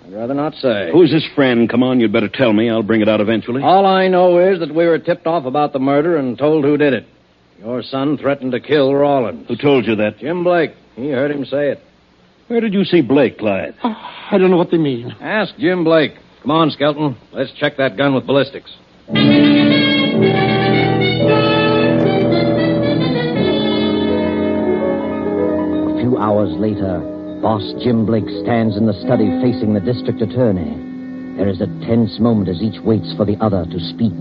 I'd rather not say. Who's his friend? Come on, you'd better tell me. I'll bring it out eventually. All I know is that we were tipped off about the murder and told who did it. Your son threatened to kill Rawlins. Who told you that? Jim Blake. He heard him say it. Where did you see Blake, Clyde? I don't know what they mean. Ask Jim Blake. Come on, Skelton. Let's check that gun with ballistics. A few hours later, Boss Jim Blake stands in the study facing the district attorney. There is a tense moment as each waits for the other to speak.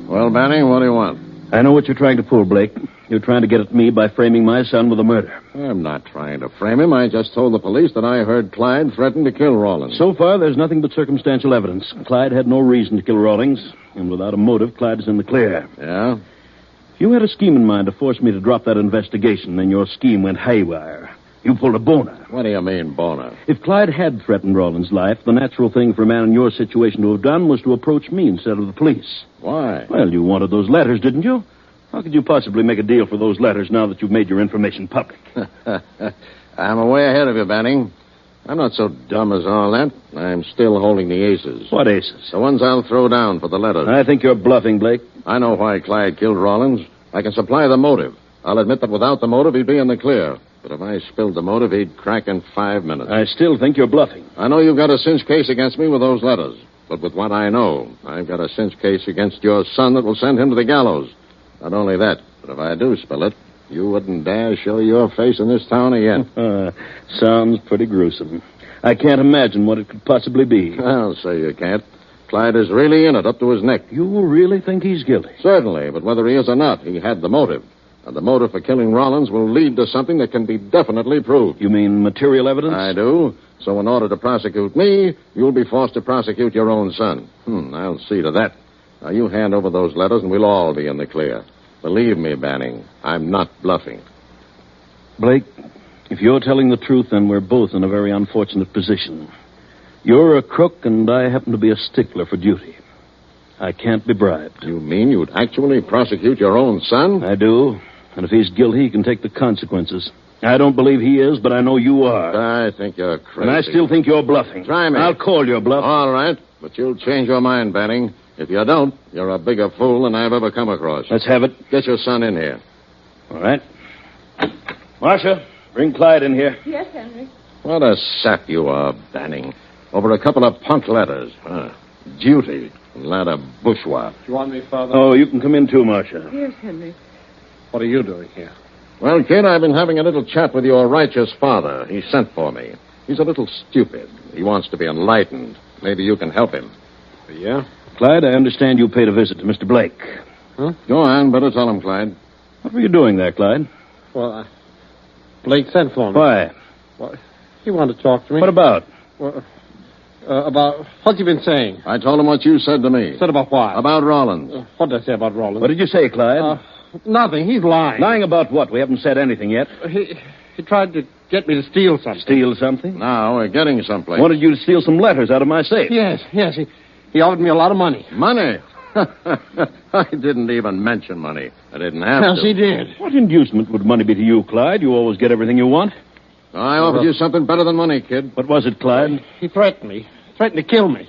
Well, Banning, what do you want? I know what you're trying to pull, Blake. You're trying to get at me by framing my son with a murder. I'm not trying to frame him. I just told the police that I heard Clyde threaten to kill Rawlins. So far, there's nothing but circumstantial evidence. Clyde had no reason to kill Rawlins, and without a motive, Clyde is in the clear. Yeah? You had a scheme in mind to force me to drop that investigation, and your scheme went haywire. You pulled a boner. What do you mean, boner? If Clyde had threatened Rawlins' life, the natural thing for a man in your situation to have done was to approach me instead of the police. Why? Well, you wanted those letters, didn't you? How could you possibly make a deal for those letters now that you've made your information public? I'm way ahead of you, Banning. I'm not so dumb as all that. I'm still holding the aces. What aces? The ones I'll throw down for the letters. I think you're bluffing, Blake. I know why Clyde killed Rawlins. I can supply the motive. I'll admit that without the motive, he'd be in the clear. But if I spilled the motive, he'd crack in 5 minutes. I still think you're bluffing. I know you've got a cinch case against me with those letters. But with what I know, I've got a cinch case against your son that will send him to the gallows. Not only that, but if I do spill it, you wouldn't dare show your face in this town again. Sounds pretty gruesome. I can't imagine what it could possibly be. I'll say you can't. Clyde is really in it up to his neck. You really think he's guilty? Certainly, but whether he is or not, he had the motive. And the motive for killing Rawlins will lead to something that can be definitely proved. You mean material evidence? I do. So in order to prosecute me, you'll be forced to prosecute your own son. I'll see to that. Now, you hand over those letters, and we'll all be in the clear. Believe me, Banning, I'm not bluffing. Blake, if you're telling the truth, then we're both in a very unfortunate position. You're a crook, and I happen to be a stickler for duty. I can't be bribed. You mean you'd actually prosecute your own son? I do. And if he's guilty, he can take the consequences. I don't believe he is, but I know you are. I think you're crazy. And I still think you're bluffing. Try me. I'll call your bluff. All right, but you'll change your mind, Banning. If you don't, you're a bigger fool than I've ever come across. Let's have it. Get your son in here. All right. Marcia, bring Clyde in here. Yes, Henry. What a sap you are, Banning. Over a couple of punk letters. Duty, not a bourgeois. You want me, Father? Oh, you can come in too, Marcia. Yes, Henry. What are you doing here? Well, kid, I've been having a little chat with your righteous father. He sent for me. He's a little stupid. He wants to be enlightened. Maybe you can help him. Yeah? Clyde, I understand you paid a visit to Mr. Blake. Huh? Go on, better tell him, Clyde. What were you doing there, Clyde? Well, Blake sent for me. Why? Well, he wanted to talk to me. What about? Well, about what you been saying. I told him what you said to me. Said about what? About Rawlins. What did I say about Rawlins? What did you say, Clyde? Nothing. He's lying. Lying about what? We haven't said anything yet. He tried to get me to steal something. Steal something? Now we're getting someplace. Wanted you to steal some letters out of my safe. Yes. He offered me a lot of money. Money? I didn't even mention money. I didn't have Yes, to. he did. What inducement would money be to you, Clyde? You always get everything you want. I offered you something better than money, kid. What was it, Clyde? He threatened me. Threatened to kill me.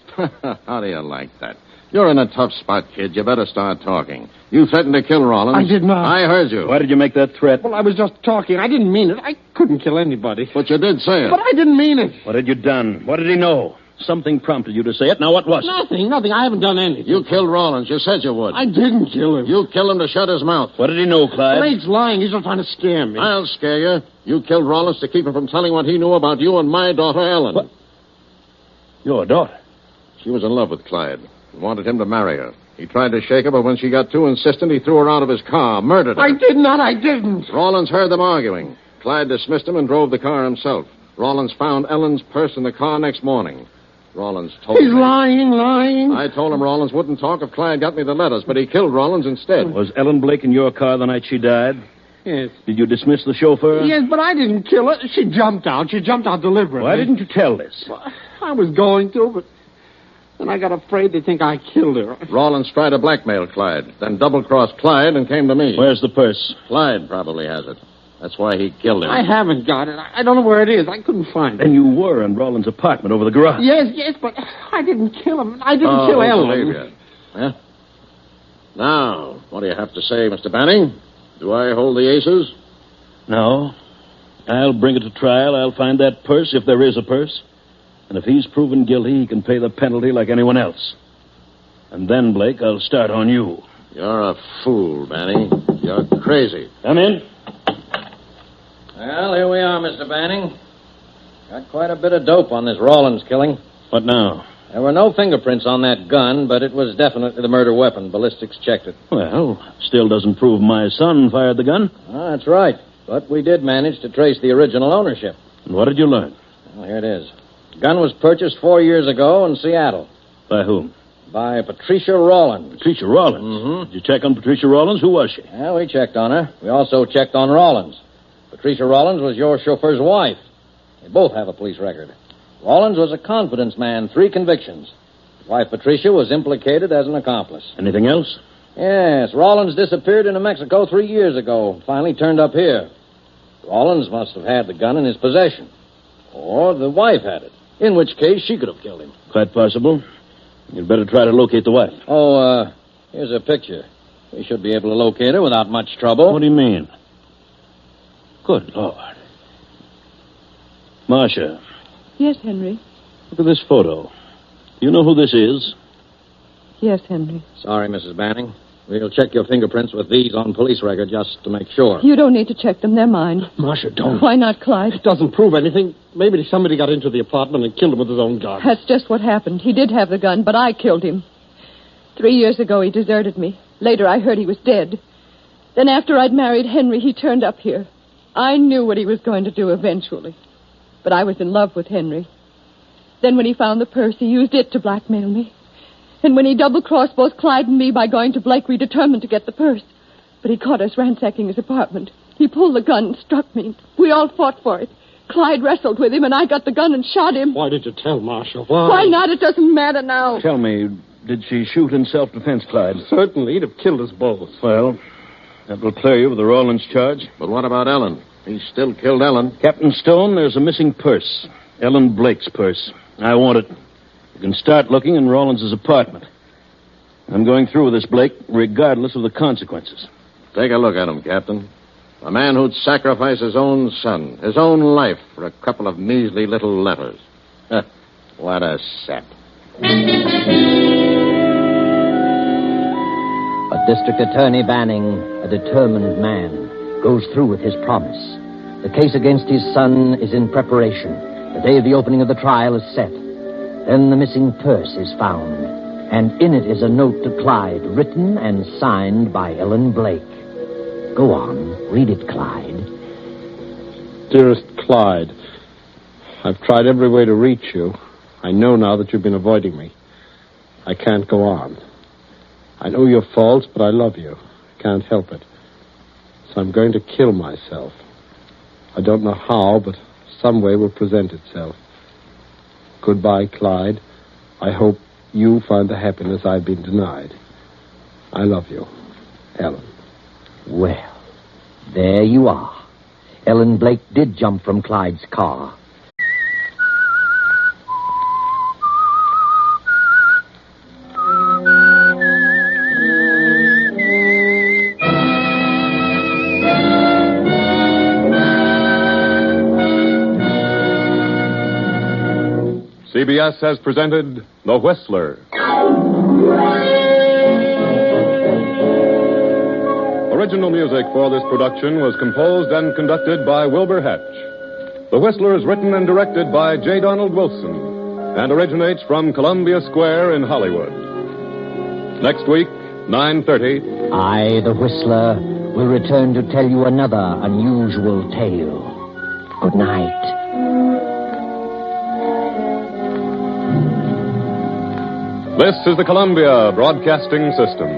How do you like that? You're in a tough spot, kid. You better start talking. You threatened to kill Rawlins. I did not. I heard you. Why did you make that threat? Well, I was just talking. I didn't mean it. I couldn't kill anybody. But you did say it. But I didn't mean it. What had you done? What did he know? Something prompted you to say it. Now, what was it? Nothing. I haven't done anything. You killed Rawlins. You said you would. I didn't kill him. You killed him to shut his mouth. What did he know, Clyde? Blake's lying. He's just trying to scare me. I'll scare you. You killed Rawlins to keep him from telling what he knew about you and my daughter, Ellen. What? Your daughter? She was in love with Clyde and wanted him to marry her. He tried to shake her, but when she got too insistent, he threw her out of his car, murdered her. I did not. I didn't. Rawlins heard them arguing. Clyde dismissed him and drove the car himself. Rawlins found Ellen's purse in the car next morning. Rawlins told me. He's lying. I told him Rawlins wouldn't talk if Clyde got me the letters, but he killed Rawlins instead. Was Ellen Blake in your car the night she died? Yes. Did you dismiss the chauffeur? Yes, but I didn't kill her. She jumped out. She jumped out deliberately. Why didn't you tell this? I was going to, but then I got afraid they'd think I killed her. Rawlins tried to blackmail Clyde, then double-crossed Clyde and came to me. Where's the purse? Clyde probably has it. That's why he killed him. I haven't got it. I don't know where it is. I couldn't find it. And you were in Rollins' apartment over the garage. Yes, but I didn't kill him. I didn't kill Ellen. Olivia. Yeah? Now, what do you have to say, Mr. Banning? Do I hold the aces? No. I'll bring it to trial. I'll find that purse, if there is a purse. And if he's proven guilty, he can pay the penalty like anyone else. And then, Blake, I'll start on you. You're a fool, Banning. You're crazy. Come in. Well, here we are, Mr. Banning. Got quite a bit of dope on this Rawlins killing. What now? There were no fingerprints on that gun, but it was definitely the murder weapon. Ballistics checked it. Well, still doesn't prove my son fired the gun. That's right. But we did manage to trace the original ownership. And what did you learn? Well, here it is. The gun was purchased 4 years ago in Seattle. By whom? By Patricia Rawlins. Patricia Rawlins? Mm-hmm. Did you check on Patricia Rawlins? Who was she? Yeah, we checked on her. We also checked on Rawlins. Patricia Rawlins was your chauffeur's wife. They both have a police record. Rawlins was a confidence man, 3 convictions. His wife, Patricia, was implicated as an accomplice. Anything else? Yes, Rawlins disappeared into Mexico 3 years ago. Finally turned up here. Rawlins must have had the gun in his possession. Or the wife had it. In which case, she could have killed him. Quite possible. You'd better try to locate the wife. Oh, here's a picture. We should be able to locate her without much trouble. What do you mean? Good Lord. Marcia. Yes, Henry. Look at this photo. Do you know who this is? Yes, Henry. Sorry, Mrs. Banning. We'll check your fingerprints with these on police record just to make sure. You don't need to check them. They're mine. Marcia, don't. Why not, Clyde? It doesn't prove anything. Maybe somebody got into the apartment and killed him with his own gun. That's just what happened. He did have the gun, but I killed him. 3 years ago, he deserted me. Later, I heard he was dead. Then after I'd married Henry, he turned up here. I knew what he was going to do eventually. But I was in love with Henry. Then when he found the purse, he used it to blackmail me. And when he double-crossed both Clyde and me by going to Blake, we determined to get the purse. But he caught us ransacking his apartment. He pulled the gun and struck me. We all fought for it. Clyde wrestled with him, and I got the gun and shot him. Why did you tell Marcia? Why? Why not? It doesn't matter now. Tell me, did she shoot in self-defense, Clyde? Certainly. He'd have killed us both. Well, that will clear you with the Rawlins charge. But what about Ellen? He still killed Ellen. Captain Stone, there's a missing purse. Ellen Blake's purse. I want it. You can start looking in Rawlins' apartment. I'm going through with this, Blake, regardless of the consequences. Take a look at him, Captain. A man who'd sacrifice his own son, his own life, for a couple of measly little letters. What a sap. But District Attorney Banning, a determined man, goes through with his promise. The case against his son is in preparation. The day of the opening of the trial is set. Then the missing purse is found, and in it is a note to Clyde, written and signed by Ellen Blake. Go on, read it, Clyde. Dearest Clyde, I've tried every way to reach you. I know now that you've been avoiding me. I can't go on. I know you're false, but I love you. I can't help it. So I'm going to kill myself. I don't know how, but some way will present itself. Goodbye, Clyde. I hope you find the happiness I've been denied. I love you, Ellen. Well, there you are. Ellen Blake did jump from Clyde's car. CBS has presented The Whistler. Original music for this production was composed and conducted by Wilbur Hatch. The Whistler is written and directed by J. Donald Wilson and originates from Columbia Square in Hollywood. Next week, 9:30. I, the Whistler, will return to tell you another unusual tale. Good night. This is the Columbia Broadcasting System.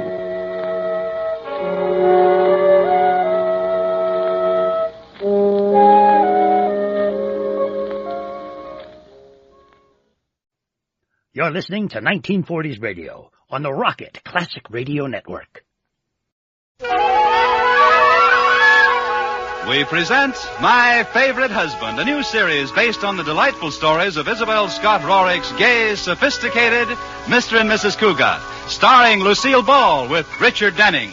You're listening to 1940s Radio on the Rocket Classic Radio Network. we present My Favorite Husband, a new series based on the delightful stories of Isabel Scott Rorick's gay, sophisticated Mr. and Mrs. Cougat, starring Lucille Ball with Richard Denning.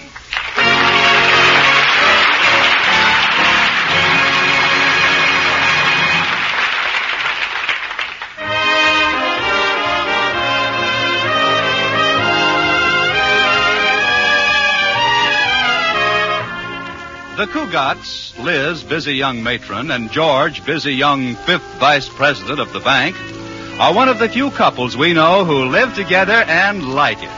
The Cougats, Liz, busy young matron, and George, busy young fifth vice president of the bank, are one of the few couples we know who live together and like it.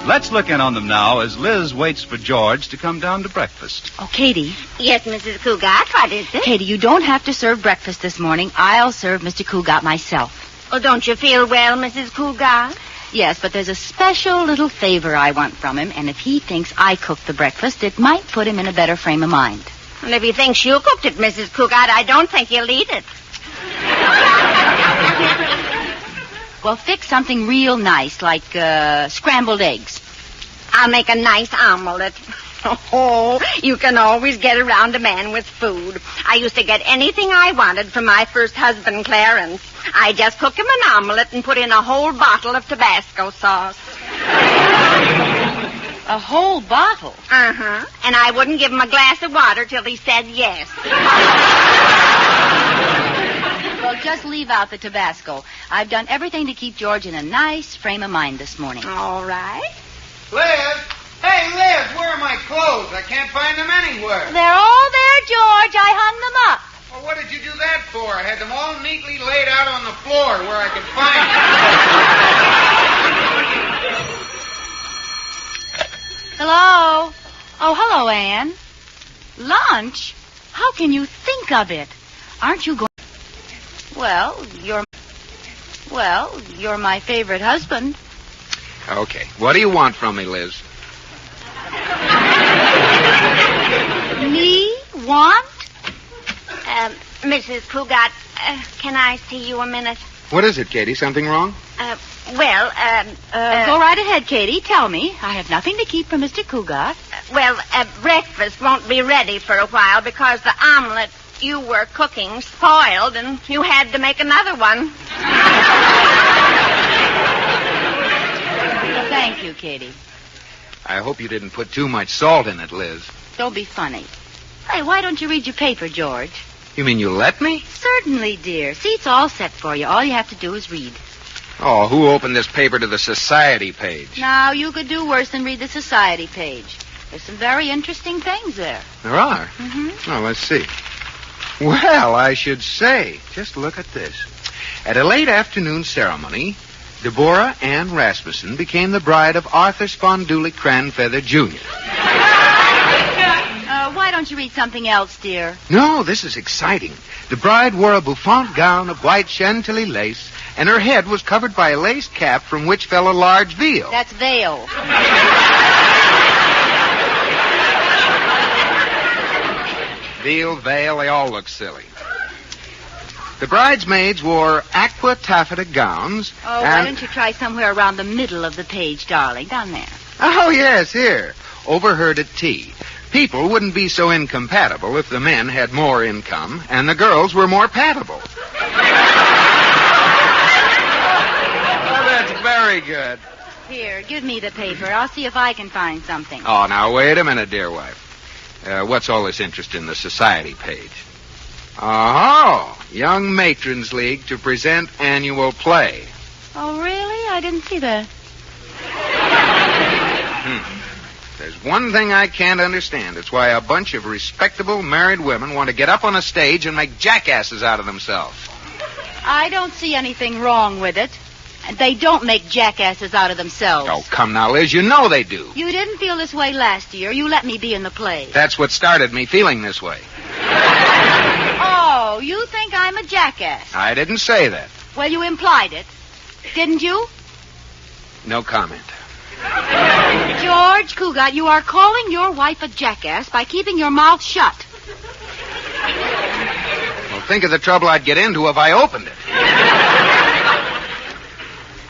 Let's look in on them now as Liz waits for George to come down to breakfast. Oh, Katie. Yes, Mrs. Cougat, what is it? Katie, you don't have to serve breakfast this morning. I'll serve Mr. Cougat myself. Oh, don't you feel well, Mrs. Cougat? Yes, but there's a special little favor I want from him, and if he thinks I cooked the breakfast, it might put him in a better frame of mind. Well, if he thinks you cooked it, Mrs. Cougat, I don't think he'll eat it. Well, fix something real nice, like scrambled eggs. I'll make a nice omelet. Oh, you can always get around a man with food. I used to get anything I wanted from my first husband, Clarence. I just cook him an omelet and put in a whole bottle of Tabasco sauce. A whole bottle? Uh-huh. And I wouldn't give him a glass of water till he said yes. Well, just leave out the Tabasco. I've done everything to keep George in a nice frame of mind this morning. All right. Liz! Hey, Liz, where are my clothes? I can't find them anywhere. They're all there, George. I hung them up. Well, what did you do that for? I had them all neatly laid out on the floor where I could find them. Hello? Oh, hello, Anne. Lunch? How can you think of it? Aren't you going... Well, you're my favorite husband. Okay. What do you want from me, Liz? Me? Want? Mrs. Cougat, can I see you a minute? What is it, Katie? Something wrong? Go right ahead, Katie. Tell me. I have nothing to keep from Mr. Cougat. Breakfast won't be ready for a while because the omelet you were cooking spoiled and you had to make another one. Thank you, Katie. I hope you didn't put too much salt in it, Liz. Don't be funny. Hey, why don't you read your paper, George? You mean you let me? Certainly, dear. See, it's all set for you. All you have to do is read. Oh, who opened this paper to the society page? Now, you could do worse than read the society page. There's some very interesting things there. There are? Mm-hmm. Oh, let's see. Well, I should say. Just look at this. At a late afternoon ceremony, Deborah Ann Rasmussen became the bride of Arthur Sponduli Cranfeather, Jr. Why don't you read something else, dear? No, this is exciting. The bride wore a bouffant gown of white chantilly lace, and her head was covered by a lace cap from which fell a large veil. That's veil. Veil, veil, they all look silly. The bridesmaids wore aqua taffeta gowns. Oh, why don't you try somewhere around the middle of the page, darling? Down there. Oh, yes, here. Overheard at tea. People wouldn't be so incompatible if the men had more income and the girls were more patable. Oh, that's very good. Here, give me the paper. I'll see if I can find something. Oh, now, wait a minute, dear wife. What's all this interest in the society page? Oh, Young Matrons League to present annual play. Oh, really? I didn't see that. There's one thing I can't understand. It's why a bunch of respectable married women want to get up on a stage and make jackasses out of themselves. I don't see anything wrong with it. They don't make jackasses out of themselves. Oh, come now, Liz. You know they do. You didn't feel this way last year. You let me be in the play. That's what started me feeling this way. Oh, you think I'm a jackass? I didn't say that. Well, you implied it. Didn't you? No comment. George Cougat, you are calling your wife a jackass by keeping your mouth shut. Well, think of the trouble I'd get into if I opened it.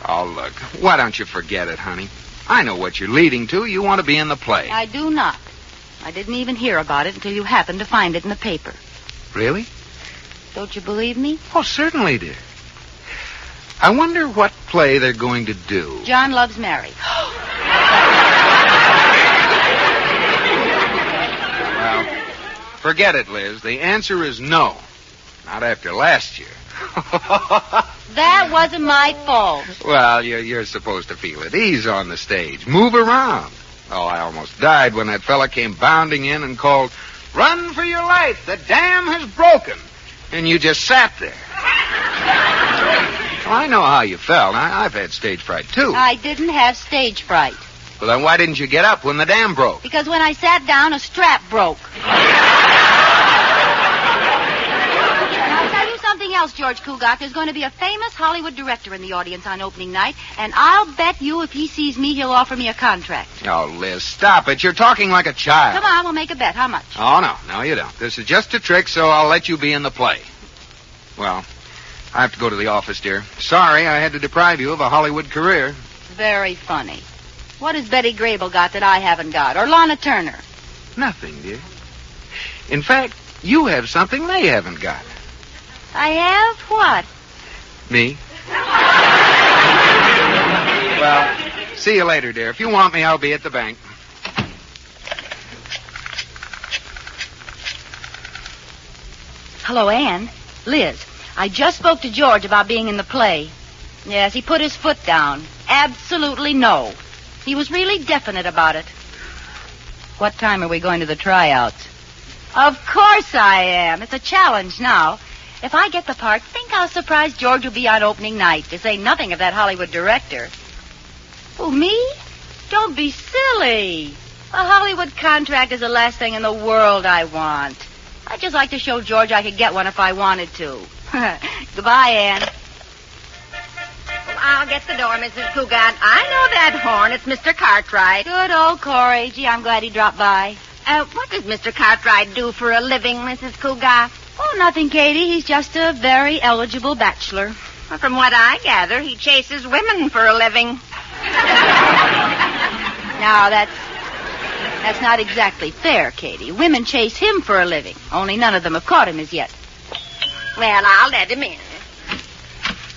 Oh, look, why don't you forget it, honey? I know what you're leading to. You want to be in the play. I do not. I didn't even hear about it until you happened to find it in the paper. Really? Don't you believe me? Oh, certainly, dear. I wonder what play they're going to do. John Loves Mary. Well, forget it, Liz. The answer is no. Not after last year. That wasn't my fault. Well, you're supposed to feel at ease on the stage. Move around. Oh, I almost died when that fella came bounding in and called, "Run for your life! The dam has broken!" And you just sat there. Well, I know how you felt. I've had stage fright, too. I didn't have stage fright. Well, then why didn't you get up when the dam broke? Because when I sat down, a strap broke. I'll tell you something else, George Cougat. There's going to be a famous Hollywood director in the audience on opening night, and I'll bet you if he sees me, he'll offer me a contract. Oh, Liz, stop it. You're talking like a child. Come on, we'll make a bet. How much? Oh, no, you don't. This is just a trick, so I'll let you be in the play. Well, I have to go to the office, dear. Sorry I had to deprive you of a Hollywood career. Very funny. What has Betty Grable got that I haven't got? Or Lana Turner? Nothing, dear. In fact, you have something they haven't got. I have what? Me. Well, see you later, dear. If you want me, I'll be at the bank. Hello, Anne. Liz, I just spoke to George about being in the play. Yes, he put his foot down. Absolutely no. He was really definite about it. What time are we going to the tryouts? Of course I am. It's a challenge now. If I get the part, think how surprised George will be on opening night, to say nothing of that Hollywood director. Who, me? Don't be silly. A Hollywood contract is the last thing in the world I want. I'd just like to show George I could get one if I wanted to. Goodbye, Anne. I'll get the door, Mrs. Cougat. I know that horn. It's Mr. Cartwright. Good old Corey. Gee, I'm glad he dropped by. What does Mr. Cartwright do for a living, Mrs. Cougat? Oh, nothing, Katie. He's just a very eligible bachelor. Well, from what I gather, he chases women for a living. Now, that's not exactly fair, Katie. Women chase him for a living. Only none of them have caught him as yet. Well, I'll let him in.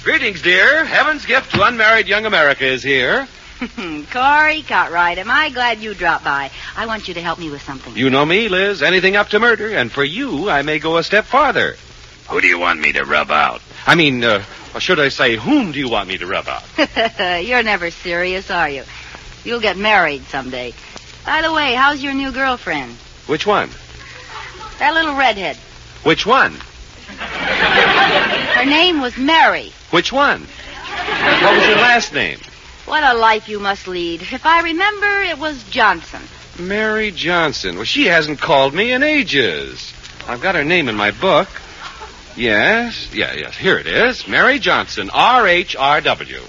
Greetings, dear. Heaven's gift to unmarried young America is here. Corey Cartwright, am I glad you dropped by. I want you to help me with something. You know me, Liz. Anything up to murder. And for you, I may go a step farther. Who do you want me to rub out? I mean, or should I say, whom do you want me to rub out? You're never serious, are you? You'll get married someday. By the way, how's your new girlfriend? Which one? That little redhead. Which one? Her name was Mary. Which one? What was your last name? What a life you must lead. If I remember, it was Johnson. Mary Johnson. Well, she hasn't called me in ages. I've got her name in my book. Yes. Here it is. Mary Johnson, R-H-R-W.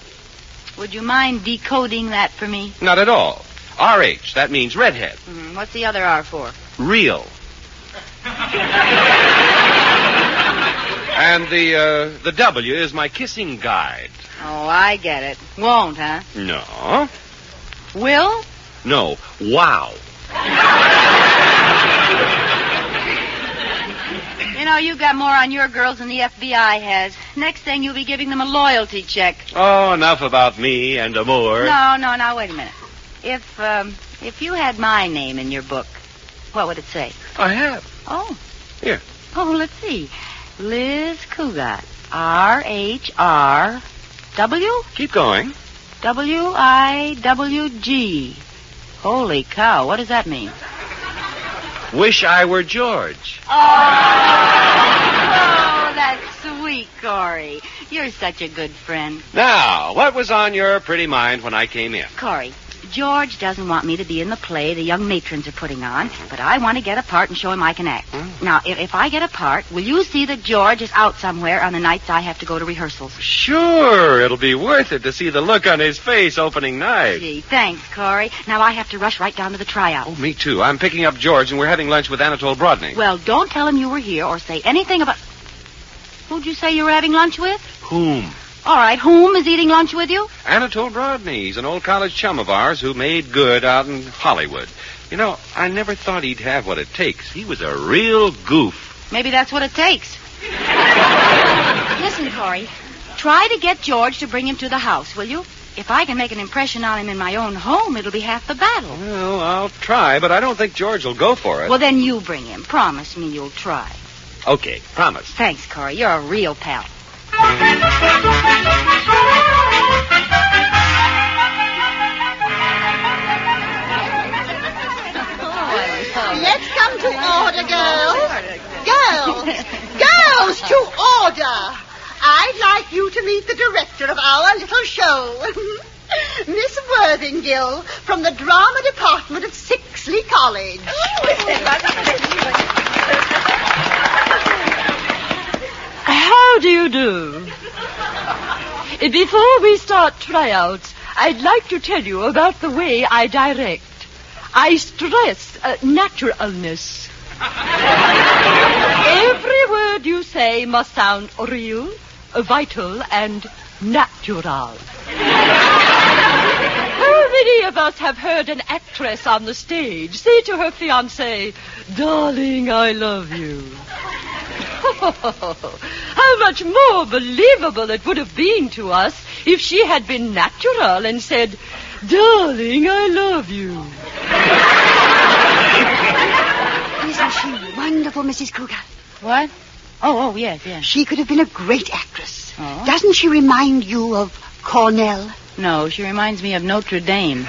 Would you mind decoding that for me? Not at all. R-H, that means redhead. What's the other R for? Real. And the W is my kissing guide. Oh, I get it. Won't, huh? No. Will? No. Wow. You know, you've got more on your girls than the FBI has. Next thing, you'll be giving them a loyalty check. Oh, enough about me and Amour. No, now, wait a minute. If you had my name in your book, what would it say? I have. Oh. Here. Oh, let's see. Liz Cougat. R-H-R-W? Keep going. W-I-W-G. Holy cow, what does that mean? Wish I were George. Oh, that's sweet, Corey. You're such a good friend. Now, what was on your pretty mind when I came in? Corey, George doesn't want me to be in the play the young matrons are putting on, but I want to get a part and show him I can act. Now, if I get a part, will you see that George is out somewhere on the nights I have to go to rehearsals? Sure, it'll be worth it to see the look on his face opening night. Gee, thanks, Corey. Now I have to rush right down to the tryout. Oh, me too. I'm picking up George, and we're having lunch with Anatole Brodny. Well, don't tell him you were here or say anything about... Who'd you say you were having lunch with? Whom? All right, whom is eating lunch with you? Anatole Brodny. He's an old college chum of ours who made good out in Hollywood. You know, I never thought he'd have what it takes. He was a real goof. Maybe that's what it takes. Listen, Corey. Try to get George to bring him to the house, will you? If I can make an impression on him in my own home, it'll be half the battle. Well, I'll try, but I don't think George will go for it. Well, then you bring him. Promise me you'll try. Okay, promise. Thanks, Corey. You're a real pal. Let's come to order, girls. Girls, to order. I'd like you to meet the director of our little show. Miss Worthinghill from the drama department of Sixley College. How do you do? Before we start tryouts, I'd like to tell you about the way I direct. I stress naturalness. Every word you say must sound real, vital, and natural. How many of us have heard an actress on the stage say to her fiancé, "Darling, I love you"? How much more believable it would have been to us if she had been natural and said, "Darling, I love you." Isn't she wonderful, Mrs. Cougar? What? Oh, yes. She could have been a great actress. Oh? Doesn't she remind you of Cornell? No, she reminds me of Notre Dame.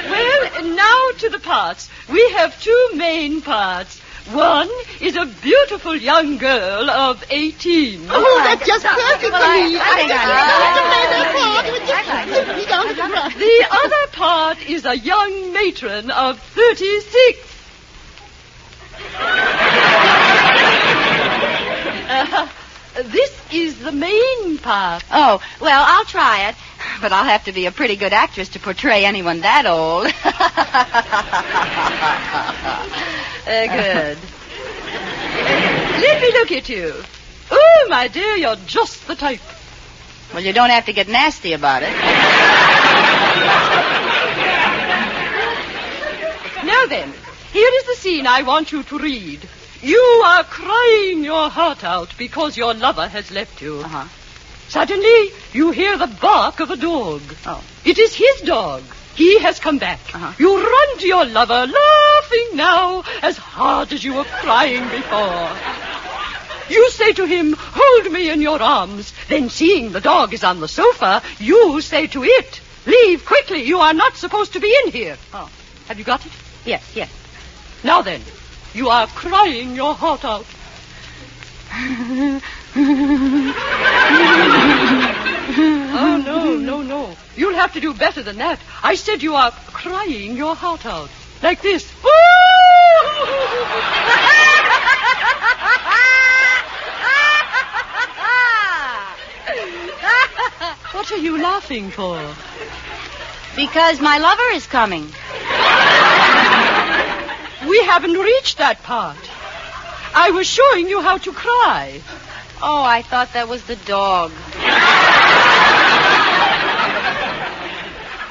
Well, now to the parts. We have two main parts. One is a beautiful young girl of 18. Oh, that's just perfect for me. The other part is a young matron of 36. This is the main part. Oh, well, I'll try it. But I'll have to be a pretty good actress to portray anyone that old. Good. Let me look at you. Oh, my dear, you're just the type. Well, you don't have to get nasty about it. Now then, here is the scene I want you to read. You are crying your heart out because your lover has left you. Uh-huh. Suddenly, you hear the bark of a dog. Oh. It is his dog. He has come back. Uh-huh. You run to your lover, laughing now as hard as you were crying before. You say to him, "Hold me in your arms." Then, seeing the dog is on the sofa, you say to it, "Leave quickly. You are not supposed to be in here." Oh. Have you got it? Yes. Now then, you are crying your heart out. Oh, no. You'll have to do better than that. I said you are crying your heart out. Like this. What are you laughing for? Because my lover is coming. We haven't reached that part. I was showing you how to cry. Oh, I thought that was the dog.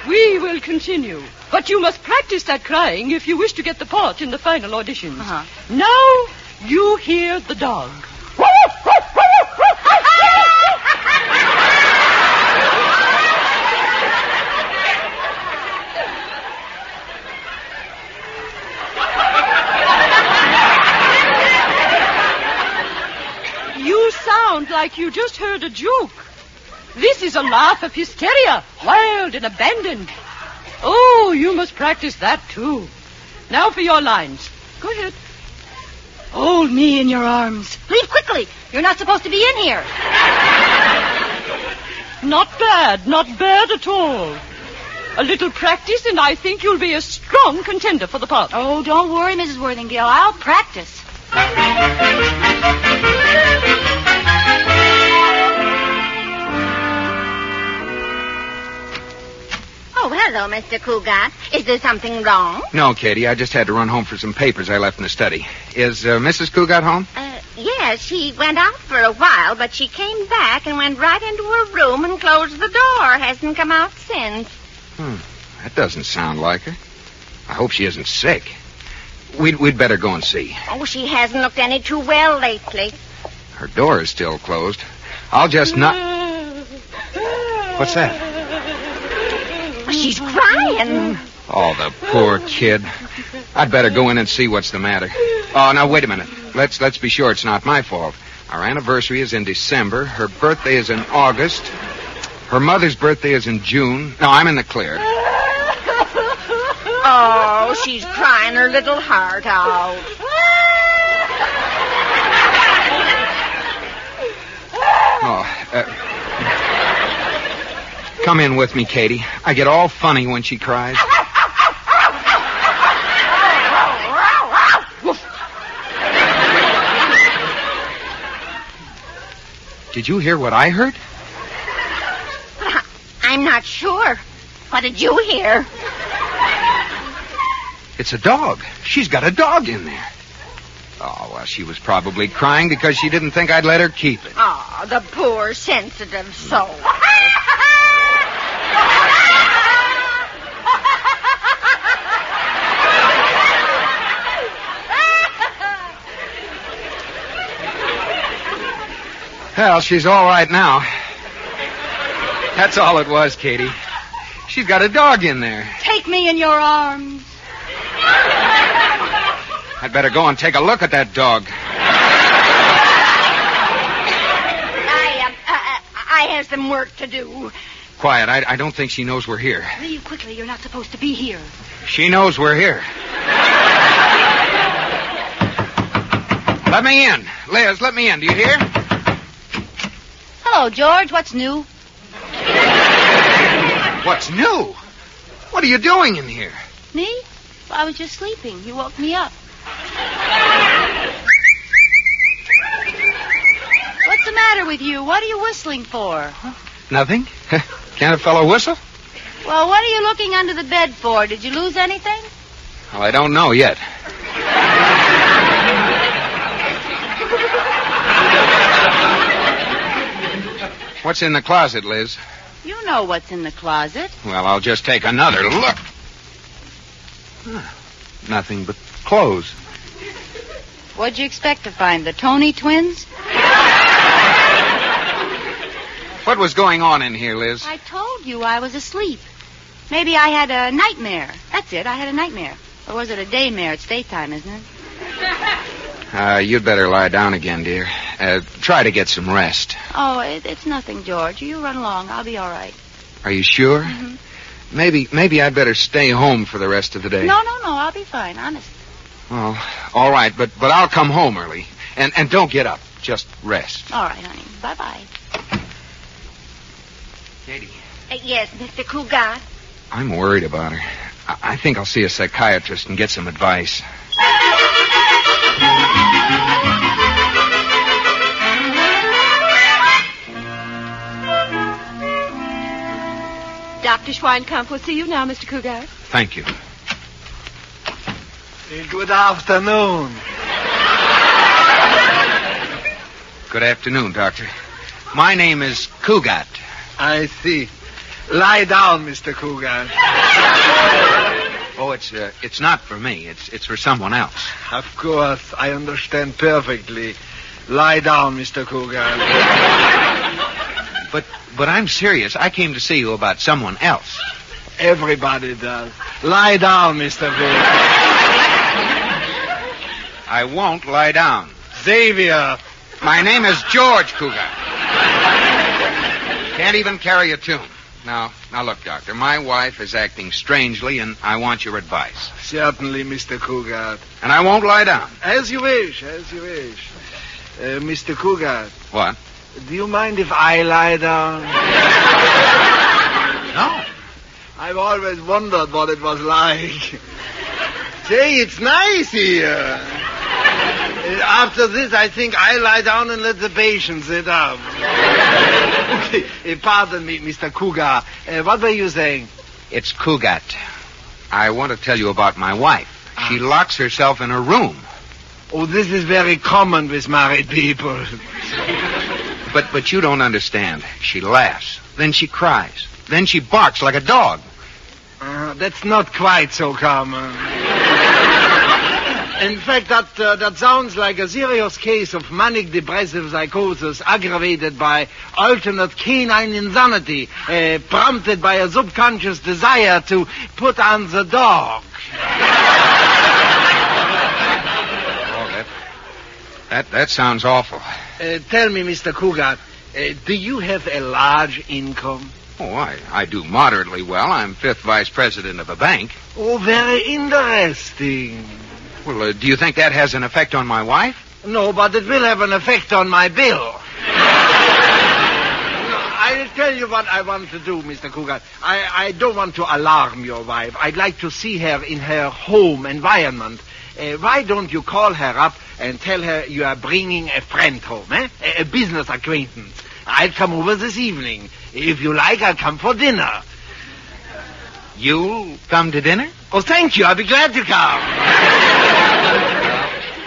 We will continue. But you must practice that crying if you wish to get the part in the final auditions. Uh-huh. Now you hear the dog. You sound like you just heard a joke. This is a laugh of hysteria, wild and abandoned. Oh, you must practice that, too. Now for your lines. Go ahead. Hold me in your arms. Leave quickly. You're not supposed to be in here. Not bad at all. A little practice, and I think you'll be a strong contender for the part. Oh, don't worry, Mrs. Worthinghill. I'll practice. Oh, hello, Mr. Cougat. Is there something wrong? No, Katie. I just had to run home for some papers I left in the study. Is Mrs. Cougat home? Yes, she went out for a while, but she came back and went right into her room and closed the door. Hasn't come out since. That doesn't sound like her. I hope she isn't sick. We'd better go and see. Oh, she hasn't looked any too well lately. Her door is still closed. I'll just not... What's that? She's crying. Oh, the poor kid. I'd better go in and see what's the matter. Oh, now, wait a minute. Let's be sure it's not my fault. Our anniversary is in December. Her birthday is in August. Her mother's birthday is in June. No, I'm in the clear. Oh, she's crying her little heart out. Come in with me, Katie. I get all funny when she cries. Did you hear what I heard? I'm not sure. What did you hear? It's a dog. She's got a dog in there. Oh, well, she was probably crying because she didn't think I'd let her keep it. Oh, the poor sensitive soul. Well, she's all right now. That's all it was, Katie. She's got a dog in there. Take me in your arms. I'd better go and take a look at that dog. I have some work to do. Quiet. I don't think she knows we're here. Leave quickly. You're not supposed to be here. She knows we're here. Let me in. Liz, let me in. Do you hear? Hello, George. What's new? What's new? What are you doing in here? Me? Well, I was just sleeping. You woke me up. What's the matter with you? What are you whistling for? Nothing. Can't a fellow whistle? Well, what are you looking under the bed for? Did you lose anything? Well, I don't know yet. What's in the closet, Liz? You know what's in the closet. Well, I'll just take another look. Nothing but clothes. What'd you expect to find? The Tony twins? What was going on in here, Liz? I told you I was asleep. Maybe I had a nightmare. That's it. I had a nightmare. Or was it a daymare? It's daytime, isn't it? You'd better lie down again, dear. Try to get some rest. Oh, it's nothing, George. You run along. I'll be all right. Are you sure? Mm-hmm. Maybe I'd better stay home for the rest of the day. No. I'll be fine, honest. Well, all right, but I'll come home early. And don't get up. Just rest. All right, honey. Bye-bye. Katie. Yes, Mr. Cougar. I'm worried about her. I think I'll see a psychiatrist and get some advice. Dr. Schweinkamp will see you now, Mr. Cougar. Thank you. Good afternoon. Good afternoon, Doctor. My name is Cougat. I see. Lie down, Mr. Cougar. Oh, it's not for me. It's for someone else. Of course, I understand perfectly. Lie down, Mr. Cougar. But I'm serious. I came to see you about someone else. Everybody does. Lie down, Mr. Cougar. I won't lie down. Xavier. My name is George Cougar. Can't even carry a tune. Now look, Doctor, my wife is acting strangely, and I want your advice. Certainly, Mr. Cougar. And I won't lie down. As you wish, as you wish. Mr. Cougar. What? Do you mind if I lie down? No. I've always wondered what it was like. Say, it's nice here. After this, I think I lie down and let the patient sit up. Pardon me, Mr. Cougar. What were you saying? It's Cougat. I want to tell you about my wife. She locks herself in her room. Oh, this is very common with married people. But you don't understand. She laughs. Then she cries. Then she barks like a dog. That's not quite so common. In fact, that sounds like a serious case of manic depressive psychosis aggravated by alternate canine insanity, prompted by a subconscious desire to put on the dog. That sounds awful. Tell me, Mr. Cougar, do you have a large income? Oh, I do moderately well. I'm 5th vice president of a bank. Oh, very interesting. Well, do you think that has an effect on my wife? No, but it will have an effect on my bill. I'll tell you what I want to do, Mr. Cougar. I don't want to alarm your wife. I'd like to see her in her home environment. Why don't you call her up and tell her you are bringing a friend home, a business acquaintance. I'll come over this evening. If you like, I'll come for dinner. You'll come to dinner? Oh, thank you. I'll be glad to come.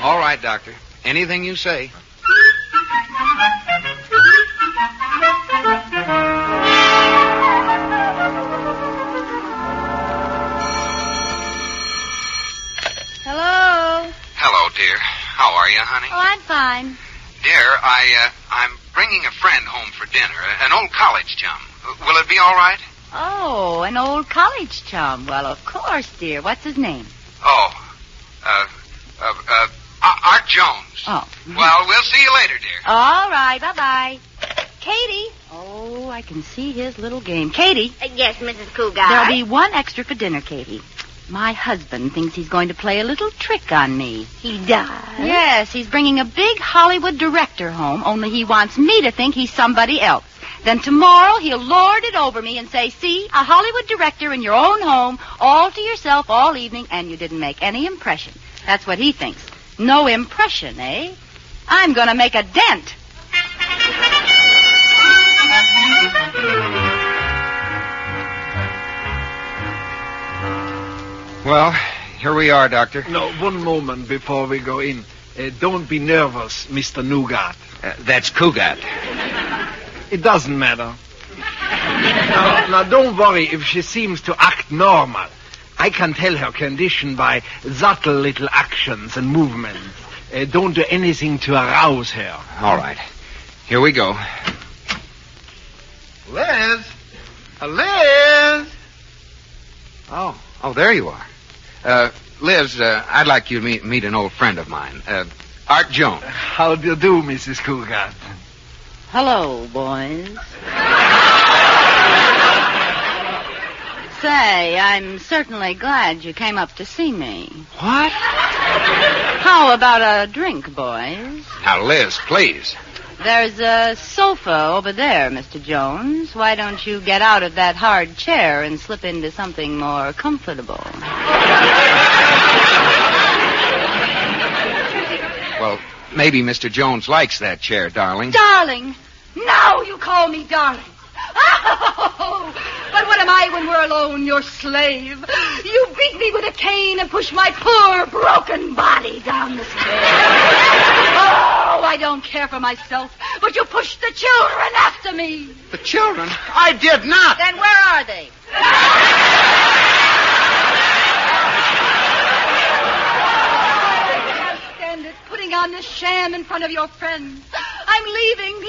All right, Doctor. Anything you say. Hello? Hello, dear. How are you, honey? Oh, I'm fine. Dear, I'm bringing a friend home for dinner, an old college chum. Will it be all right? Oh, an old college chum. Well, of course, dear. What's his name? Oh, Art Jones. Oh. Well, we'll see you later, dear. All right. Bye-bye. Katie. Oh, I can see his little game. Katie. Yes, Mrs. Cougar. There'll be one extra for dinner, Katie. My husband thinks he's going to play a little trick on me. He does? Yes, he's bringing a big Hollywood director home, only he wants me to think he's somebody else. Then tomorrow he'll lord it over me and say, see, a Hollywood director in your own home, all to yourself all evening, and you didn't make any impression. That's what he thinks. No impression, eh? I'm going to make a dent. Well, here we are, Doctor. No, one moment before we go in. Don't be nervous, Mr. Nougat. That's Cougat. It doesn't matter. Now, don't worry if she seems to act normal. I can tell her condition by subtle little actions and movements. Don't do anything to arouse her. All right. Here we go. Liz! Liz! Oh, there you are. Liz, I'd like you to meet an old friend of mine, Art Jones. How do you do, Mrs. Cougar? Hello, boys. Say, I'm certainly glad you came up to see me. What? How about a drink, boys? Now, Liz, please. There's a sofa over there, Mr. Jones. Why don't you get out of that hard chair and slip into something more comfortable? Well, maybe Mr. Jones likes that chair, darling. Darling? Now you call me darling. Oh, but what am I when we're alone, your slave? You beat me with a cane and push my poor, broken body down the stairs. Oh, I don't care for myself, but you pushed the children after me. The children? I did not. Then where are they? Stand it, putting on this sham in front of your friends. I'm leaving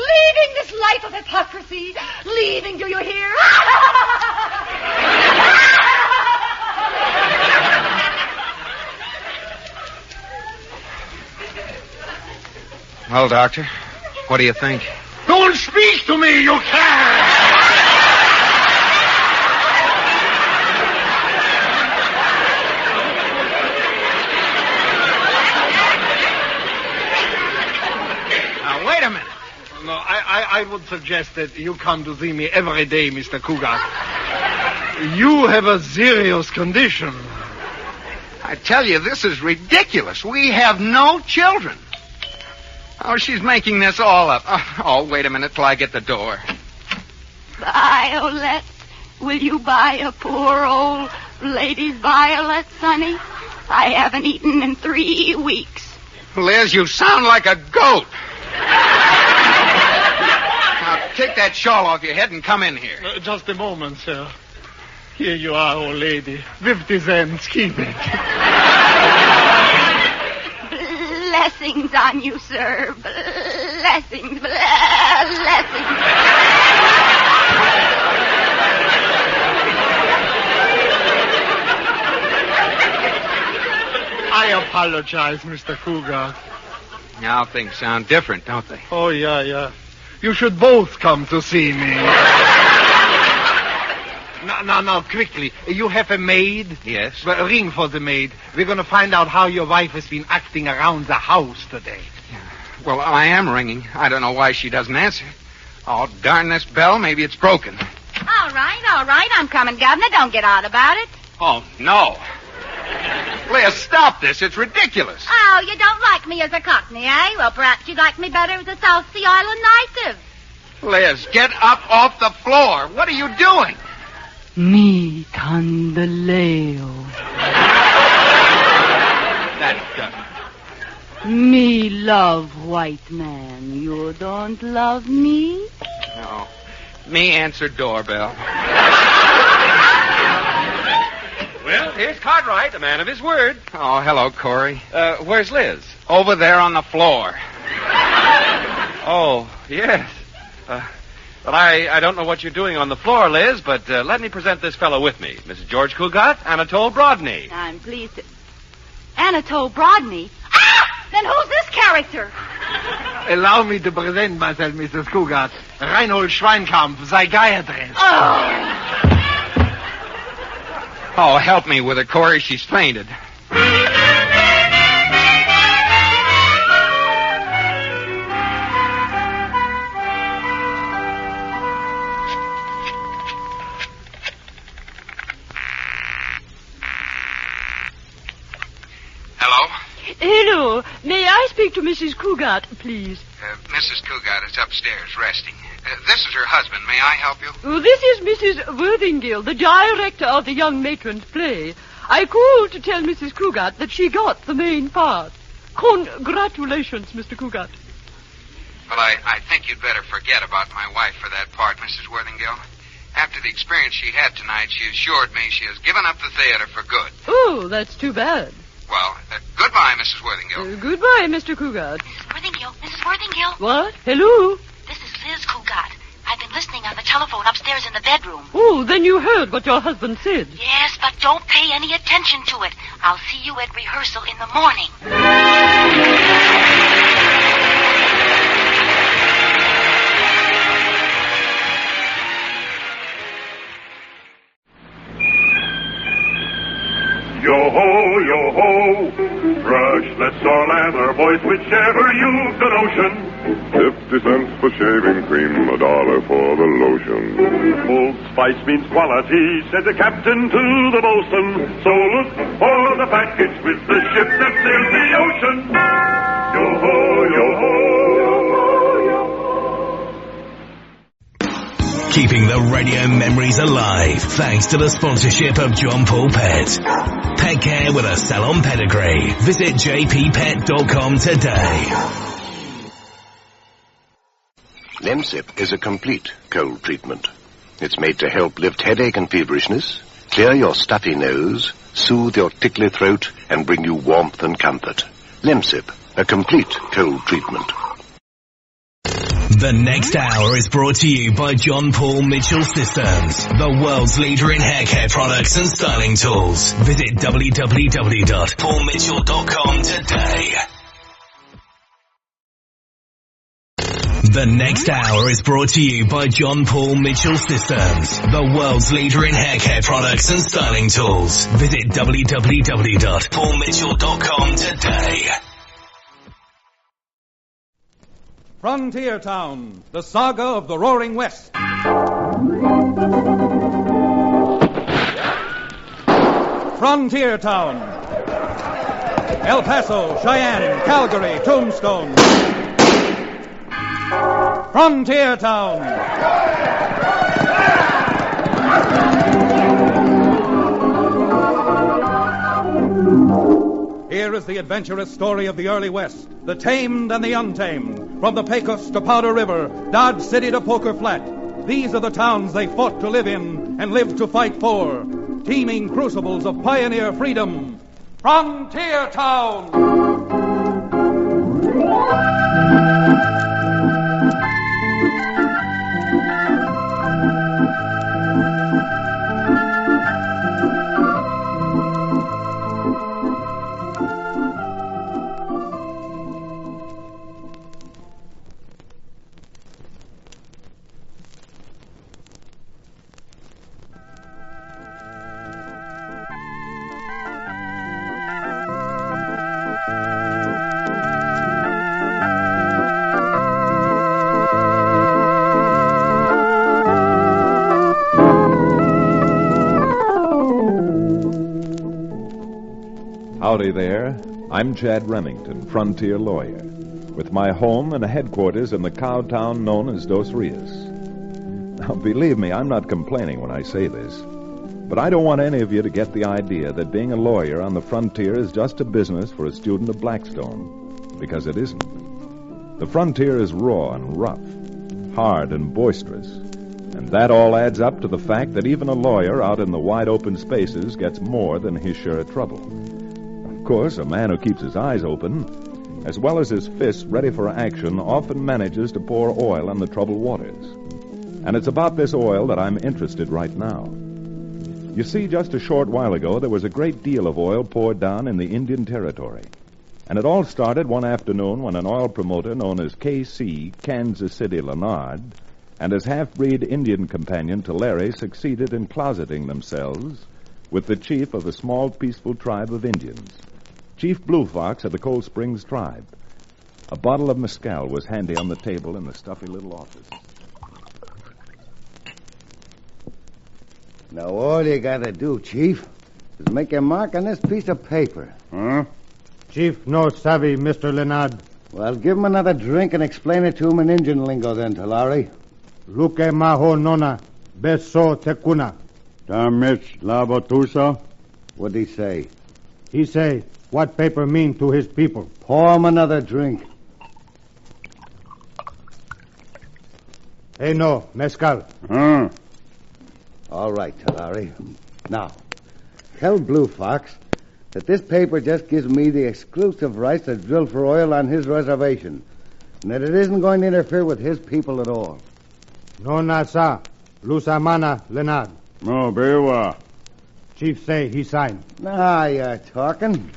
this life of hypocrisy. Leaving, do you hear? Well, Doctor, what do you think? Don't speak to me, you can't! Now, wait a minute. No, I would suggest that you come to see me every day, Mr. Cougar. You have a serious condition. I tell you, this is ridiculous. We have no children. Oh, she's making this all up. Oh, wait a minute till I get the door. Violet, will you buy a poor old lady's violet, Sonny? I haven't eaten in 3 weeks. Liz, you sound like a goat. Now, take that shawl off your head and come in here. Just a moment, sir. Here you are, old lady. 50 cents. Keep it. Blessings on you, sir. Blessings. Blessings. I apologize, Mr. Cougar. Now things sound different, don't they? Oh, yeah. You should both come to see me. Now, quickly. You have a maid? Yes. Well, ring for the maid. We're going to find out how your wife has been acting around the house today. Well, I am ringing. I don't know why she doesn't answer. Oh, darn this bell. Maybe it's broken. All right. I'm coming, Governor. Don't get out about it. Oh, no. Leah, stop this. It's ridiculous. Oh, you don't like me as a Cockney, eh? Well, perhaps you'd like me better as a South Sea Island native. Liz, get up off the floor. What are you doing? Mi candeleo. That Me love white man. You don't love me? No. Me answer doorbell. Well, here's Cartwright, a man of his word. Oh, hello, Corey. Where's Liz? Over there on the floor. Oh, yes. Well, I don't know what you're doing on the floor, Liz, but let me present this fellow with me. Mrs. George Cougat, Anatole Brodney. I'm pleased to... Anatole Brodney? Ah! Then who's this character? Allow me to present myself, Mrs. Cougat. Reinhold Schweinkampf, psychiatrist. Oh, help me with her, Corey. She's fainted. Hello. May I speak to Mrs. Cougat, please? Mrs. Cougat is upstairs resting. This is her husband. May I help you? This is Mrs. Worthingale, the director of the young matron's play. I called to tell Mrs. Cougat that she got the main part. Congratulations, Mr. Cougat. Well, I think you'd better forget about my wife for that part, Mrs. Worthingale. After the experience she had tonight, she assured me she has given up the theater for good. Oh, that's too bad. Well, goodbye, Mrs. Worthingale. Goodbye, Mr. Cougat. Mrs. Worthingale. What? Hello? This is Liz Cougat. I've been listening on the telephone upstairs in the bedroom. Oh, then you heard what your husband said. Yes, but don't pay any attention to it. I'll see you at rehearsal in the morning. Yo-ho, yo-ho, brushless or lather, boys, whichever you've the notion. 50 cents for shaving cream, $1 for the lotion. Old Spice means quality, said the captain to the bosun. So look for the package with the ship that sails the ocean. Yo-ho, yo-ho, Keeping the radio memories alive thanks to the sponsorship of John Paul Pet. Pet care with a salon pedigree. Visit jppet.com today. Lemsip is a complete cold treatment. It's made to help lift headache and feverishness, clear your stuffy nose, soothe your tickly throat, and bring you warmth and comfort. Lemsip, a complete cold treatment. The next hour is brought to you by John Paul Mitchell Systems, the world's leader in hair care products and styling tools. Visit www.paulmitchell.com today. The next hour is brought to you by John Paul Mitchell Systems, the world's leader in hair care products and styling tools. Visit www.paulmitchell.com today. Frontier Town, the saga of the Roaring West. Frontier Town. El Paso, Cheyenne, Calgary, Tombstone. Frontier Town. Here is the adventurous story of the early West, the tamed and the untamed, from the Pecos to Powder River, Dodge City to Poker Flat. These are the towns they fought to live in and lived to fight for. Teeming crucibles of pioneer freedom. Frontier Town! Howdy there. I'm Chad Remington, frontier lawyer, with my home and a headquarters in the cow town known as Dos Rios. Now, believe me, I'm not complaining when I say this, but I don't want any of you to get the idea that being a lawyer on the frontier is just a business for a student of Blackstone, because it isn't. The frontier is raw and rough, hard and boisterous, and that all adds up to the fact that even a lawyer out in the wide open spaces gets more than his share of trouble. Of course, a man who keeps his eyes open, as well as his fists ready for action, often manages to pour oil on the troubled waters. And it's about this oil that I'm interested right now. You see, just a short while ago, there was a great deal of oil poured down in the Indian Territory. And it all started one afternoon when an oil promoter known as K.C. Kansas City Leonard and his half-breed Indian companion Tulare succeeded in closeting themselves with the chief of a small, peaceful tribe of Indians, Chief Blue Fox of the Cold Springs tribe. A bottle of mescal was handy on the table in the stuffy little office. Now, all you gotta do, Chief, is make a mark on this piece of paper. Huh? Chief, no savvy, Mr. Leonard. Well, give him another drink and explain it to him in Indian lingo then, Tulare. Luke maho nona, beso tekuna. Damich labatusa? What'd he say? He say, what paper mean to his people? Pour him another drink. Hey, no, mezcal. All right, Tulare. Now, tell Blue Fox that this paper just gives me the exclusive rights to drill for oil on his reservation, and that it isn't going to interfere with his people at all. No, nasa. Lusamana, Leonard. No, Bewa. Chief say he signed. Now you're talking.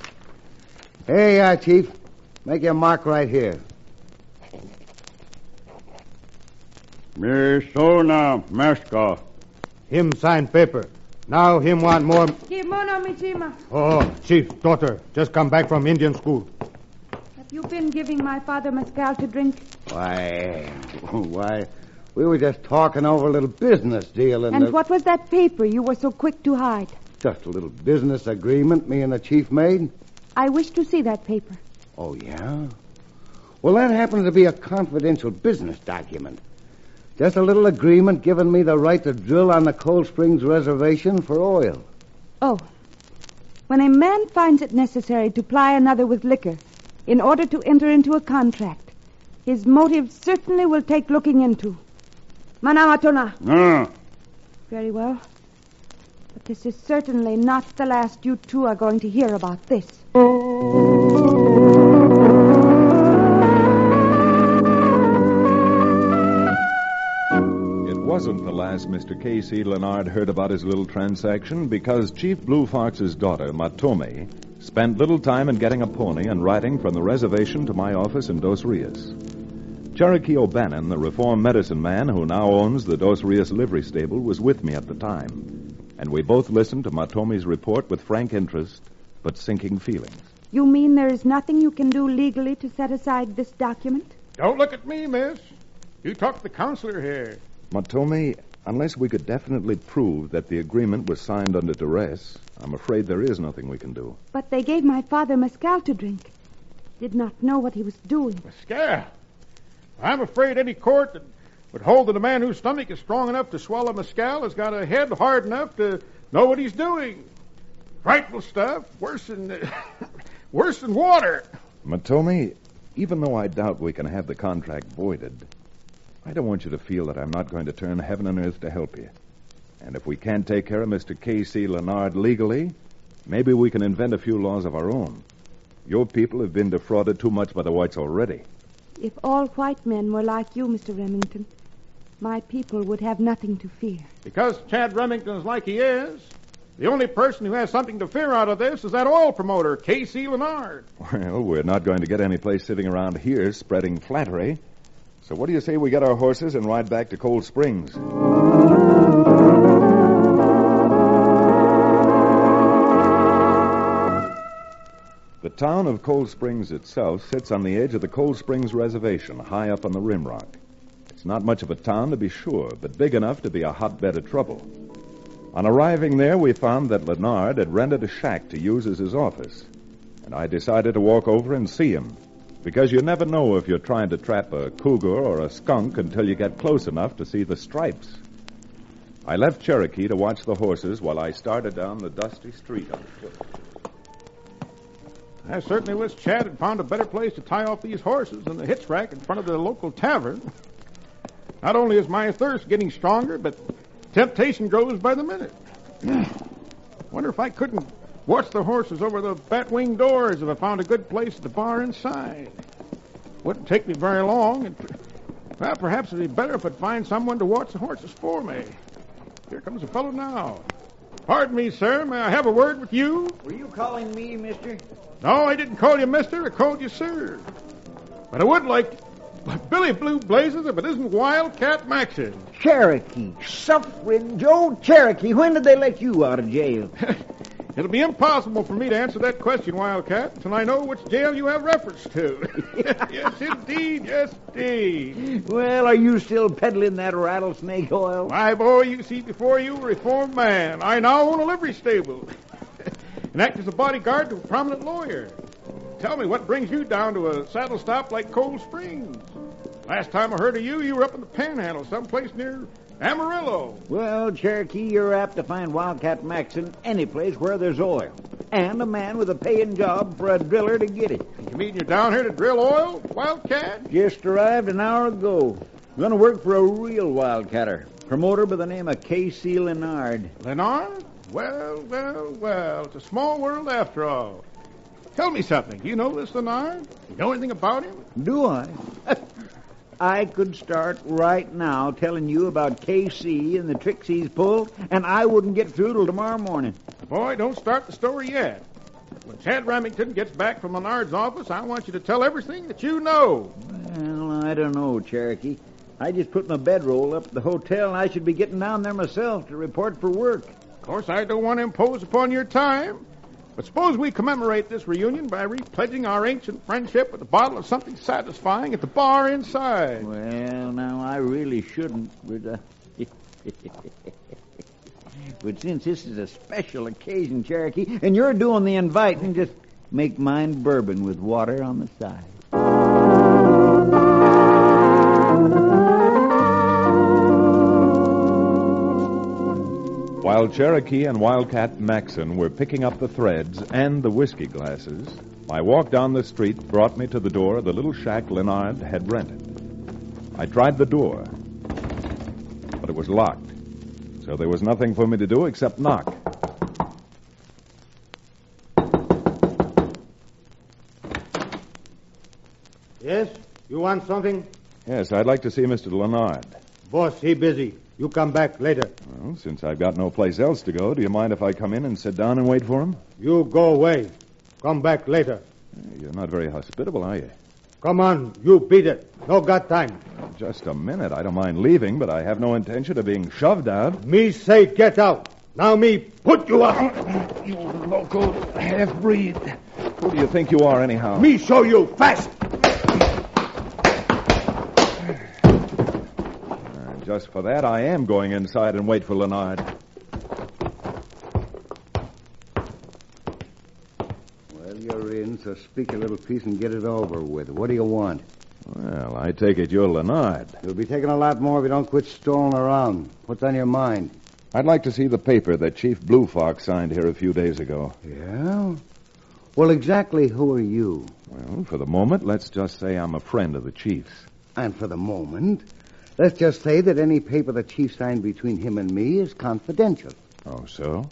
Hey, Chief. Make your mark right here. Misona Meska. Him sign paper. Now him want more. Kimono Mishima. Oh, Chief, daughter, just come back from Indian school. Have you been giving my father mescal to drink? Why, we were just talking over a little business deal And what was that paper you were so quick to hide? Just a little business agreement me and the chief made. I wish to see that paper. Oh, yeah? Well, that happens to be a confidential business document. Just a little agreement giving me the right to drill on the Cold Springs reservation for oil. Oh. When a man finds it necessary to ply another with liquor in order to enter into a contract, his motive certainly will take looking into. Manamatona. Very well. But this is certainly not the last you two are going to hear about this. It wasn't the last Mr. K.C. Leonard heard about his little transaction because Chief Blue Fox's daughter, Matome, spent little time in getting a pony and riding from the reservation to my office in Dos Rios. Cherokee O'Bannon, the reformed medicine man who now owns the Dos Rios livery stable, was with me at the time, and we both listened to Matome's report with frank interest, but sinking feelings. You mean there is nothing you can do legally to set aside this document? Don't look at me, miss. You talk to the counselor here. Matome, unless we could definitely prove that the agreement was signed under duress, I'm afraid there is nothing we can do. But they gave my father mescal to drink. Did not know what he was doing. Mescal? I'm afraid any court that would hold that a man whose stomach is strong enough to swallow mescal has got a head hard enough to know what he's doing. Frightful stuff. Worse than water. Matome, even though I doubt we can have the contract voided, I don't want you to feel that I'm not going to turn heaven and earth to help you. And if we can't take care of Mr. K.C. Leonard legally, maybe we can invent a few laws of our own. Your people have been defrauded too much by the whites already. If all white men were like you, Mr. Remington, my people would have nothing to fear. Because Chad Remington is like he is, the only person who has something to fear out of this is that oil promoter, K.C. Leonard. Well, we're not going to get any place sitting around here spreading flattery. So what do you say we get our horses and ride back to Cold Springs? The town of Cold Springs itself sits on the edge of the Cold Springs Reservation, high up on the rim rock. It's not much of a town, to be sure, but big enough to be a hotbed of trouble. On arriving there, we found that Leonard had rented a shack to use as his office, and I decided to walk over and see him, because you never know if you're trying to trap a cougar or a skunk until you get close enough to see the stripes. I left Cherokee to watch the horses while I started down the dusty street on foot. I certainly wish Chad had found a better place to tie off these horses than the hitch rack in front of the local tavern. Not only is my thirst getting stronger, but temptation grows by the minute. Wonder if I couldn't watch the horses over the bat-wing doors if I found a good place at the bar inside. Wouldn't take me very long, and well, perhaps it'd be better if I'd find someone to watch the horses for me. Here comes a fellow now. Pardon me, sir. May I have a word with you? Were you calling me, mister? No, I didn't call you mister. I called you sir. But I would like Billy Blue Blazes if it isn't Wildcat Maxon. Cherokee. Suffering Joe Cherokee. When did they let you out of jail? It'll be impossible for me to answer that question, Wildcat, until I know which jail you have reference to. Yes, indeed. Yes, indeed. Well, are you still peddling that rattlesnake oil? Why, boy, you see before you a reformed man. I now own a livery stable and act as a bodyguard to a prominent lawyer. Tell me, what brings you down to a saddle stop like Cold Springs? Last time I heard of you, you were up in the Panhandle, someplace near Amarillo. Well, Cherokee, you're apt to find Wildcat Maxon any place where there's oil. And a man with a paying job for a driller to get it. You mean you're down here to drill oil, Wildcat? Just arrived an hour ago. I'm going to work for a real wildcatter. Promoter by the name of K.C. Leonard. Leonard? Well, well, well. It's a small world after all. Tell me something. Do you know this Leonard? You know anything about him? Do I? I could start right now telling you about K.C. and the tricks he's pulled, and I wouldn't get through till tomorrow morning. Boy, don't start the story yet. When Chad Remington gets back from Leonard's office, I want you to tell everything that you know. Well, I don't know, Cherokee. I just put my bedroll up at the hotel, and I should be getting down there myself to report for work. Of course, I don't want to impose upon your time. But suppose we commemorate this reunion by repledging our ancient friendship with a bottle of something satisfying at the bar inside. Well, now, I really shouldn't, but, but since this is a special occasion, Cherokee, and you're doing the inviting, just make mine bourbon with water on the side. While Cherokee and Wildcat Maxon were picking up the threads and the whiskey glasses, my walk down the street brought me to the door of the little shack Leonard had rented. I tried the door, but it was locked, so there was nothing for me to do except knock. Yes? You want something? Yes, I'd like to see Mr. Leonard. Boss, he busy. You come back later. Well, since I've got no place else to go, do you mind if I come in and sit down and wait for him? You go away. Come back later. You're not very hospitable, are you? Come on, you beat it. No got time. Just a minute. I don't mind leaving, but I have no intention of being shoved out. Me say get out. Now me put you up. You local half-breed. Who do you think you are, anyhow? Me show you fast. Just for that, I am going inside and wait for Leonard. Well, you're in, so speak a little piece and get it over with. What do you want? Well, I take it you're Leonard. You'll be taking a lot more if you don't quit stalling around. What's on your mind? I'd like to see the paper that Chief Blue Fox signed here a few days ago. Yeah? Well, exactly who are you? Well, for the moment, let's just say I'm a friend of the Chief's. And for the moment, Let's just say that any paper the chief signed between him and me is confidential. Oh, so?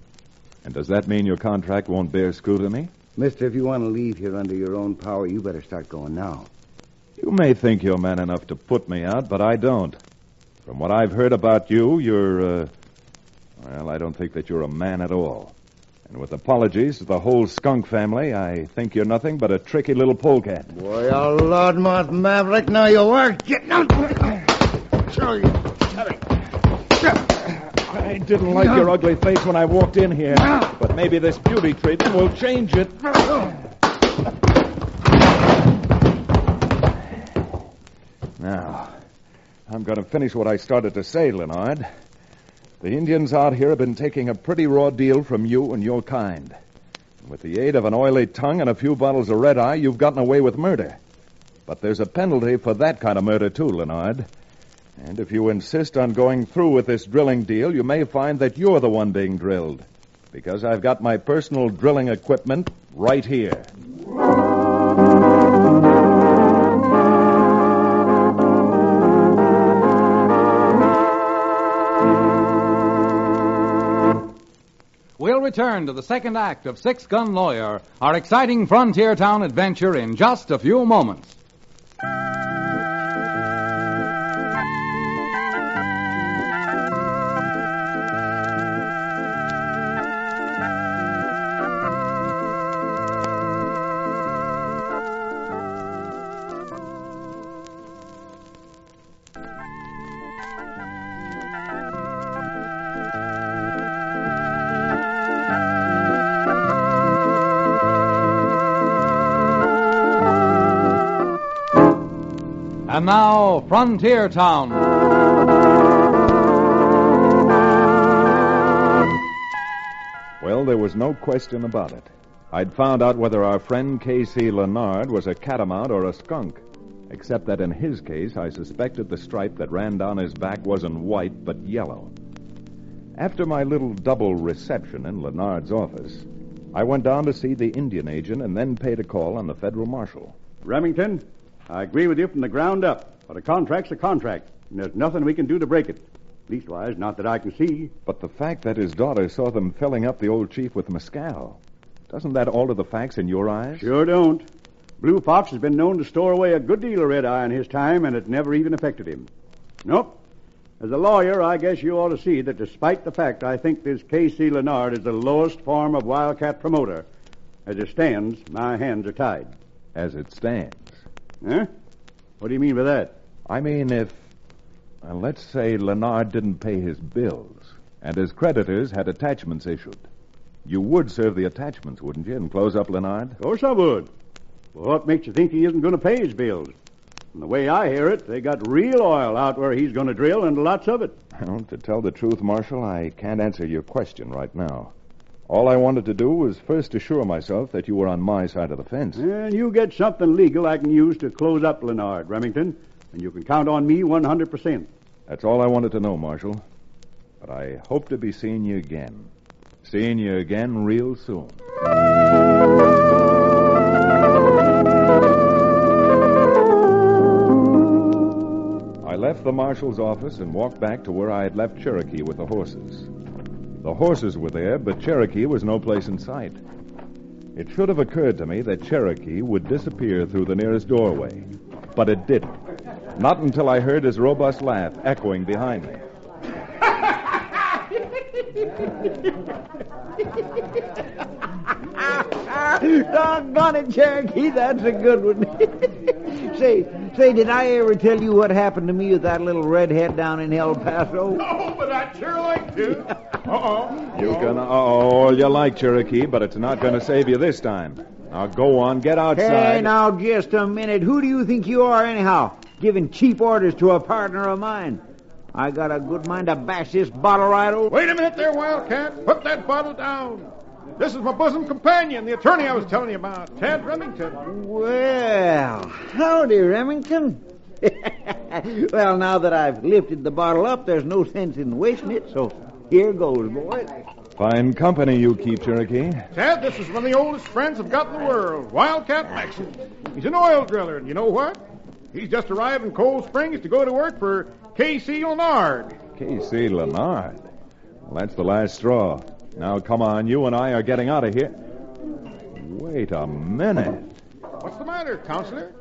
And does that mean your contract won't bear scrutiny? Mister, if you want to leave here under your own power, you better start going now. You may think you're man enough to put me out, but I don't. From what I've heard about you, you're, well, I don't think that you're a man at all. And with apologies to the whole skunk family, I think you're nothing but a tricky little polecat. Boy, you loudmouth maverick, now you are getting out. Show you. I didn't like your ugly face when I walked in here, but maybe this beauty treatment will change it. Now, I'm going to finish what I started to say, Leonard. The Indians out here have been taking a pretty raw deal from you and your kind. With the aid of an oily tongue and a few bottles of red-eye, you've gotten away with murder. But there's a penalty for that kind of murder, too, Leonard. And if you insist on going through with this drilling deal, you may find that you're the one being drilled. Because I've got my personal drilling equipment right here. We'll return to the second act of Six Gun Lawyer, our exciting frontier town adventure, in just a few moments. And now, Frontier Town. Well, there was no question about it. I'd found out whether our friend K.C. Leonard was a catamount or a skunk. Except that in his case, I suspected the stripe that ran down his back wasn't white, but yellow. After my little double reception in Leonard's office, I went down to see the Indian agent and then paid a call on the federal marshal. Remington, I agree with you from the ground up, but a contract's a contract, and there's nothing we can do to break it. Leastwise, not that I can see. But the fact that his daughter saw them filling up the old chief with mescal, doesn't that alter the facts in your eyes? Sure don't. Blue Fox has been known to store away a good deal of red-eye in his time, and it never even affected him. Nope. As a lawyer, I guess you ought to see that despite the fact I think this K.C. Leonard is the lowest form of wildcat promoter, as it stands, my hands are tied. As it stands? Huh? What do you mean by that? I mean, if, let's say Leonard didn't pay his bills, and his creditors had attachments issued. You would serve the attachments, wouldn't you, and close up Leonard? Of course I would. Well, what makes you think he isn't going to pay his bills? From the way I hear it, they got real oil out where he's going to drill, and lots of it. Well, to tell the truth, Marshal, I can't answer your question right now. All I wanted to do was first assure myself that you were on my side of the fence. And you get something legal I can use to close up Leonard, Remington, and you can count on me 100%. That's all I wanted to know, Marshal. But I hope to be seeing you again. Seeing you again real soon. I left the marshal's office and walked back to where I had left Cherokee with the horses. The horses were there, but Cherokee was no place in sight. It should have occurred to me that Cherokee would disappear through the nearest doorway, but it didn't. Not until I heard his robust laugh echoing behind me. Doggone it, Cherokee, that's a good one. Say, did I ever tell you what happened to me with that little redhead down in El Paso? No, but I'd sure like to. You're gonna all you like, Cherokee, but it's not gonna save you this time. Now go on, get outside. Hey, now just a minute. Who do you think you are, anyhow? Giving cheap orders to a partner of mine. I got a good mind to bash this bottle right over. Wait a minute there, Wildcat. Put that bottle down. This is my bosom companion, the attorney I was telling you about, Ted Remington. Well, howdy, Remington. Well, now that I've lifted the bottle up, there's no sense in wasting it, so here goes, boys. Fine company you keep, Cherokee. Ted, this is one of the oldest friends I've got in the world, Wildcat Maxon. He's an oil driller, and you know what? He's just arrived in Cold Springs to go to work for Casey Leonard. Casey Leonard? Well, that's the last straw. Now, come on, you and I are getting out of here. Wait a minute. What's the matter, Counselor?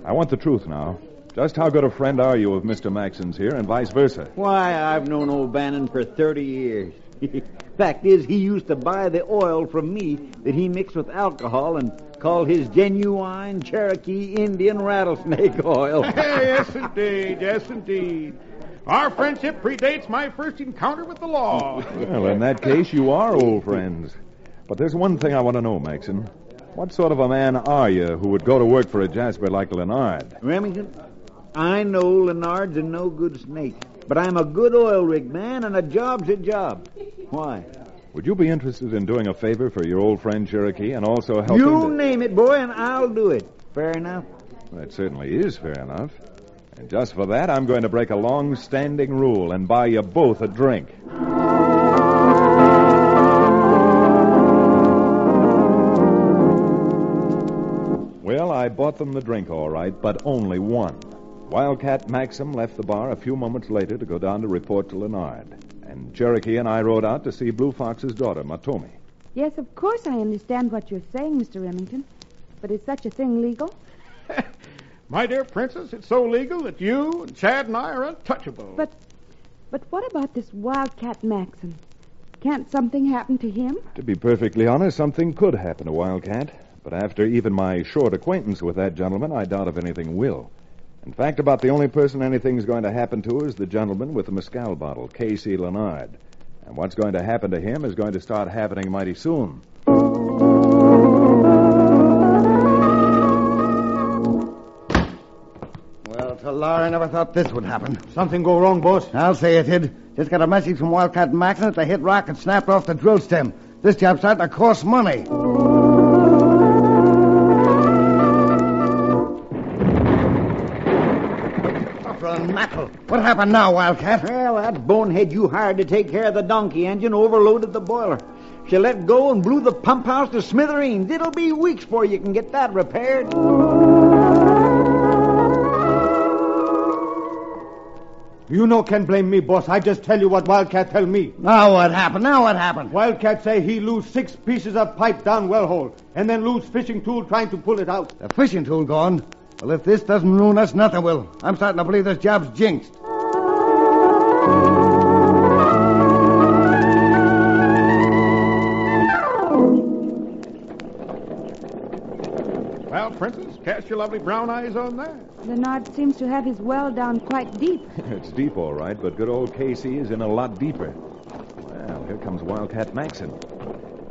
I want the truth now. Just how good a friend are you of Mr. Maxon's here, and vice versa? Why, I've known old Bannon for 30 years. Fact is, he used to buy the oil from me that he mixed with alcohol and called his genuine Cherokee Indian rattlesnake oil. Yes, indeed. Yes, indeed. Our friendship predates my first encounter with the law. Well, in that case, you are old friends. But there's one thing I want to know, Maxon. What sort of a man are you who would go to work for a jasper like Leonard? Remington, I know Leonard's a no-good snake, but I'm a good oil rig man, and a job's a job. Why? Would you be interested in doing a favor for your old friend Cherokee and also helping... You name it, boy, and I'll do it. Fair enough? That certainly is fair enough. And just for that, I'm going to break a long-standing rule and buy you both a drink. Well, I bought them the drink, all right, but only one. Wildcat Maxim left the bar a few moments later to go down to report to Leonard. And Cherokee and I rode out to see Blue Fox's daughter, Matomi. Yes, of course I understand what you're saying, Mr. Remington. But is such a thing legal? My dear Princess, it's so legal that you and Chad and I are untouchable. But what about this Wildcat Maxim? Can't something happen to him? To be perfectly honest, something could happen to Wildcat. But after even my short acquaintance with that gentleman, I doubt if anything will. In fact, about the only person anything's going to happen to is the gentleman with the mescal bottle, Casey Leonard. And what's going to happen to him is going to start happening mighty soon. Well, Talar, I never thought this would happen. Something go wrong, boss? I'll say it did. Just got a message from Wildcat Maxon that the hit rocket snapped off the drill stem. This job's starting to cost money. Mackerel. What happened now, Wildcat? Well, that bonehead you hired to take care of the donkey engine overloaded the boiler. She let go and blew the pump house to smithereens. It'll be weeks before you can get that repaired. You no can blame me, boss. I just tell you what Wildcat tell me. Now what happened? Wildcat say he lose 6 pieces of pipe down well hole, and then lose fishing tool trying to pull it out. The fishing tool gone? Well, if this doesn't ruin us, nothing will. I'm starting to believe this job's jinxed. Well, Princess, cast your lovely brown eyes on that. Leonard seems to have his well down quite deep. It's deep, all right, but good old Casey is in a lot deeper. Well, here comes Wildcat Maxon.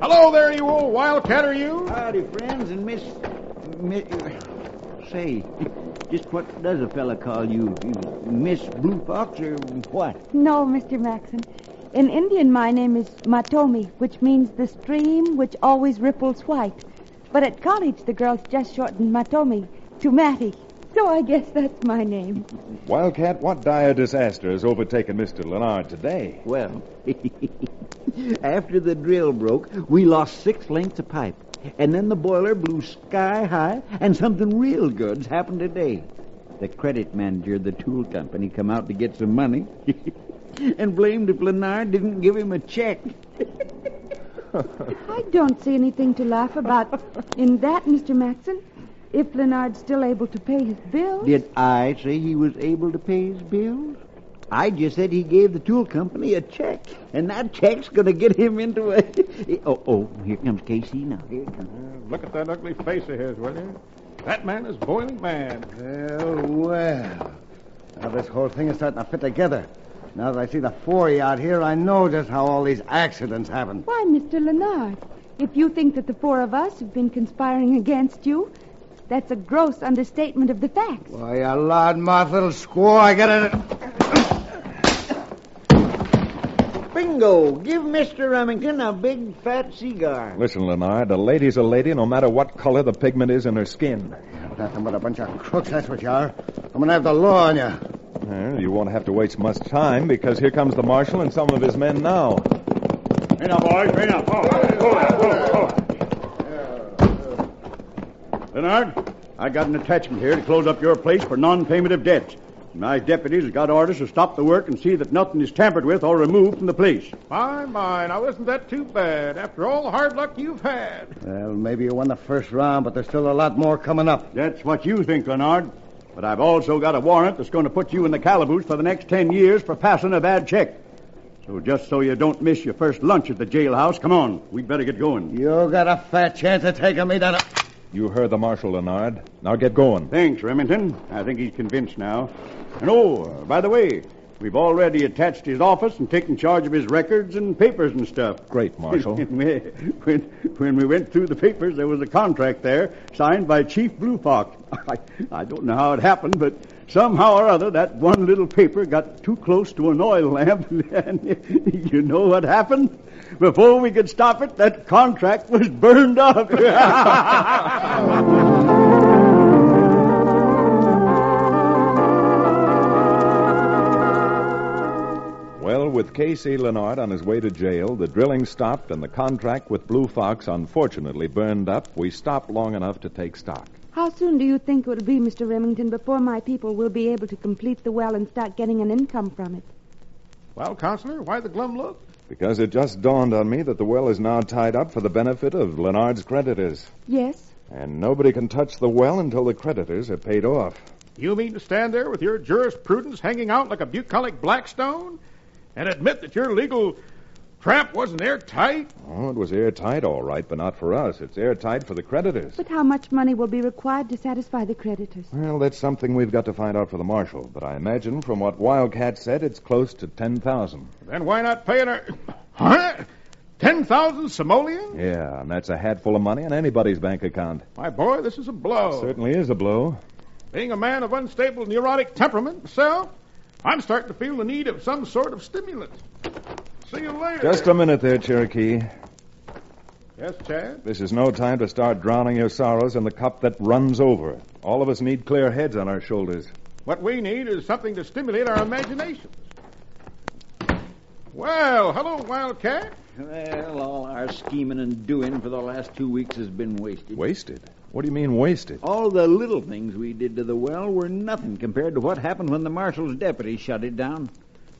Hello there, you old wildcat, are you? Howdy, friends, and Miss... Say, just what does a fella call you? Miss Blue Fox or what? No, Mr. Maxon. In Indian, my name is Matomi, which means the stream which always ripples white. But at college, the girls just shortened Matomi to Matty. So I guess that's my name. Wildcat, what dire disaster has overtaken Mr. Leonard today? Well, after the drill broke, we lost 6 lengths of pipe. And then the boiler blew sky high, and something real good's happened today. The credit manager of the tool company come out to get some money and blamed if Leonard didn't give him a check. I don't see anything to laugh about in that, Mr. Maxon. If Leonard's still able to pay his bills. Did I say he was able to pay his bills? I just said he gave the tool company a check, and that check's going to get him into a... Oh, here comes Casey now. Here he comes. Look at that ugly face of his, will you? That man is boiling mad. Well. Now this whole thing is starting to fit together. Now that I see the 4 of you out here, I know just how all these accidents happen. Why, Mr. Leonard, if you think that the 4 of us have been conspiring against you, that's a gross understatement of the facts. Why, you loudmouth little squaw, I got it. Bingo! Give Mr. Remington a big fat cigar. Listen, Leonard, a lady's a lady no matter what color the pigment is in her skin. Nothing but a bunch of crooks, that's what you are. I'm going to have the law on you. Well, you won't have to waste much time because here comes the marshal and some of his men now. Hey now, boys, hey now. Leonard, I got an attachment here to close up your place for non-payment of debts. My deputies have got orders to stop the work and see that nothing is tampered with or removed from the place. My, now isn't that too bad after all the hard luck you've had? Well, maybe you won the first round, but there's still a lot more coming up. That's what you think, Leonard. But I've also got a warrant that's going to put you in the calaboose for the next 10 years for passing a bad check. So just so you don't miss your first lunch at the jailhouse, come on. We'd better get going. You got a fat chance of taking me down. You heard the marshal, Leonard. Now get going. Thanks, Remington. I think he's convinced now. And by the way, we've already attached his office and taken charge of his records and papers and stuff. Great, Marshal. when we went through the papers, there was a contract there signed by Chief Blue Fox. I don't know how it happened, but somehow or other, that one little paper got too close to an oil lamp, and you know what happened? Before we could stop it, that contract was burned up. Well, with K.C. Leonard on his way to jail, the drilling stopped, and the contract with Blue Fox unfortunately burned up. We stopped long enough to take stock. How soon do you think it will be, Mr. Remington, before my people will be able to complete the well and start getting an income from it? Well, Counselor, why the glum look? Because it just dawned on me that the well is now tied up for the benefit of Leonard's creditors. Yes? And nobody can touch the well until the creditors are paid off. You mean to stand there with your jurisprudence hanging out like a bucolic Blackstone and admit that your legal trap wasn't airtight? Oh, it was airtight, all right, but not for us. It's airtight for the creditors. But how much money will be required to satisfy the creditors? Well, that's something we've got to find out for the marshal. But I imagine from what Wildcat said, it's close to 10,000. Then why not pay her... Huh? 10,000 simoleons? Yeah, and that's a hatful of money in anybody's bank account. My boy, this is a blow. It certainly is a blow. Being a man of unstable neurotic temperament myself, I'm starting to feel the need of some sort of stimulant. See you later. Just a minute there, Cherokee. Yes, Chad? This is no time to start drowning your sorrows in the cup that runs over. All of us need clear heads on our shoulders. What we need is something to stimulate our imaginations. Well, hello, Wildcat. Well, all our scheming and doing for the last 2 weeks has been wasted. Wasted? What do you mean wasted? All the little things we did to the well were nothing compared to what happened when the marshal's deputy shut it down.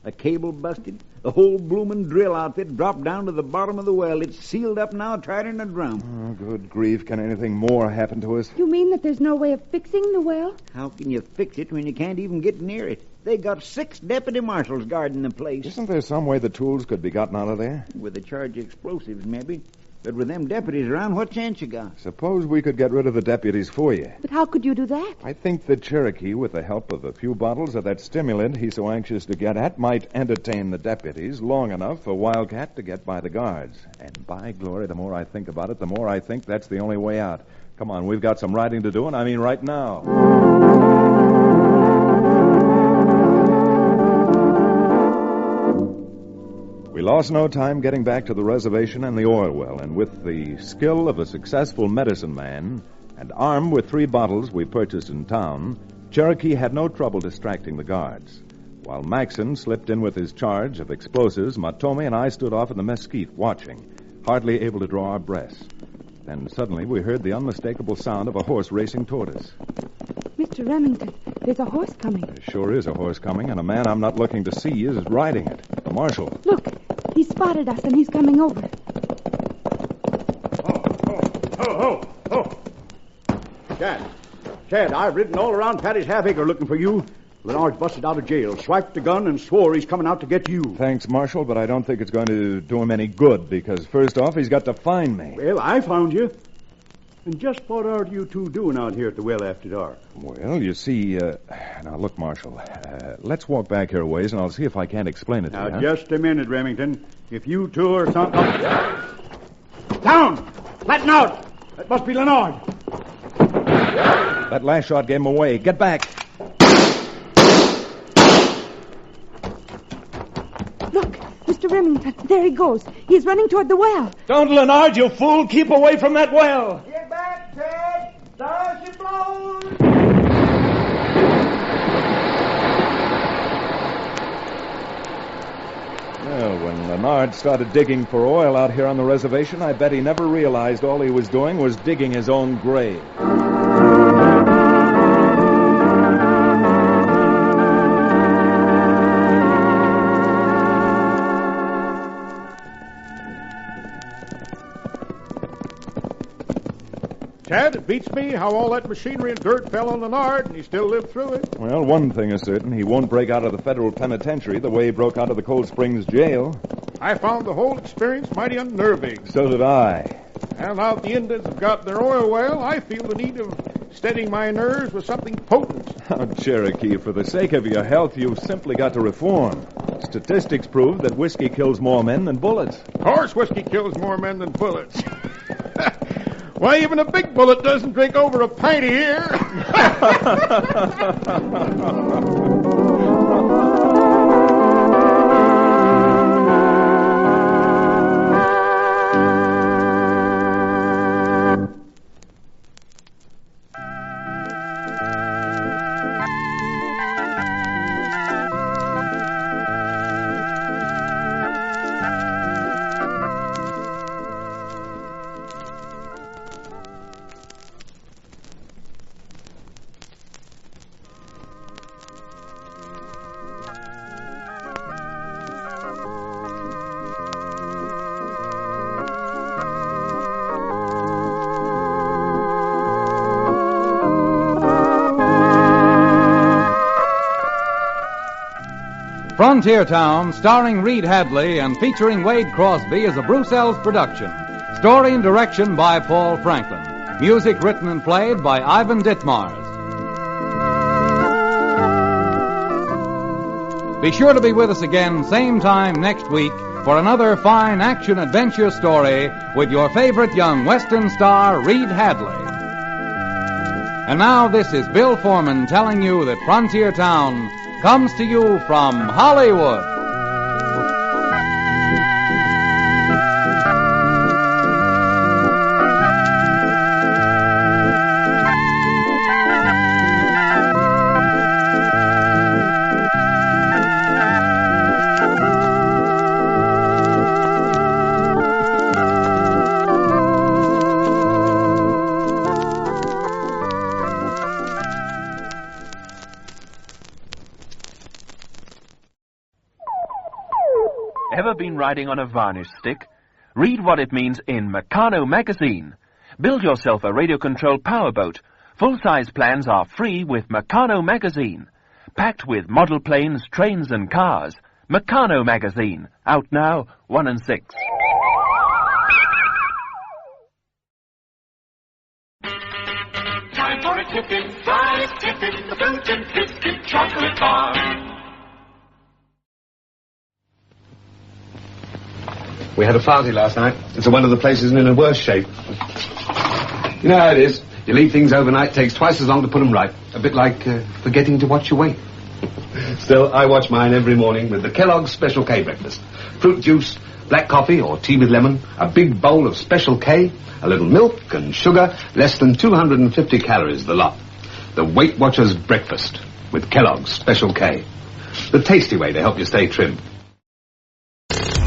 A cable busted. The whole bloomin' drill outfit dropped down to the bottom of the well. It's sealed up now, tighter than a drum. Oh, good grief. Can anything more happen to us? You mean that there's no way of fixing the well? How can you fix it when you can't even get near it? They got 6 deputy marshals guarding the place. Isn't there some way the tools could be gotten out of there? With a charge of explosives, maybe. But with them deputies around, what chance you got? Suppose we could get rid of the deputies for you. But how could you do that? I think the Cherokee, with the help of a few bottles of that stimulant he's so anxious to get at, might entertain the deputies long enough for Wildcat to get by the guards. And by glory, the more I think about it, the more I think that's the only way out. Come on, we've got some writing to do, and I mean right now. We lost no time getting back to the reservation and the oil well, and with the skill of a successful medicine man and armed with 3 bottles we purchased in town, Cherokee had no trouble distracting the guards. While Maxon slipped in with his charge of explosives, Matome and I stood off in the mesquite watching, hardly able to draw our breaths. Then suddenly we heard the unmistakable sound of a horse racing toward us. Mr. Remington, there's a horse coming. There sure is a horse coming, and a man I'm not looking to see is riding it. The marshal. Look, he spotted us and he's coming over. Oh. Chad, I've ridden all around Patty's half-acre looking for you. Leonard's busted out of jail, swiped the gun, and swore he's coming out to get you. Thanks, Marshal, but I don't think it's going to do him any good, because first off, he's got to find me. Well, I found you. And just what are you two doing out here at the well after dark? Well, you see, now look, Marshal, let's walk back here a ways, and I'll see if I can't explain it to you. Now, just a minute, Remington. If you two are something... Down! Flatten out! That must be Leonard. That last shot gave him away. Get back. Look, Mr. Remington, there he goes. He's running toward the well. Don't, Leonard, you fool. Keep away from that well. Get back, Ted. There she blows. Well, when Leonard started digging for oil out here on the reservation, I bet he never realized all he was doing was digging his own grave. Chad, it beats me how all that machinery and dirt fell on the nard and he still lived through it. Well, one thing is certain. He won't break out of the federal penitentiary the way he broke out of the Cold Springs jail. I found the whole experience mighty unnerving. So did I. And now that the Indians have got their oil well, I feel the need of steadying my nerves with something potent. Oh, Cherokee, for the sake of your health, you've simply got to reform. Statistics prove that whiskey kills more men than bullets. Of course whiskey kills more men than bullets. Why, even a big bullet doesn't drink over a pint a year. Frontier Town, starring Reed Hadley and featuring Wade Crosby, is a Bruce Ells production. Story and direction by Paul Franklin. Music written and played by Ivan Ditmars. Be sure to be with us again same time next week for another fine action-adventure story with your favorite young Western star, Reed Hadley. And now this is Bill Foreman telling you that Frontier Town comes to you from Hollywood. Ever been riding on a varnish stick? Read what it means in Meccano magazine. Build yourself a radio-controlled powerboat. Full-size plans are free with Meccano magazine. Packed with model planes, trains, and cars. Meccano magazine. Out now, 1 and 6. Time for a tippin', fries tippin', the fruit and biscuit chocolate bar. We had a party last night. It's one of the places in a worse shape. You know how it is. You leave things overnight, takes twice as long to put them right. A bit like forgetting to watch your weight. Still, I watch mine every morning with the Kellogg's Special K breakfast. Fruit juice, black coffee or tea with lemon, a big bowl of Special K, a little milk and sugar, less than 250 calories the lot. The Weight Watchers breakfast with Kellogg's Special K. The tasty way to help you stay trim.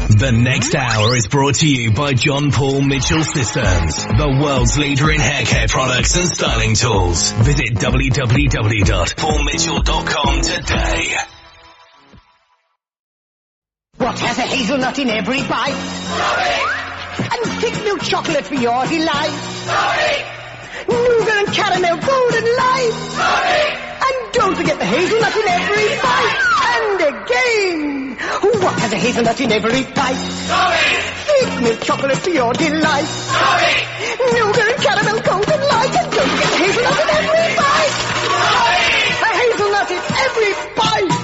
The next hour is brought to you by John Paul Mitchell Systems, the world's leader in hair care products and styling tools. Visit www.paulmitchell.com today. What has a hazelnut in every bite? Sorry. And thick milk chocolate for your delight? Sorry. Nougat and caramel golden light? Sorry. And don't forget the hazelnut in every bite. And again. What has a hazelnut in every bite? Sorry. Thick milk chocolate for your delight? Sorry. Nougat and caramel golden light. And don't forget the hazelnut in every bite. Sorry. A hazelnut in every bite.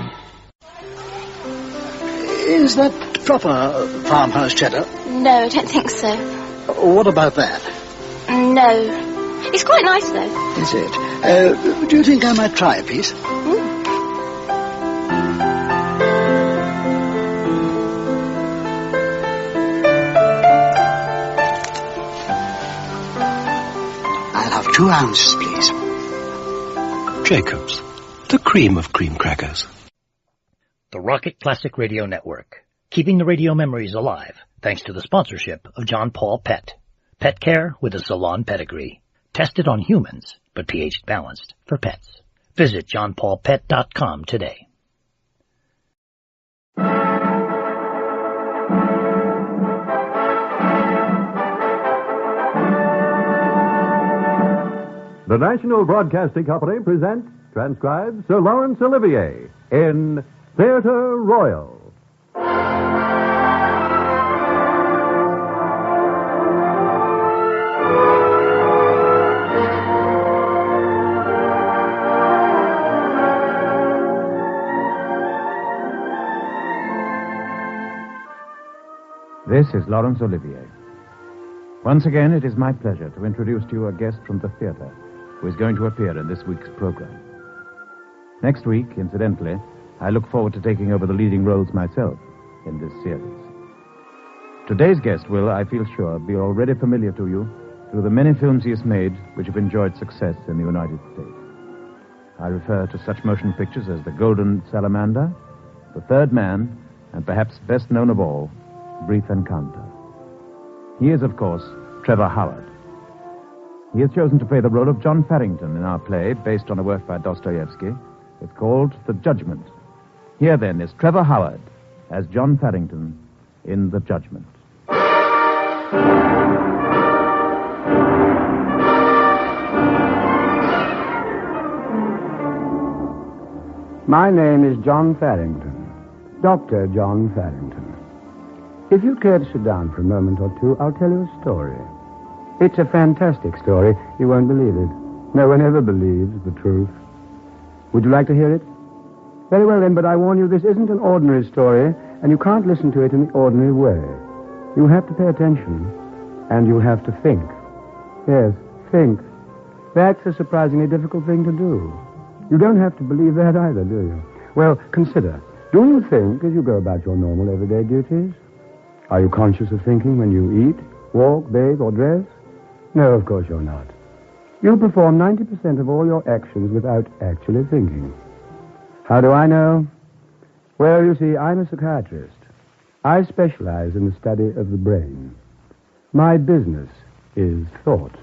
Is that proper farmhouse cheddar? No, I don't think so. What about that? No. It's quite nice, though. Is it? Do you think I might try a piece? I'll have 2 ounces, please. Jacob's, the cream of cream crackers. The Rocket Classic Radio Network, keeping the radio memories alive thanks to the sponsorship of John Paul Pet. Pet care with a salon pedigree. Tested on humans, but pH balanced for pets. Visit johnpaulpet.com today. The National Broadcasting Company presents, transcribes, Sir Laurence Olivier in Theatre Royal. This is Laurence Olivier. Once again, it is my pleasure to introduce to you a guest from the theater who is going to appear in this week's program. Next week, incidentally, I look forward to taking over the leading roles myself in this series. Today's guest will, I feel sure, be already familiar to you through the many films he has made which have enjoyed success in the United States. I refer to such motion pictures as The Golden Salamander, The Third Man, and perhaps best known of all, Brief Encounter. He is, of course, Trevor Howard. He has chosen to play the role of John Farrington in our play, based on a work by Dostoevsky. It's called The Judgment. Here, then, is Trevor Howard as John Farrington in The Judgment. My name is John Farrington, Dr. John Farrington. If you'd care to sit down for a moment or two, I'll tell you a story. It's a fantastic story. You won't believe it. No one ever believes the truth. Would you like to hear it? Very well, then, but I warn you, this isn't an ordinary story, and you can't listen to it in the ordinary way. You'll have to pay attention, and you'll have to think. Yes, think. That's a surprisingly difficult thing to do. You don't have to believe that either, do you? Well, consider. Do you think as you go about your normal everyday duties? Are you conscious of thinking when you eat, walk, bathe, or dress? No, of course you're not. You perform 90% of all your actions without actually thinking. How do I know? Well, you see, I'm a psychiatrist. I specialize in the study of the brain. My business is thought.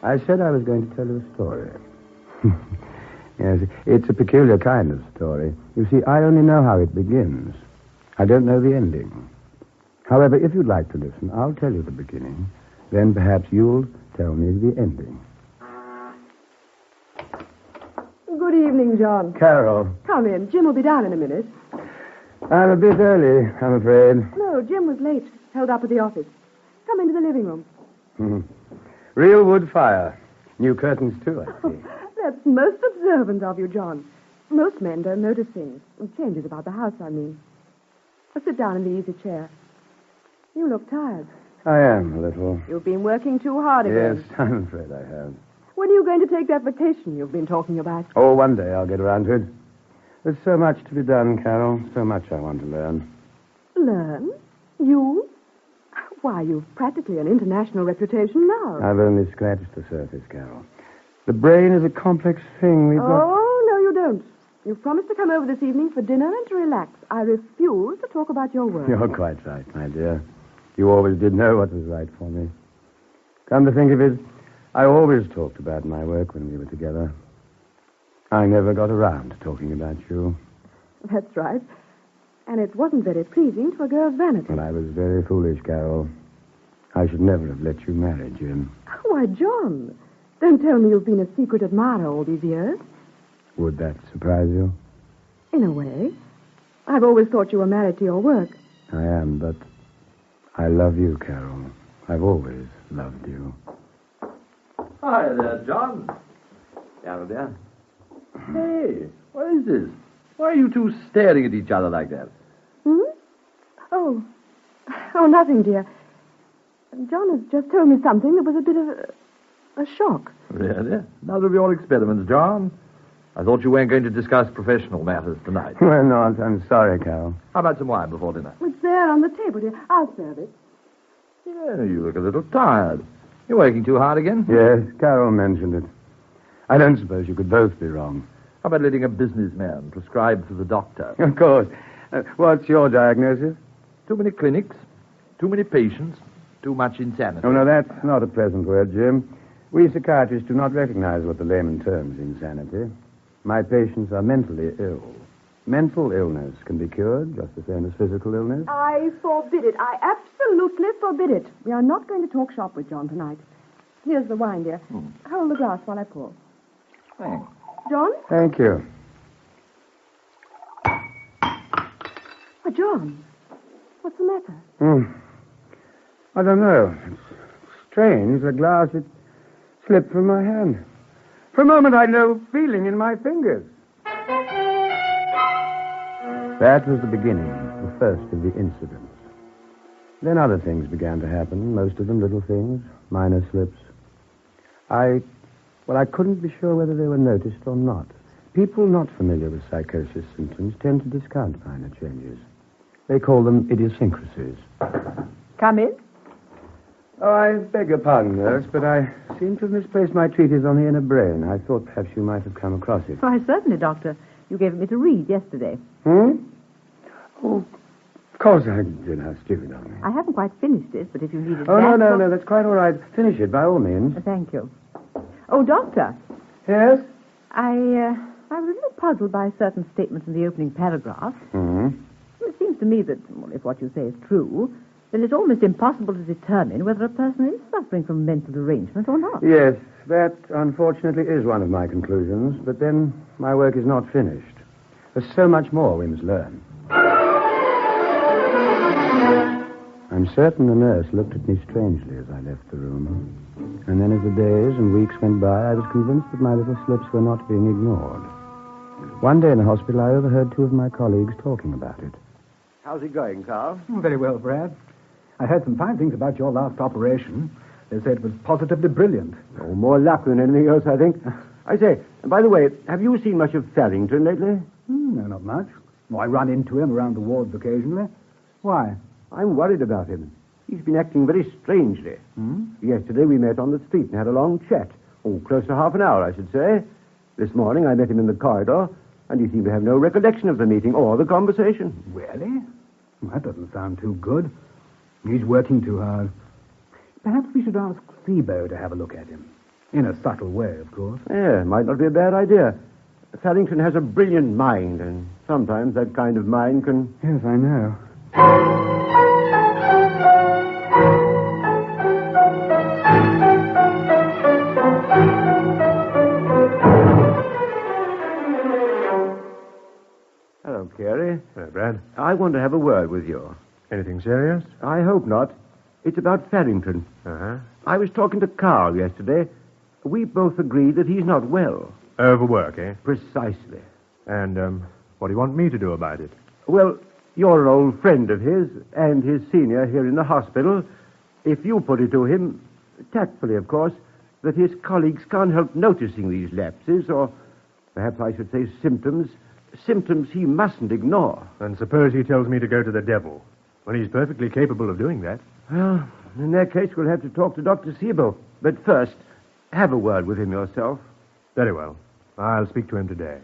I said I was going to tell you a story. Yes, it's a peculiar kind of story. You see, I only know how it begins. I don't know the ending. However, if you'd like to listen, I'll tell you the beginning. Then perhaps you'll tell me the ending. Good evening, John. Carol. Come in. Jim will be down in a minute. I'm a bit early, I'm afraid. No, Jim was late. Held up at the office. Come into the living room. Real wood fire. New curtains, too, I see. That's most observant of you, John. Most men don't notice things. Changes about the house, I mean. Sit down in the easy chair. You look tired. I am, a little. You've been working too hard again. Yes, I'm afraid I have. When are you going to take that vacation you've been talking about? Oh, one day I'll get around to it. There's so much to be done, Carol. So much I want to learn. Learn? You? Why, you've practically an international reputation now. I've only scratched the surface, Carol. The brain is a complex thing. Oh, no, you don't. You've promised to come over this evening for dinner and to relax. I refuse to talk about your work. You're quite right, my dear. You always did know what was right for me. Come to think of it, I always talked about my work when we were together. I never got around to talking about you. That's right. And it wasn't very pleasing to a girl's vanity. Well, I was very foolish, Carol. I should never have let you marry Jim. Why, John, don't tell me you've been a secret admirer all these years. Would that surprise you? In a way. I've always thought you were married to your work. I am, but I love you, Carol. I've always loved you. Hi there, John. Carol, dear. Hey, what is this? Why are you two staring at each other like that? Oh, nothing, dear. John has just told me something that was a bit of a shock. Really? None of your experiments, John. I thought you weren't going to discuss professional matters tonight. Well, not. I'm sorry, Carol. How about some wine before dinner? It's there on the table, dear. I'll serve it. Yeah, you look a little tired. You're working too hard again? Yes, Carol mentioned it. I don't suppose you could both be wrong. How about letting a businessman prescribe for the doctor? Of course. What's your diagnosis? Too many clinics, too many patients, too much insanity. Oh, no, that's not a pleasant word, Jim. We psychiatrists do not recognize what the layman terms insanity. My patients are mentally ill. Mental illness can be cured just the same as physical illness. I forbid it. I absolutely forbid it. We are not going to talk shop with John tonight. Here's the wine, dear. Hold the glass while I pour. Thanks. John? Thank you. Oh, John. What's the matter? I don't know. It's strange. The glass, it slipped from my hand. For a moment, I had no feeling in my fingers. That was the beginning, the first of the incidents. Then other things began to happen, most of them little things, minor slips. I couldn't be sure whether they were noticed or not. People not familiar with psychosis symptoms tend to discount minor changes. They call them idiosyncrasies. Come in. Oh, I beg your pardon, nurse, but I seem to have misplaced my treatise on the inner brain. I thought perhaps you might have come across it. Why, certainly, Doctor. You gave it me to read yesterday. Oh, of course I did. How stupid of me. I haven't quite finished it, but if you need it Oh, back... no, that's quite all right. Finish it, by all means. Thank you. Oh, Doctor. Yes? I was a little puzzled by certain statements in the opening paragraph. It seems to me that, well, if what you say is true, then it's almost impossible to determine whether a person is suffering from mental derangement or not. Yes, that unfortunately is one of my conclusions, but then my work is not finished. There's so much more we must learn. I'm certain the nurse looked at me strangely as I left the room. And then as the days and weeks went by, I was convinced that my little slips were not being ignored. One day in the hospital, I overheard two of my colleagues talking about it. How's it going, Carl? Very well, Brad. I heard some fine things about your last operation. They said it was positively brilliant. Oh, more luck than anything else, I think. I say, by the way, have you seen much of Farrington lately? No, not much. I run into him around the wards occasionally. Why? I'm worried about him. He's been acting very strangely. Yesterday we met on the street and had a long chat. Oh, close to half an hour, I should say. This morning I met him in the corridor, and he seemed to have no recollection of the meeting or the conversation. Really? Well, that doesn't sound too good. He's working too hard. Perhaps we should ask Hobo to have a look at him. In a subtle way, of course. Yeah, might not be a bad idea. Farrington has a brilliant mind, and sometimes that kind of mind can... Yes, I know. Hello, Carey. Hello, Brad. I want to have a word with you. Anything serious? I hope not. It's about Farrington. I was talking to Carl yesterday. We both agreed that he's not well. Overwork, eh? Precisely. And, what do you want me to do about it? Well, you're an old friend of his, and his senior here in the hospital. If you put it to him, tactfully, of course, that his colleagues can't help noticing these lapses, or perhaps I should say symptoms he mustn't ignore. And suppose he tells me to go to the devil. Well, he's perfectly capable of doing that. Well, in that case, we'll have to talk to Dr. Hobo. But first, have a word with him yourself. Very well. I'll speak to him today.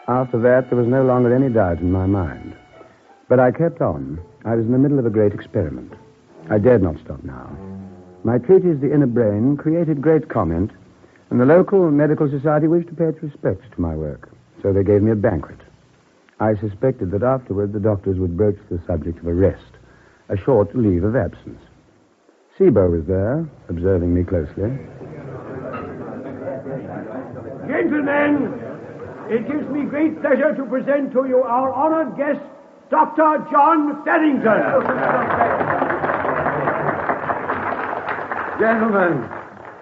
After that, there was no longer any doubt in my mind. But I kept on. I was in the middle of a great experiment. I dared not stop now. My treatise, The Inner Brain, created great comment, and the local medical society wished to pay its respects to my work. So they gave me a banquet. I suspected that afterward the doctors would broach the subject of arrest, a short leave of absence. Hobo was there, observing me closely. Gentlemen, it gives me great pleasure to present to you our honored guest, Dr. John Farrington. Gentlemen,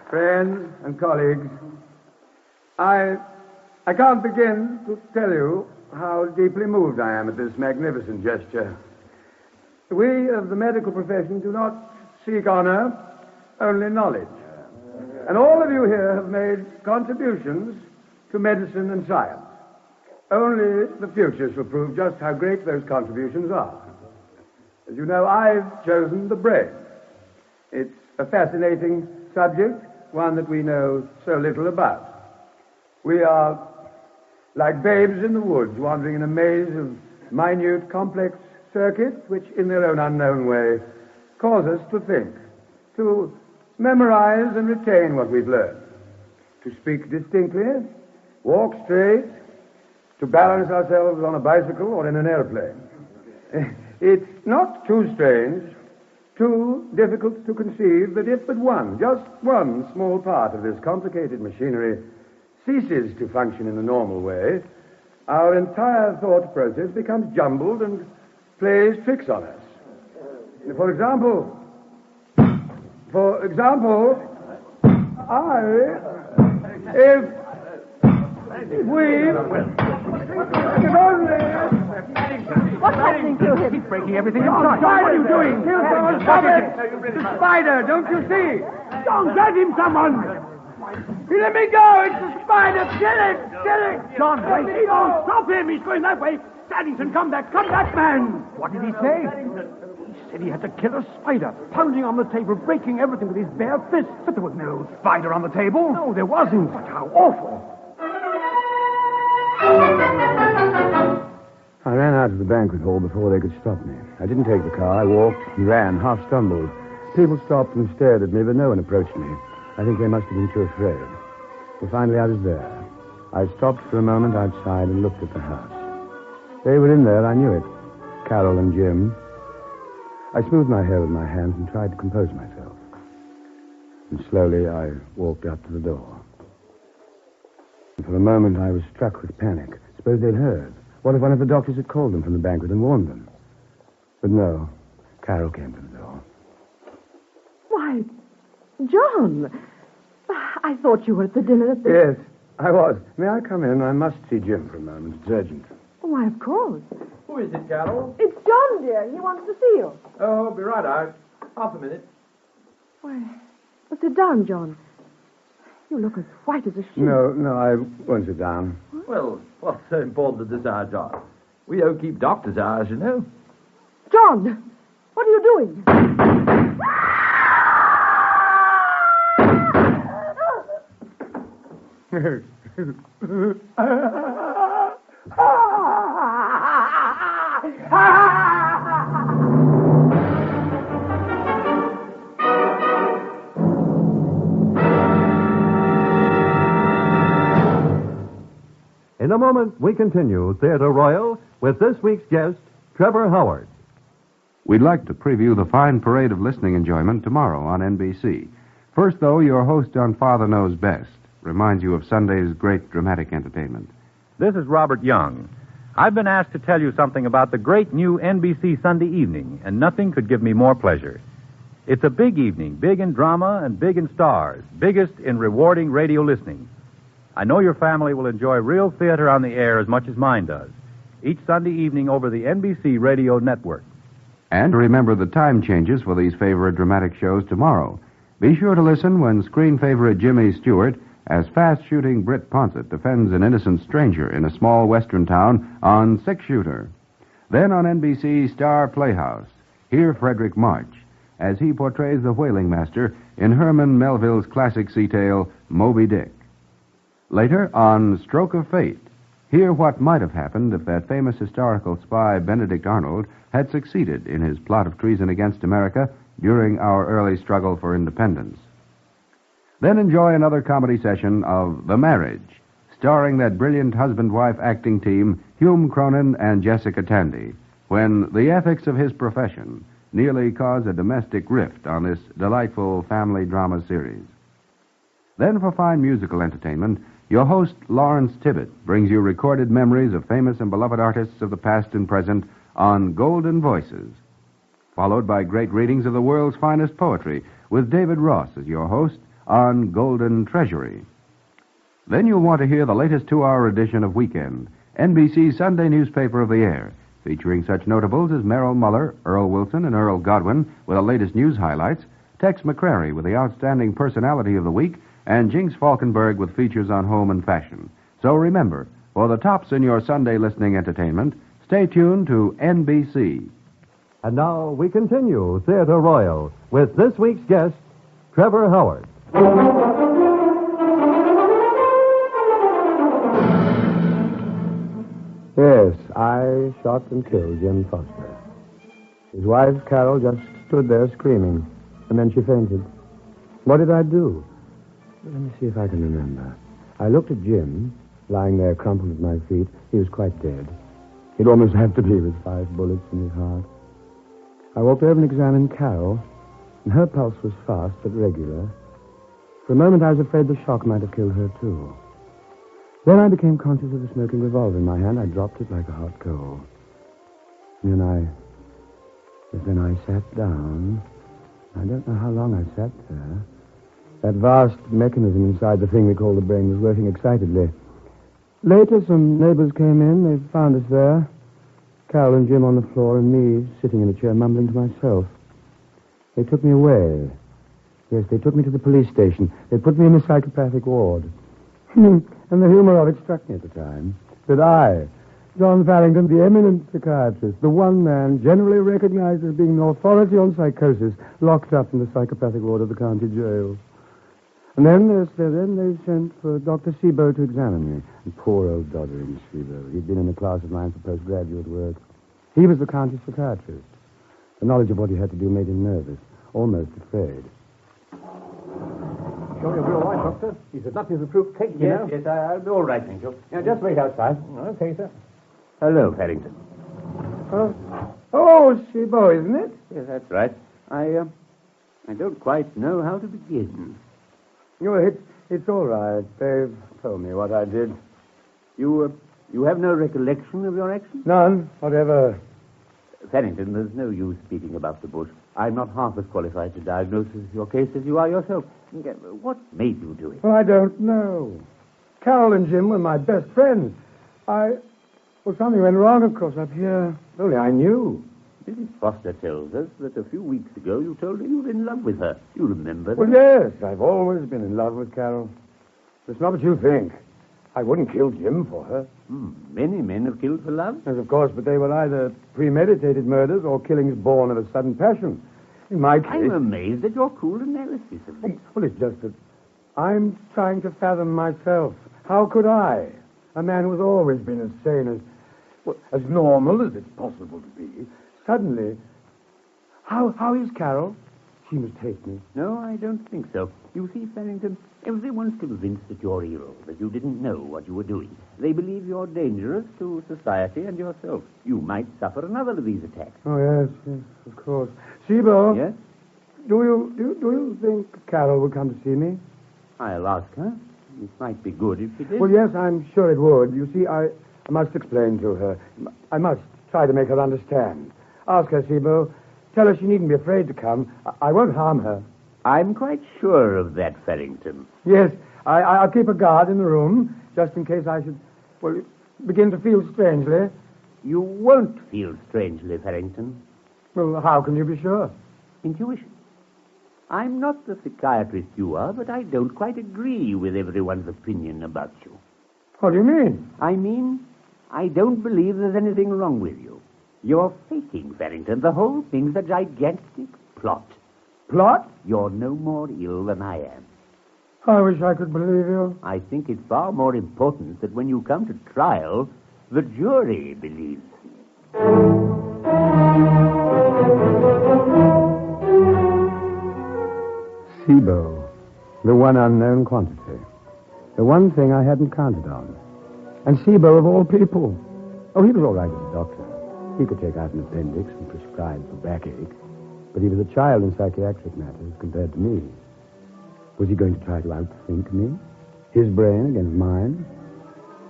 friends and colleagues, I can't begin to tell you how deeply moved I am at this magnificent gesture. We of the medical profession do not seek honor, only knowledge. And all of you here have made contributions to medicine and science. Only the future shall prove just how great those contributions are. As you know, I've chosen the brain. It's a fascinating subject, one that we know so little about. We are like babes in the woods, wandering in a maze of minute, complex circuits, which in their own unknown way cause us to think, to memorize and retain what we've learned. To speak distinctly, walk straight, to balance ourselves on a bicycle or in an airplane. It's not too strange, too difficult to conceive that if but one, just one small part of this complicated machinery ceases to function in the normal way, our entire thought process becomes jumbled and plays tricks on us. For example, if we could only... What's happening to him? He's breaking everything in sight. What are you doing? Kill someone, stop it! It's a spider, don't you see? Don't grab him, someone! Let me go! It's a spider! Kill it! Kill it! John, wait! Don't stop him! He's going that way! Paddington, come back, man! What did he say? He said he had to kill a spider, pounding on the table, breaking everything with his bare fists. But there was no spider on the table. No, there wasn't. But how awful! I ran out of the banquet hall before they could stop me. I didn't take the car. I walked and ran, half stumbled. People stopped and stared at me, but no one approached me. I think they must have been too afraid. Well, finally, I was there. I stopped for a moment outside and looked at the house. They were in there, I knew it. Carol and Jim. I smoothed my hair with my hands and tried to compose myself. And slowly I walked up to the door. And for a moment I was struck with panic. Suppose they'd heard. What if one of the doctors had called them from the banquet and warned them? But no. Carol came to the door. Why, John, I thought you were at the dinner at the... Yes, I was. May I come in? I must see Jim for a moment. It's urgent. Why, of course. Who is it, Carol? It's John, dear. He wants to see you. Oh, I'll be right out. Half a minute. Why, well, sit down, John. You look as white as a sheet. No, I won't sit down. Well, what's so important at this hour, John? We don't keep doctor's hours, you know. John, what are you doing? In a moment, we continue Theatre Royal with this week's guest, Trevor Howard. We'd like to preview the fine parade of listening enjoyment tomorrow on NBC. First, though, your host on Father Knows Best reminds you of Sunday's great dramatic entertainment. This is Robert Young. I've been asked to tell you something about the great new NBC Sunday evening, and nothing could give me more pleasure. It's a big evening, big in drama and big in stars, biggest in rewarding radio listening. I know your family will enjoy real theater on the air as much as mine does. Each Sunday evening over the NBC radio network. And remember the time changes for these favorite dramatic shows tomorrow. Be sure to listen when screen favorite Jimmy Stewart as fast-shooting Britt Ponsett defends an innocent stranger in a small western town on Six Shooter. Then on NBC Star Playhouse, hear Frederick March as he portrays the whaling master in Herman Melville's classic sea tale, Moby Dick. Later, on Stroke of Fate, hear what might have happened if that famous historical spy Benedict Arnold had succeeded in his plot of treason against America during our early struggle for independence. Then enjoy another comedy session of The Marriage, starring that brilliant husband-wife acting team, Hume Cronin and Jessica Tandy, when the ethics of his profession nearly cause a domestic rift on this delightful family drama series. Then for fine musical entertainment, your host, Lawrence Tibbett, brings you recorded memories of famous and beloved artists of the past and present on Golden Voices, followed by great readings of the world's finest poetry with David Ross as your host on Golden Treasury. Then you'll want to hear the latest 2-hour edition of Weekend, NBC's Sunday newspaper of the air, featuring such notables as Merrill Muller, Earl Wilson, and Earl Godwin with the latest news highlights, Tex McCrary with the outstanding personality of the week, and Jinx Falkenberg with features on home and fashion. So remember, for the tops in your Sunday listening entertainment, stay tuned to NBC. And now we continue Theatre Royal with this week's guest, Trevor Howard. Yes, I shot and killed Jim Foster. His wife, Carol, just stood there screaming, and then she fainted. What did I do? Let me see if I can remember. I looked at Jim, lying there crumpled at my feet. He was quite dead. He'd almost have to be with 5 bullets in his heart. I walked over and examined Carol, and her pulse was fast but regular. For a moment, I was afraid the shock might have killed her, too. Then I became conscious of the smoking revolver in my hand. I dropped it like a hot coal. And then I sat down. I don't know how long I sat there. That vast mechanism inside the thing we call the brain was working excitedly. Later, some neighbors came in. They found us there. Carol and Jim on the floor and me sitting in a chair mumbling to myself. They took me away. Yes, they took me to the police station. They put me in the psychopathic ward. And the humor of it struck me at the time. That I, John Farrington, the eminent psychiatrist, the one man generally recognized as being an authority on psychosis, locked up in the psychopathic ward of the county jail. And then they sent for Dr. Hobo to examine me. And poor old doddering Hobo. He'd been in a class of mine for postgraduate work. He was the county psychiatrist. The knowledge of what he had to do made him nervous, almost afraid. Sure you'll be all right, Doctor? He said nothing's a proof cake, you know. Yes, I'll be all right, thank you. Now, just wait outside. Okay, sir. Hello, Farrington. Oh, Hobo, isn't it? Yes, that's right. I don't quite know how to begin. It's all right. They've told me what I did. You have no recollection of your actions? None, whatever. Farrington, there's no use speaking about the bush. I'm not half as qualified to diagnose your case as you are yourself. What made you do it? Well, I don't know. Carol and Jim were my best friends. Well, something went wrong, of course, up here. Only I knew. Mrs. Foster tells us that a few weeks ago you told her you were in love with her. You remember that? Well, yes, I've always been in love with Carol. It's not what you think. I wouldn't kill Jim for her. Many men have killed for love. Yes, of course, but they were either premeditated murders or killings born of a sudden passion. In my case... I'm amazed at your cool analysis of this. Well, it's just that I'm trying to fathom myself. How could I, a man who's always been as sane as normal as it's possible to be, suddenly... How is Carol? She must hate me. No, I don't think so. You see, Farrington, everyone's convinced that you're ill, that you didn't know what you were doing. They believe you're dangerous to society and yourself. You might suffer another of these attacks. Oh, yes, of course. Hobo? Yes? Do you think Carol would come to see me? I'll ask her. It might be good if she did. Well, yes, I'm sure it would. You see, I must explain to her. I must try to make her understand. Ask her, Hobo. Tell her she needn't be afraid to come. I won't harm her. I'm quite sure of that, Farrington. Yes, I'll keep a guard in the room, just in case I should, begin to feel strangely. You won't feel strangely, Farrington. Well, how can you be sure? Intuition. I'm not the psychiatrist you are, but I don't quite agree with everyone's opinion about you. What do you mean? I mean, I don't believe there's anything wrong with you. You're faking, Farrington. The whole thing's a gigantic plot. Plot? You're no more ill than I am. I wish I could believe you. I think it's far more important that when you come to trial, the jury believes. SIBO, the one unknown quantity. The one thing I hadn't counted on. And SIBO of all people. Oh, he was all right as a doctor. He could take out an appendix and prescribe for backache. But he was a child in psychiatric matters compared to me. Was he going to try to outthink me? His brain against mine?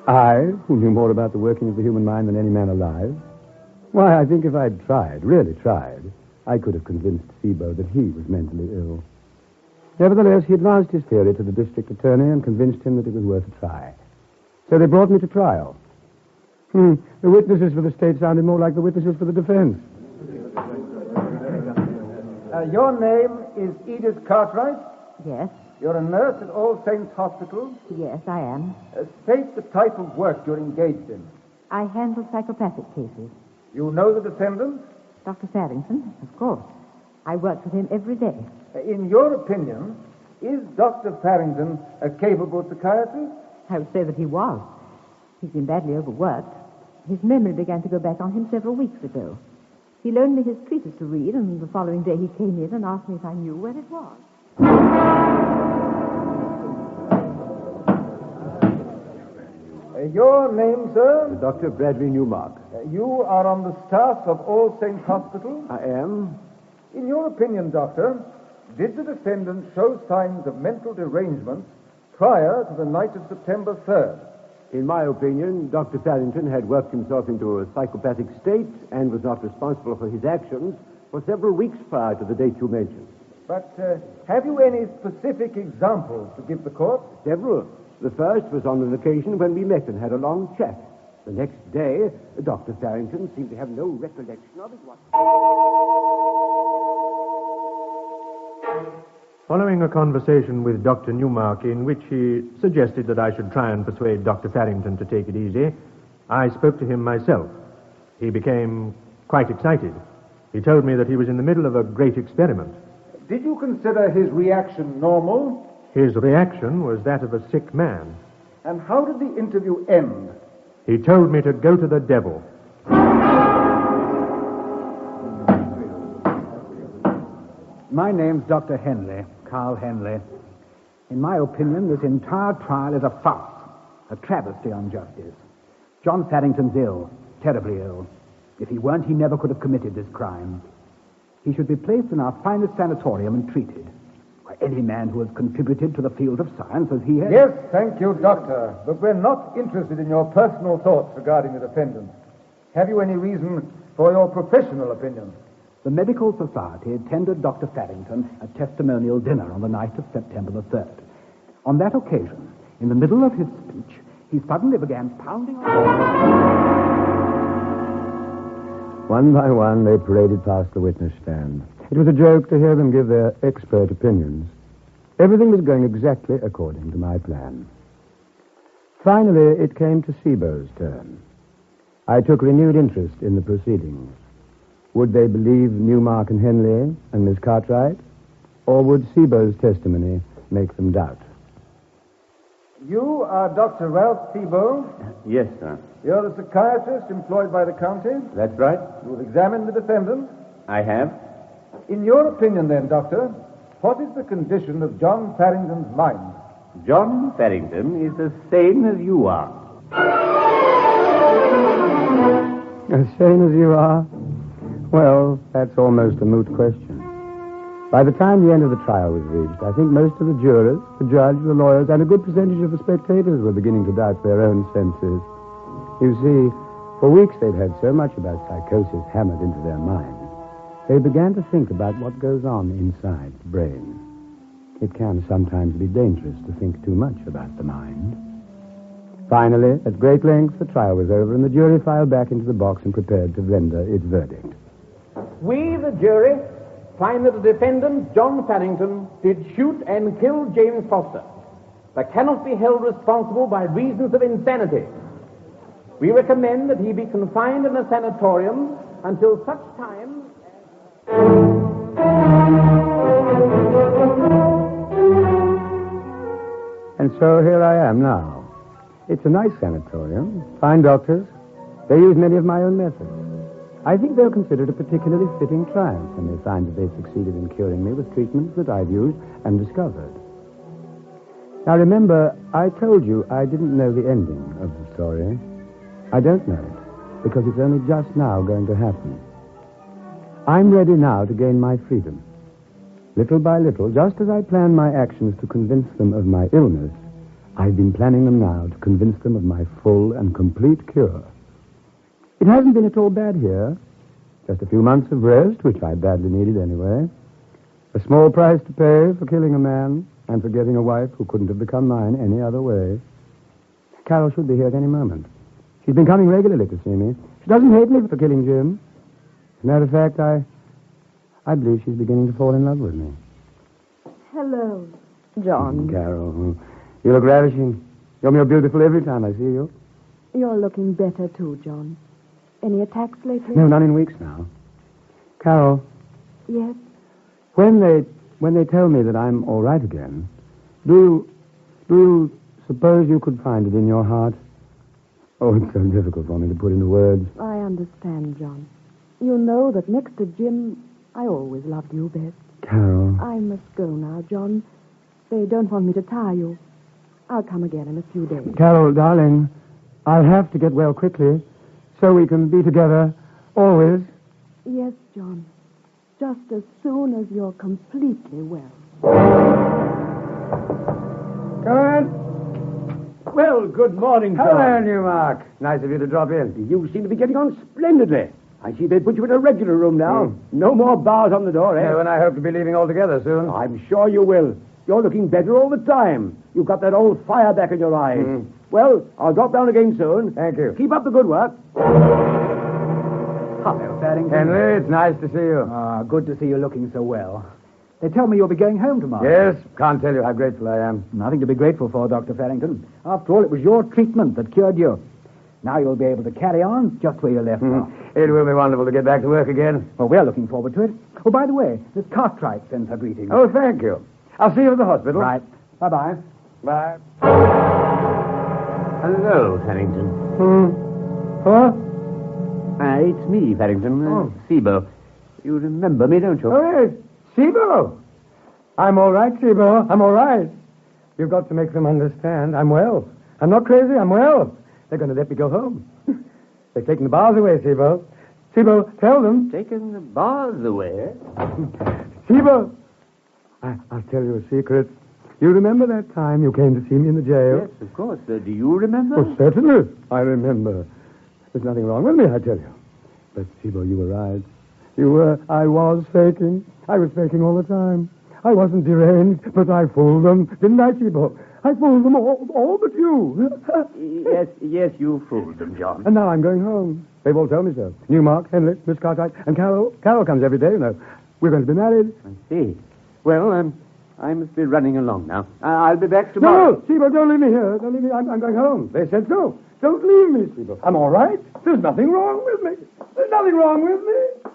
I, who knew more about the working of the human mind than any man alive? Why, I think if I'd tried, really tried, I could have convinced SIBO that he was mentally ill. Nevertheless, he advanced his theory to the district attorney and convinced him that it was worth a try. So they brought me to trial. The witnesses for the state sounded more like the witnesses for the defense. Your name is Edith Cartwright? Yes. You're a nurse at All Saints Hospital? Yes, I am. State the type of work you're engaged in. I handle psychopathic cases. You know the defendant? Dr. Farrington, of course. I work with him every day. In your opinion, is Dr. Farrington a capable psychiatrist? I would say that he was. He's been badly overworked. His memory began to go back on him several weeks ago. He loaned me his treatise to read, and the following day he came in and asked me if I knew where it was. Your name, sir? Dr. Bradley Newmark. You are on the staff of All Saints Hospital? I am. In your opinion, Doctor, did the defendant show signs of mental derangement prior to the night of September 3rd? In my opinion, Dr. Farrington had worked himself into a psychopathic state and was not responsible for his actions for several weeks prior to the date you mentioned. But have you any specific examples to give the court? Several. The first was on an occasion when we met and had a long chat. The next day, Dr. Farrington seemed to have no recollection of it. Following a conversation with Dr. Newmark in which he suggested that I should try and persuade Dr. Farrington to take it easy, I spoke to him myself. He became quite excited. He told me that he was in the middle of a great experiment. Did you consider his reaction normal? His reaction was that of a sick man. And how did the interview end? He told me to go to the devil. My name's Dr. Henley, Carl Henley. In my opinion, this entire trial is a farce, a travesty on justice. John Farrington's ill, terribly ill. If he weren't, he never could have committed this crime. He should be placed in our finest sanatorium and treated. Why, any man who has contributed to the field of science as he has... Yes, thank you, Doctor. But we're not interested in your personal thoughts regarding the defendant. Have you any reason for your professional opinion? The Medical Society tendered Dr. Farrington a testimonial dinner on the night of September the 3rd. On that occasion, in the middle of his speech, he suddenly began pounding on... One by one, they paraded past the witness stand. It was a joke to hear them give their expert opinions. Everything was going exactly according to my plan. Finally, it came to Seabo's turn. I took renewed interest in the proceedings. Would they believe Newmark and Henley and Miss Cartwright? Or would Seabo's testimony make them doubt? You are Dr. Ralph Seabo. Yes, sir. You're a psychiatrist employed by the county. That's right. You've examined the defendant. I have. In your opinion, then, Doctor, what is the condition of John Farrington's mind? John Farrington is the same as you are. As sane as you are? Well, that's almost a moot question. By the time the end of the trial was reached, I think most of the jurors, the judge, the lawyers, and a good percentage of the spectators were beginning to doubt their own senses. You see, for weeks they'd heard so much about psychosis hammered into their minds, they began to think about what goes on inside the brain. It can sometimes be dangerous to think too much about the mind. Finally, at great length, the trial was over, and the jury filed back into the box and prepared to render its verdict. We, the jury, find that the defendant, John Farrington, did shoot and kill James Foster, but cannot be held responsible by reasons of insanity. We recommend that he be confined in a sanatorium until such time... And so here I am now. It's a nice sanatorium, fine doctors. They use many of my own methods. I think they'll consider it a particularly fitting triumph when they find that they've succeeded in curing me with treatments that I've used and discovered. Now remember, I told you I didn't know the ending of the story. I don't know it, because it's only just now going to happen. I'm ready now to gain my freedom. Little by little, just as I planned my actions to convince them of my illness, I've been planning them now to convince them of my full and complete cure. It hasn't been at all bad here. Just a few months of rest, which I badly needed anyway. A small price to pay for killing a man and for getting a wife who couldn't have become mine any other way. Carol should be here at any moment. She's been coming regularly to see me. She doesn't hate me for killing Jim. As a matter of fact, I believe she's beginning to fall in love with me. Hello, John. Carol, you look ravishing. You're more beautiful every time I see you. You're looking better, too, John. Any attacks lately? No, none in weeks now. Carol. Yes? When they tell me that I'm all right again, do you suppose you could find it in your heart? Oh, it's so difficult for me to put into words. I understand, John. You know that next to Jim, I always loved you best. Carol. I must go now, John. They don't want me to tire you. I'll come again in a few days. Carol, darling, I'll have to get well quickly so we can be together always. Yes, John. Just as soon as you're completely well. Come in. Well, good morning, John. Hello, Newmark. Nice of you to drop in. You seem to be getting on splendidly. I see they put you in a regular room now. No more bars on the door, eh? No, and I hope to be leaving altogether soon. I'm sure you will. You're looking better all the time. You've got that old fire back in your eyes. Well, I'll drop down again soon. Thank you. Keep up the good work. Hello, Paddington. Henry, it's nice to see you. Good to see you looking so well. They tell me you'll be going home tomorrow. Yes, can't tell you how grateful I am. Nothing to be grateful for, Dr. Farrington. After all, it was your treatment that cured you. Now you'll be able to carry on just where you left off. It will be wonderful to get back to work again. Well, we're looking forward to it. Oh, by the way, Miss Cartwright sends her greetings. Oh, thank you. I'll see you at the hospital. Right. Bye-bye. Bye. Hello, Farrington. What? It's me, Farrington. Sibo. You remember me, don't you? Oh, yes. Sibo. I'm all right, Sibo. I'm all right. You've got to make them understand. I'm well. I'm not crazy. I'm well. They're going to let me go home. They've taken the bars away, Sibo. Sibo, tell them. Taken the bars away? Sibo. I'll tell you a secret. You remember that time you came to see me in the jail? Yes, of course. Do you remember? Oh, certainly. I remember. There's nothing wrong with me, I tell you. But, Sibo, you were right. You were. I was faking. I was faking all the time. I wasn't deranged, but I fooled them. Didn't I, Sibo? I fooled them all but you. yes, you fooled them, John. And now I'm going home. They've all told me so. Newmark, Henry, Miss Cartwright, and Carol. Carol comes every day, you know. We're going to be married. I see. Well, I must be running along now. I'll be back tomorrow. No, Sibo, don't leave me here. Don't leave me. I'm going home. They said so. Don't leave me, Sibo. I'm all right. There's nothing wrong with me. There's nothing wrong with me.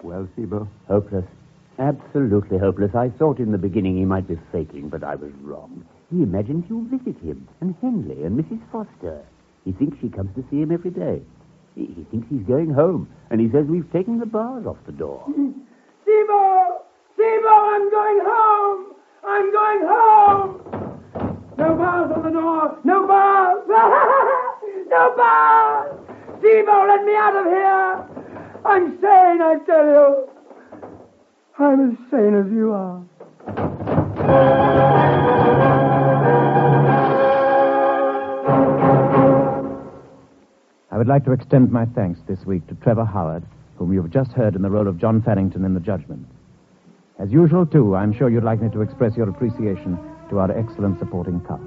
Well, Sibo, hopeless. Absolutely hopeless. I thought in the beginning he might be faking, but I was wrong. He imagines you visit him, and Henley, and Mrs. Foster. He thinks she comes to see him every day. He thinks he's going home, and he says we've taken the bars off the door. Sibo! Sibo, I'm going home! I'm going home! No bars on the door! No bars! No bars! Sibo, let me out of here! I'm sane, I tell you! I'm as sane as you are. I would like to extend my thanks this week to Trevor Howard, whom you have just heard in the role of John Farrington in The Judgment. As usual, too, I'm sure you'd like me to express your appreciation to our excellent supporting cast.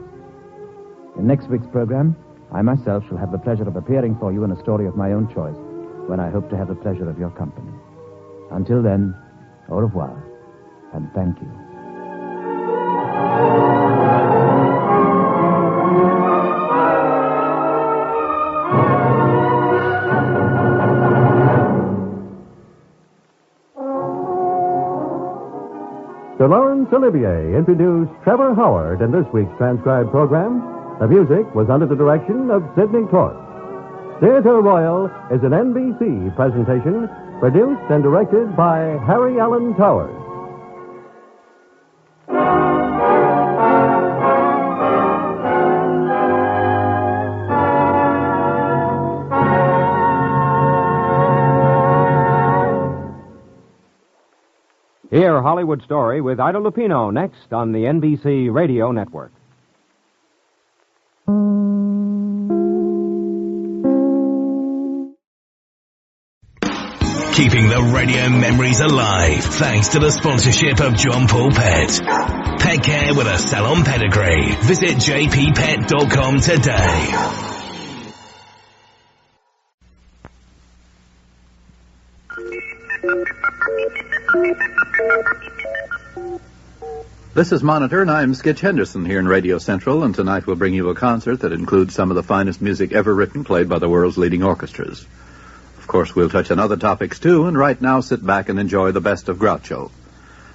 In next week's program, I myself shall have the pleasure of appearing for you in a story of my own choice, when I hope to have the pleasure of your company. Until then, au revoir, and thank you. Sir Laurence Olivier introduced Trevor Howard in this week's transcribed program. The music was under the direction of Sidney Torch. Theatre Royal is an NBC presentation produced and directed by Harry Allen Towers. Hear Hollywood Story with Ida Lupino next on the NBC Radio Network. Keeping the radio memories alive thanks to the sponsorship of John Paul Pet. Pet care with a salon pedigree. Visit jppet.com today. This is Monitor, and I'm Skitch Henderson here in Radio Central, and tonight we'll bring you a concert that includes some of the finest music ever written, played by the world's leading orchestras. Of course, we'll touch on other topics, too, and right now sit back and enjoy the best of Groucho.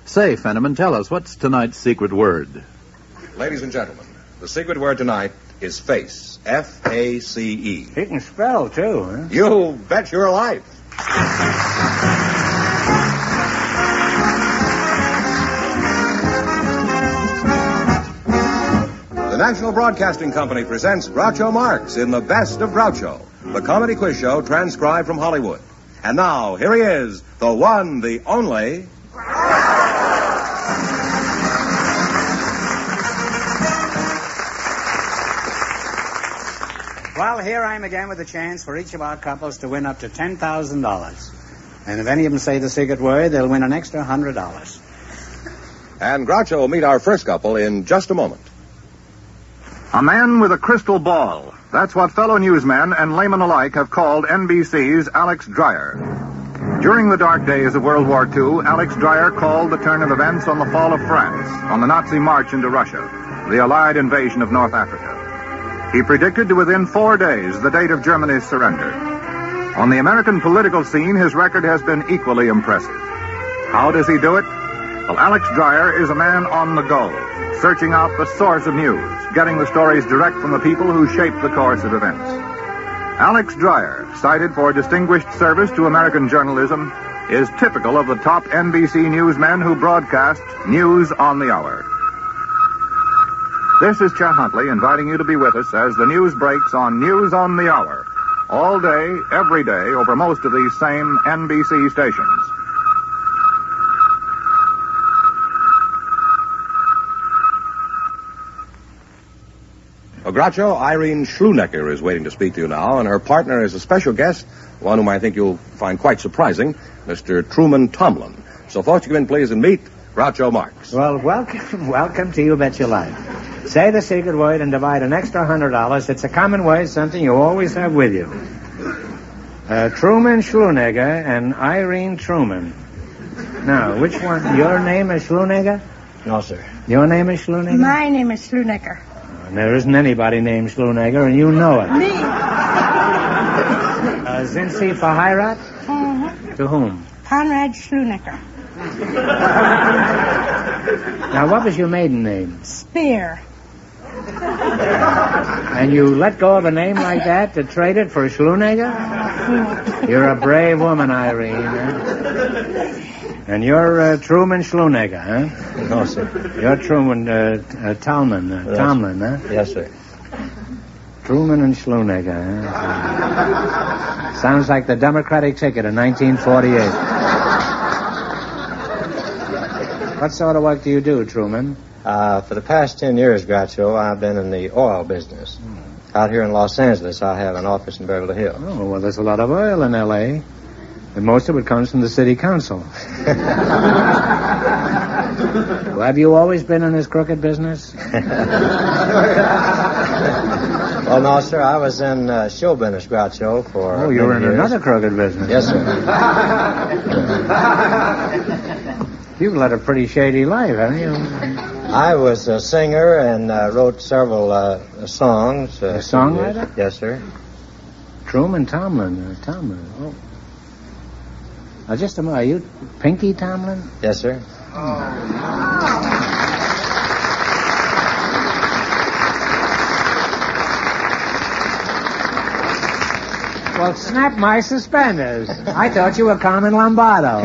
Say, Fenneman, tell us, what's tonight's secret word? Ladies and gentlemen, the secret word tonight is face. F-A-C-E. He can spell, too, huh? You bet your life. National Broadcasting Company presents Groucho Marx in The Best of Groucho, the comedy quiz show transcribed from Hollywood. And now, here he is, the one, the only... Well, here I am again with a chance for each of our couples to win up to $10,000. And if any of them say the secret word, they'll win an extra $100. And Groucho will meet our first couple in just a moment. A man with a crystal ball. That's what fellow newsmen and laymen alike have called NBC's Alex Dreyer. During the dark days of World War II, Alex Dreyer called the turn of events on the fall of France, on the Nazi march into Russia, the Allied invasion of North Africa. He predicted to within 4 days the date of Germany's surrender. On the American political scene, his record has been equally impressive. How does he do it? Well, Alex Dreyer is a man on the go, searching out the source of news, getting the stories direct from the people who shape the course of events. Alex Dreyer, cited for distinguished service to American journalism, is typical of the top NBC newsmen who broadcast News on the Hour. This is Chet Huntley inviting you to be with us as the news breaks on News on the Hour, all day, every day, over most of these same NBC stations. Groucho, Irene Schlunecker is waiting to speak to you now, and her partner is a special guest, one whom I think you'll find quite surprising, Mr. Truman Tomlin. So, folks, come in, please, and meet Groucho Marx. Well, welcome to You Bet Your Life. Say the secret word and divide an extra $100. It's a common word, something you always have with you. Truman Schlunecker and Irene Truman. Now, which one? Your name is Schlunecker? No, sir. Your name is Schlunecker? My name is Schlunecker. There isn't anybody named Schlunecker, and you know it. Me. Sind Sie verheiratet? Mm-hmm. To whom? Conrad Schlunecker. Now, what was your maiden name? Spear. And you let go of a name like that to trade it for Schlunecker? You're a brave woman, Irene. Huh? And you're Truman Schlunecker, huh? No, sir. You're Truman Tomlin, Tomlin, huh? Yes, sir. Truman and Schlunecker, huh? Sounds like the Democratic ticket in 1948. What sort of work do you do, Truman? For the past 10 years, Groucho, I've been in the oil business. Out here in Los Angeles, I have an office in Beverly Hills. Oh, well, there's a lot of oil in L.A., and most of it comes from the city council. Well, have you always been in this crooked business? Well, no, sir. I was in show business, Groucho, for Oh, you were in years. another crooked business. Yes, sir. You've led a pretty shady life, haven't you? I was a singer and wrote several songs. A songwriter? Yes, sir. Truman Tomlin. Tomlin. Oh. Now, just a moment. Are you Pinky Tomlin? Yes, sir. Well, snap my suspenders. I thought you were Carmen Lombardo.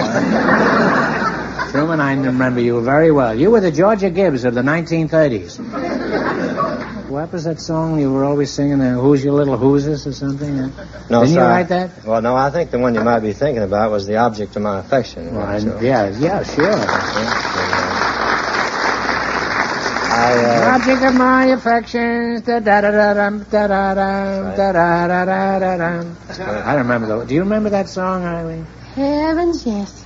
Truman, I remember you very well. You were the Georgia Gibbs of the 1930s. What was that song you were always singing? Who's Your Little Hoosiers or something? No, Didn't sir. you write that? Well, no, I think the one you might be thinking about was The Object of My Affection. Well, so. yeah, sure. The object of my affections. Da-da-da-dum, da-da-dum, da-da-da-da-da-dum. I remember that. Do you remember that song, Eileen? Heavens, yes.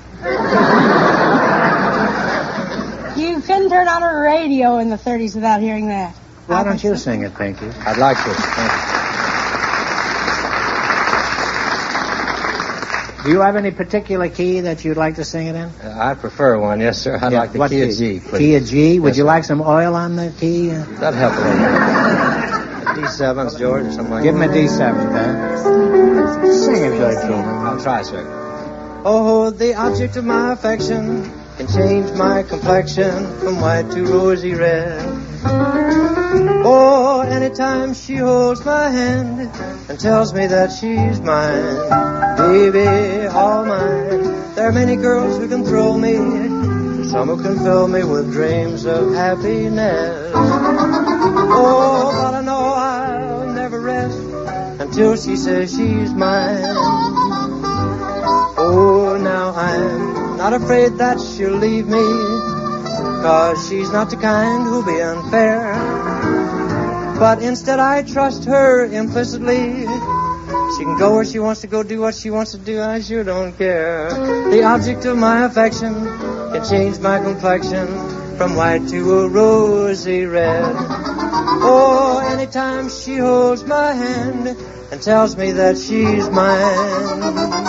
You couldn't turn on a radio in the 30s without hearing that. Why don't you sing it, Pinky? I'd like to. Thank you. Do you have any particular key that you'd like to sing it in? I prefer one, yes, sir. I'd like the key of G, please. Key of G? Would Yes, you sir. like some oil on the key? That'd help a little. D7s, George, or something like Give him a that. D7, then. Sing it, George Truman. I'll try, sir. Oh, the object of my affection can change my complexion from white to rosy red. Oh, anytime she holds my hand and tells me that she's mine, baby, all mine. There are many girls who can throw me Some who can fill me with dreams of happiness. Oh, but I know I'll never rest until she says she's mine. Oh, now I'm not afraid that she'll leave me, 'cause she's not the kind who'll be unfair. But instead I trust her implicitly. She can go where she wants to go, do what she wants to do, I sure don't care. The object of my affection can change my complexion from white to a rosy red. Oh, anytime she holds my hand and tells me that she's mine.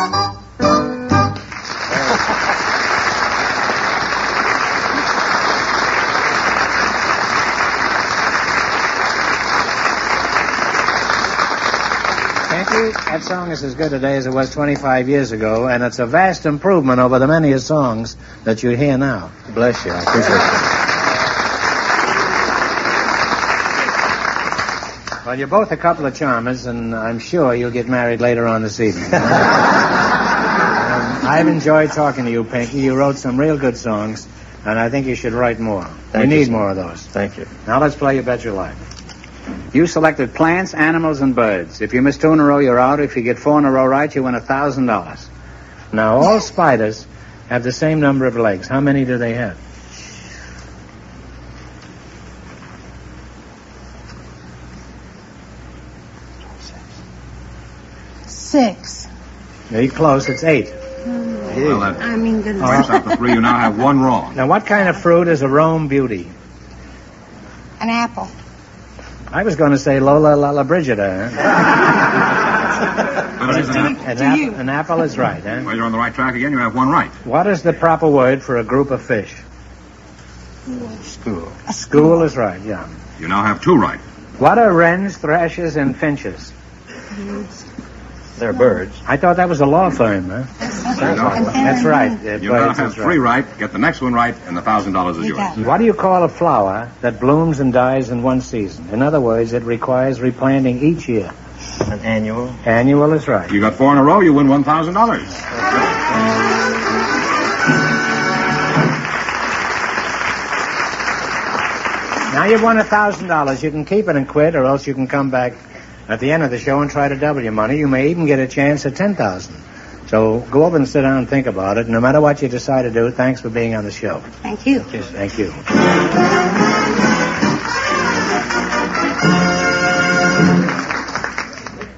That song is as good today as it was 25 years ago, and it's a vast improvement over the many songs that you hear now. Bless you. I appreciate it. Well, you're both a couple of charmers, and I'm sure you'll get married later on this evening. I've enjoyed talking to you, Pinky. You wrote some real good songs, and I think you should write more. We need more of those. Thank you. Now let's play You Bet Your Life. You selected plants, animals, and birds. If you miss 2 in a row, you're out. If you get 4 in a row right, you win $1,000. Now, all spiders have the same number of legs. How many do they have? 6. Very close. It's 8. Well, that I mean, goodness. works out to 3. You now have 1 wrong. Now, what kind of fruit is a Rome beauty? An apple. I was going to say Lola Lala Brigida. An apple is right, huh? Well, you're on the right track again. You have 1 right. What is the proper word for a group of fish? School. A School is right, yeah. You now have 2 right. What are wrens, thrushes, and finches? They're birds. I thought that was a law firm, huh? That's right. You now have 3 right. Get the next one right, and the $1,000 is yours. What do you call a flower that blooms and dies in one season? In other words, it requires replanting each year. An annual. Annual is right. You got 4 in a row, you win $1,000. Now you've won $1,000. You can keep it and quit, or else you can come back at the end of the show and try to double your money. You may even get a chance at $10,000. So go over and sit down and think about it. No matter what you decide to do, thanks for being on the show. Thank you. Thank you.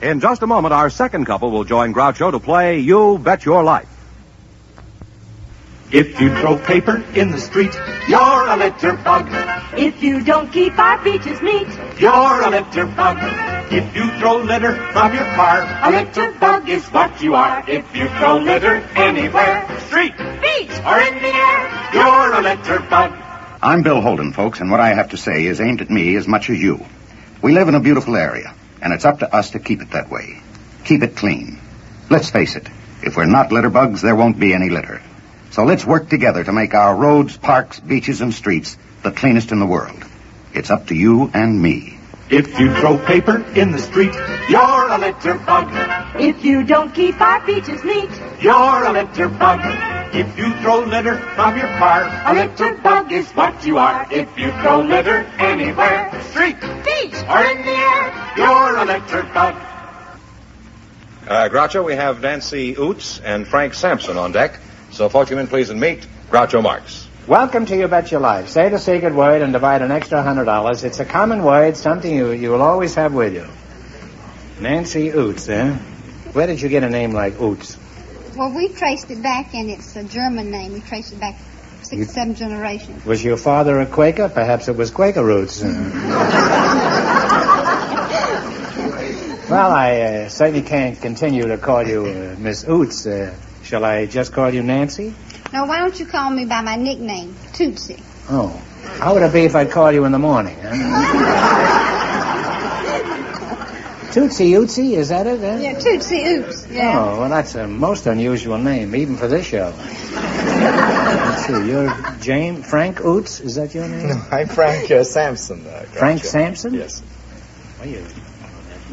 In just a moment, our second couple will join Groucho to play You Bet Your Life. If you throw paper in the street, you're a litter bug. If you don't keep our beaches neat, You're a litter bug. If you throw litter from your car, a litter bug is what you are. If you throw litter anywhere, street, beach, or in the air, you're a litter bug. I'm Bill Holden, folks, and what I have to say is aimed at me as much as you. We live in a beautiful area, and it's up to us to keep it that way. Keep it clean. Let's face it, if we're not litter bugs, there won't be any litter. So let's work together to make our roads, parks, beaches, and streets the cleanest in the world. It's up to you and me. If you throw paper in the street, you're a litter bug. if you don't keep our beaches neat, You're a litter bug. If you throw litter from your car, a litter bug is what you are. If you throw litter anywhere, street, beach, or in the air, you're a litter bug. Groucho, we have Nancy Oots and Frank Sampson on deck. So, folks, you in, please, and meet Groucho Marx. Welcome to You Bet Your Life. Say the secret word and divide an extra $100. It's a common word, something you will always have with you. Nancy Oots, eh? Where did you get a name like Oots? Well, we traced it back, and it's a German name. We traced it back 6, 7 generations. Was your father a Quaker? Perhaps it was Quaker Roots. Well, I certainly can't continue to call you Miss Oots. Shall I just call you Nancy? No, why don't you call me by my nickname, Tootsie? Oh. How would it be if I'd call you in the morning? Huh? Tootsie Ootsy, is that it? Yeah, Tootsie Oots. Yeah. Oh, well, that's a most unusual name, even for this show. Let's see, you're Frank Oots, is that your name? No, I'm Frank Sampson. Frank Sampson? Yes. Well,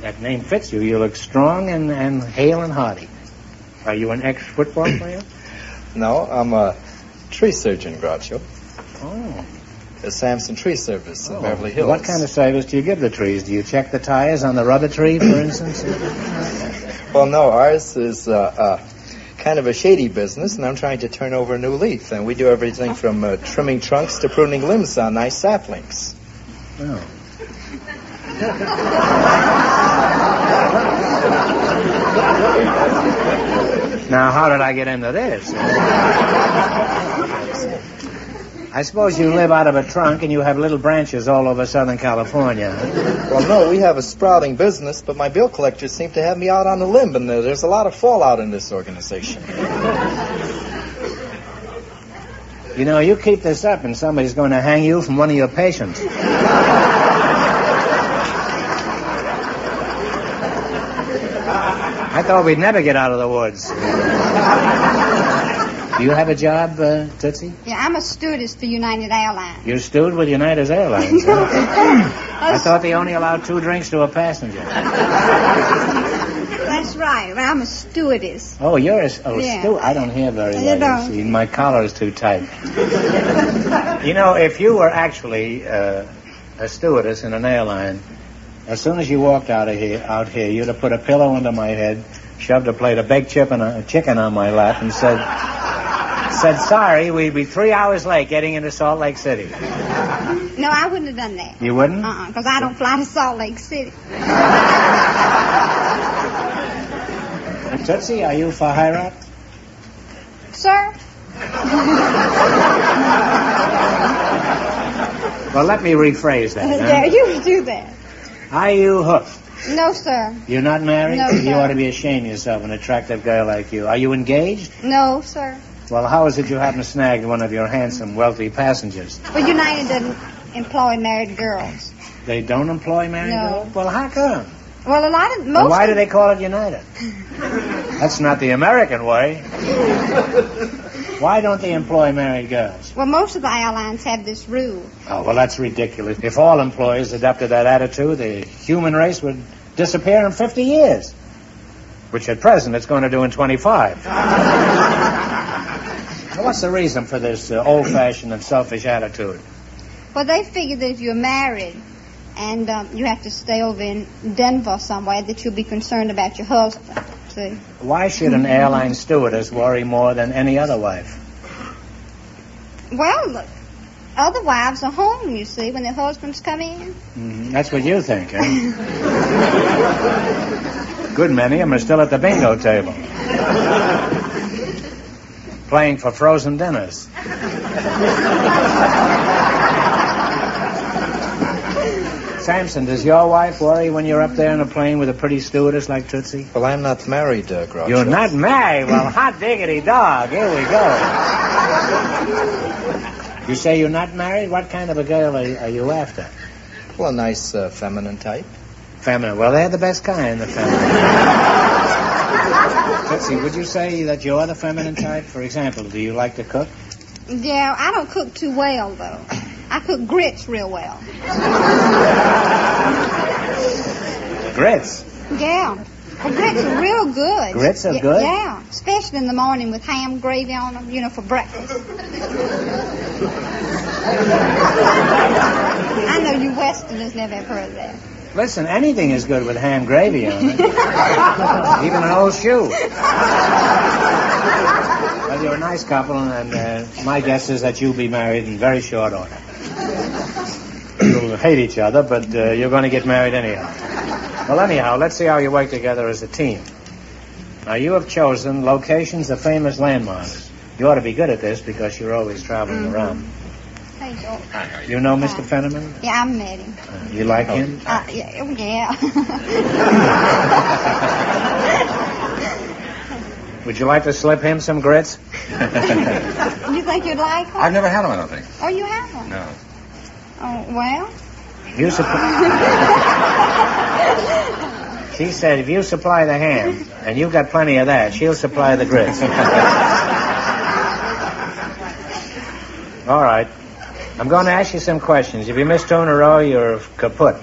that name fits you. You look strong and hale and hearty. Are you an ex-football player? No, I'm a Tree surgeon, Groucho. Oh. The Sampson Tree Service in Beverly Hills. What kind of service do you give the trees? Do you check the tires on the rubber tree, for instance? Well, no, ours is kind of a shady business, and I'm trying to turn over a new leaf. And we do everything from trimming trunks to pruning limbs on nice saplings. Oh. Now, how did I get into this? I suppose you live out of a trunk and you have little branches all over Southern California. Well, no, we have a sprouting business, but my bill collectors seem to have me out on a limb, and there's a lot of fallout in this organization. You know, you keep this up and somebody's going to hang you from one of your patients. I thought we'd never get out of the woods. Do you have a job, Tootsie? Yeah, I'm a stewardess for United Airlines. You stewed with United Airlines, huh? I thought they only allowed 2 drinks to a passenger. That's right. Well, I'm a stewardess. Oh, you're a Yeah. steward. I don't hear very You well. don't. See, my collar is too tight. You know, if you were actually a stewardess in an airline, as soon as you walked out here, you'd have put a pillow under my head, shoved a plate of baked chicken on my lap, and said, sorry, we'd be 3 hours late getting into Salt Lake City. No, I wouldn't have done that. You wouldn't? Because I don't fly to Salt Lake City. Tootsie, are you for Hirat? Sir? Well, let me rephrase that. Yeah, you do that. Are you hooked? No, sir. You're not married? No, You sir. ought to be ashamed of yourself, an attractive girl like you. Are you engaged? No, sir. Well, how is it you happen to snag one of your handsome, wealthy passengers? Well, United doesn't employ married girls. They don't employ married No. girls? Well, how come? Well, a lot of... Well, most why of- do they call it United? That's not the American way. Why don't they employ married girls? Well, most of the airlines have this rule. Oh, well, that's ridiculous. If all employers adopted that attitude, the human race would disappear in 50 years. Which at present it's going to do in 25. Now, what's the reason for this old-fashioned and selfish attitude? Well, they figure that if you're married and you have to stay over in Denver somewhere, that you'll be concerned about your husband. See? Why should an airline stewardess worry more than any other wife? Well, look, other wives are home, you see, when their husbands come in. That's what you think, eh? Good many of them are still at the bingo table. Playing for frozen dinners. Samson, does your wife worry when you're up there in a plane with a pretty stewardess like Tootsie? Well, I'm not married, Groucho. You're not married? Well, hot diggity dog. Here we go. You say you're not married? What kind of a girl are you after? Well, a nice feminine type. Feminine. Well, they're the best kind, the feminine. Tootsie, would you say that you're the feminine type? For example, do you like to cook? Yeah, I don't cook too well, though. I cook grits real well. Grits? Yeah. Well, grits are real good. Grits are good? Yeah, especially in the morning with ham gravy on them, you know, for breakfast. I know you Westerners never have heard of that. Listen, anything is good with ham gravy on it. Even an old shoe. Well, you're a nice couple, and my guess is that you'll be married in very short order. You'll hate each other, but you're going to get married anyhow. Well, anyhow, let's see how you work together as a team. Now, you have chosen locations of famous landmarks. You ought to be good at this because you're always traveling around. Hey, George. You know Mr. Fenneman? Yeah, I met him. You like him? Yeah. Would you like to slip him some grits? You think you'd like one? I've never had them, I don't think. Oh, you have one? No. Oh, well. You She said if you supply the ham, and you've got plenty of that, she'll supply the grits. All right. I'm going to ask you some questions. If you miss two in a row, you're kaput.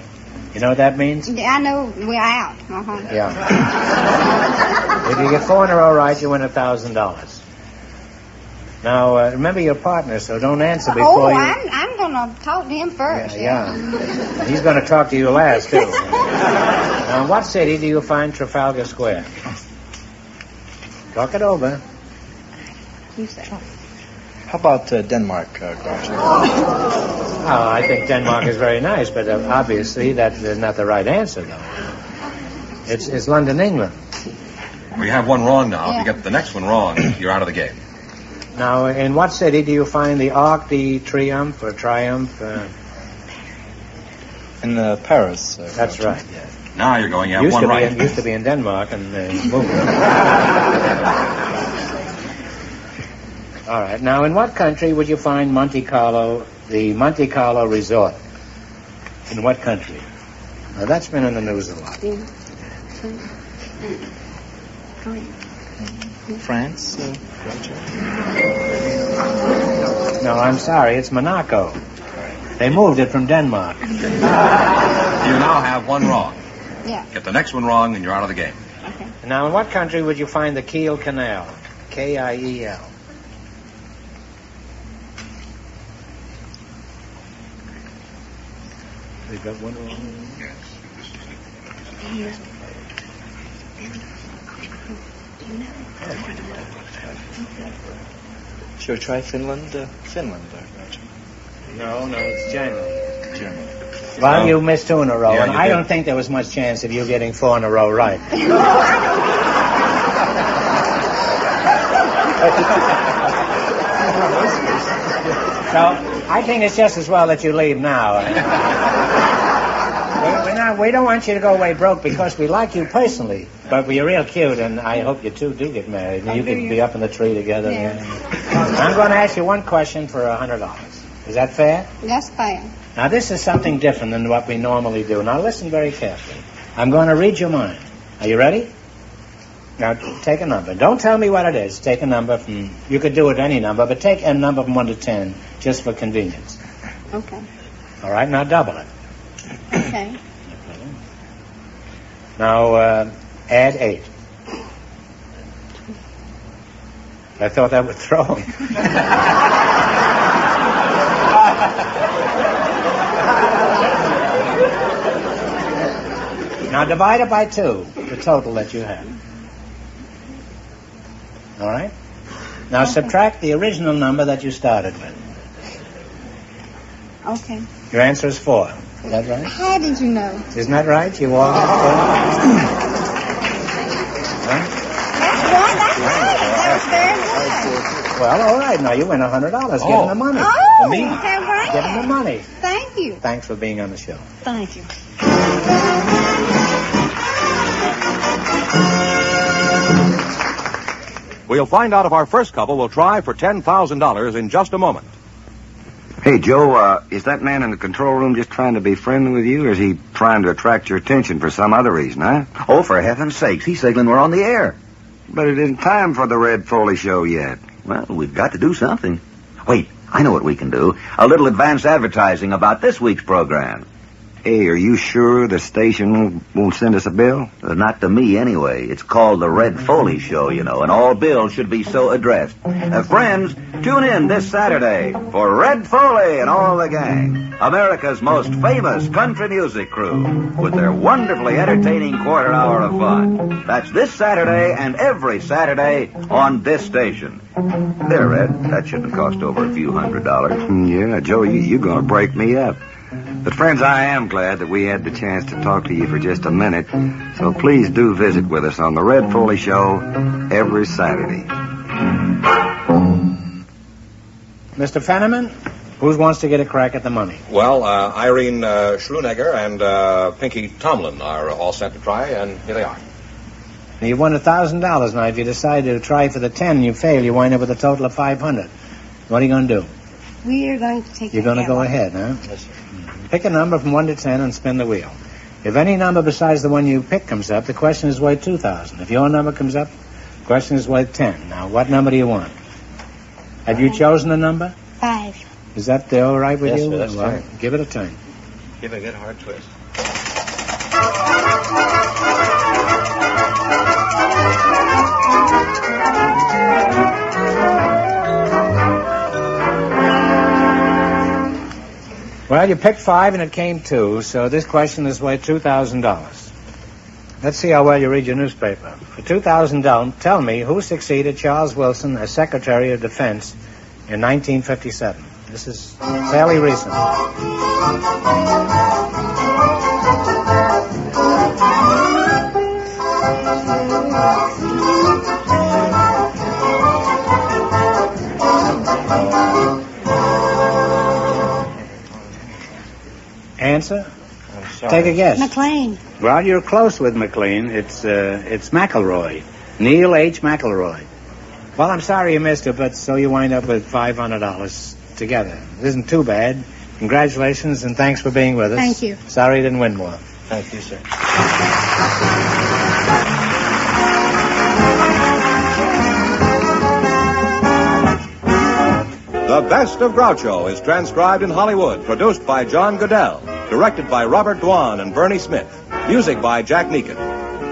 You know what that means? Yeah, I know. We're out. Uh-huh. Yeah. If you get 4 in a row right, you win $1,000. Now, remember your partner, so don't answer before you... I'm going to talk to him first. Yeah. He's going to talk to you last, too. Now, in what city do you find Trafalgar Square? Talk it over. You say. How about Denmark, Groucho? Oh, I think Denmark is very nice, but obviously that's not the right answer, though. It's London, England. We have one wrong now. If you get the next one wrong, you're out of the game. Now, in what city do you find the Arc de Triomphe or Triumph? In Paris. That's right, yeah. Now you're going. You have one right. Used to be in Denmark and moved. All right. Now, in what country would you find Monte Carlo, the Monte Carlo Resort? In what country? Now, that's been in the news a lot. France? No, I'm sorry. It's Monaco. They moved it from Denmark. You now have one wrong. Yeah. Get the next one wrong and you're out of the game. Okay. Now, in what country would you find the Kiel Canal? Kiel. We got one wrong. Yes. Should we try Finland? Finland, Groucho. No, it's Germany. Germany. Well, you missed 2 in a row, Yeah, and I don't think there was much chance of you getting 4 in a row right. So, I think it's just as well that you leave now. We don't want you to go away broke because we like you personally, but we're real cute, and I hope you two do get married, and you can be up in the tree together. Yeah. I'm going to ask you one question for $100. Is that fair? That's fair. Now, this is something different than what we normally do. Now, listen very carefully. I'm going to read your mind. Are you ready? Now, take a number. Don't tell me what it is. Take a number from... You could do it any number, but take a number from 1 to 10, just for convenience. Okay. All right, now double it. Okay. Now, add 8. I thought that would throw him. Now divide it by 2, the total that you have. All right? Now subtract the original number that you started with. Okay. Your answer is 4. Is that right? How did you know? Isn't that right? You all got 4? That's Well, all right. Now you win $100. Give him the money. Oh, Me. okay, right. Give him the money. Thank you. Thanks for being on the show. Thank you. We'll find out if our first couple will try for $10,000 in just a moment. Hey, Joe, is that man in the control room just trying to be friendly with you, or is he trying to attract your attention for some other reason, huh? Oh, for heaven's sakes, he's signaling we're on the air. But it isn't time for the Red Foley show yet. Well, we've got to do something. Wait, I know what we can do. A little advance advertising about this week's program. Hey, are you sure the station won't send us a bill? Not to me, anyway. It's called the Red Foley Show, you know, and all bills should be so addressed. Friends, tune in this Saturday for Red Foley and all the gang, America's most famous country music crew, with their wonderfully entertaining quarter hour of fun. That's this Saturday and every Saturday on this station. There, Red, that shouldn't cost over a few $100. Yeah, Joe, you're going to break me up. But, friends, I am glad that we had the chance to talk to you for just a minute. So please do visit with us on the Red Foley Show every Saturday. Mr. Fenneman, who wants to get a crack at the money? Well, Irene Schlunegger and Pinky Tomlin are all set to try, and here they are. You've won $1,000. Now, if you decide to try for the 10 and you fail, you wind up with a total of $500. What are you going to do? We are going to take You're going to go ahead, huh? Yes, sir. Pick a number from 1 to 10 and spin the wheel. If any number besides the one you pick comes up, the question is worth $2,000. If your number comes up, the question is worth 10. Now, what number do you want? Have you chosen a number? 5. Is that all right with Yes, you? sir, that's Well, fine. give it a turn. Give it a good hard twist. Well, you picked 5 and it came 2, so this question is worth $2,000. Let's see how well you read your newspaper. For $2,000, tell me who succeeded Charles Wilson as Secretary of Defense in 1957. This is fairly recent. Answer? Take a guess. McLean. Well, you're close with McLean. It's McElroy. Neil H. McElroy. Well, I'm sorry you missed it, but so you wind up with $500 together. It isn't too bad. Congratulations, and thanks for being with us. Thank you. Sorry you didn't win more. Thank you, sir. The Best of Groucho is transcribed in Hollywood, produced by John Goodell, directed by Robert Dwan and Bernie Smith, music by Jack Meakin.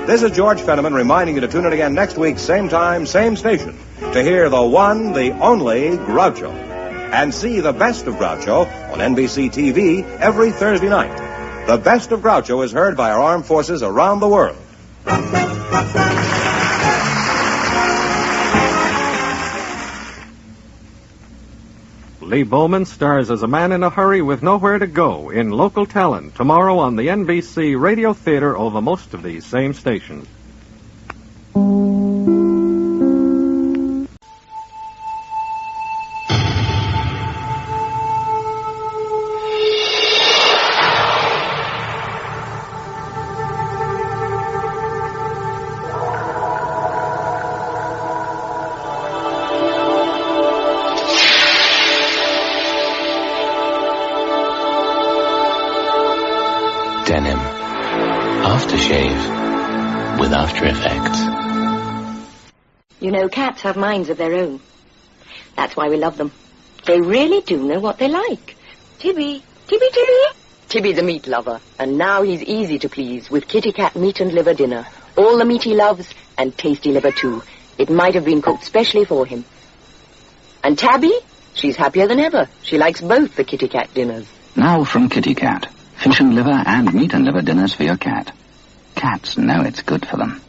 This is George Fenneman reminding you to tune in again next week, same time, same station, to hear the one, the only Groucho. And see The Best of Groucho on NBC TV every Thursday night. The Best of Groucho is heard by our armed forces around the world. Lee Bowman stars as a man in a hurry with nowhere to go in Local Talent tomorrow on the NBC Radio Theater over most of these same stations. Denim. Aftershave. With After Effects. You know, cats have minds of their own. That's why we love them. They really do know what they like. Tibby. Tibby's a meat lover, and now he's easy to please with Kitty Cat meat and liver dinner. All the meat he loves, and tasty liver too. It might have been cooked specially for him. And Tabby? She's happier than ever. She likes both the Kitty Cat dinners. Now from Kitty Cat. Fish and liver and meat and liver dinners for your cat. Cats know it's good for them.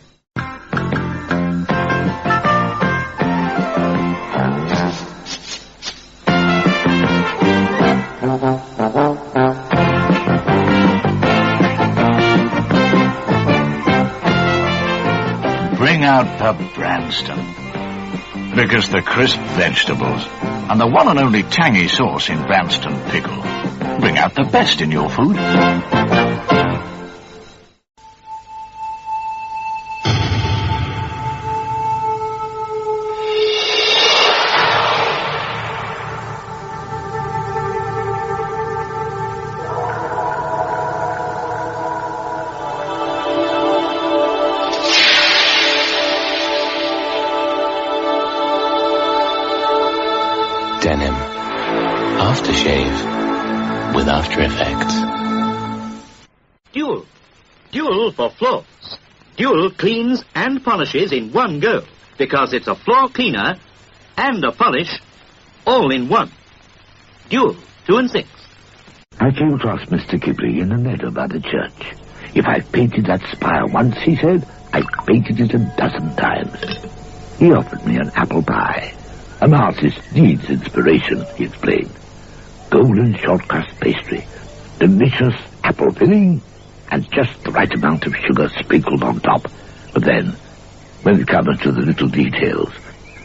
Bring out the Branston. Because the crisp vegetables and the one and only tangy sauce in Branston pickle bring out the best in your food. Denim. Aftershave. With After Effects. Dual. Dual for floors. Dual cleans and polishes in one go, because it's a floor cleaner and a polish all in one. Dual 2 and 6. I came across Mr. Ghibli in a meadow by the church. If I've painted that spire once, he said, I've painted it 12 times. He offered me an apple pie. An artist needs inspiration, he explained. Golden short-crust pastry, delicious apple filling, and just the right amount of sugar sprinkled on top. But then, when it comes to the little details,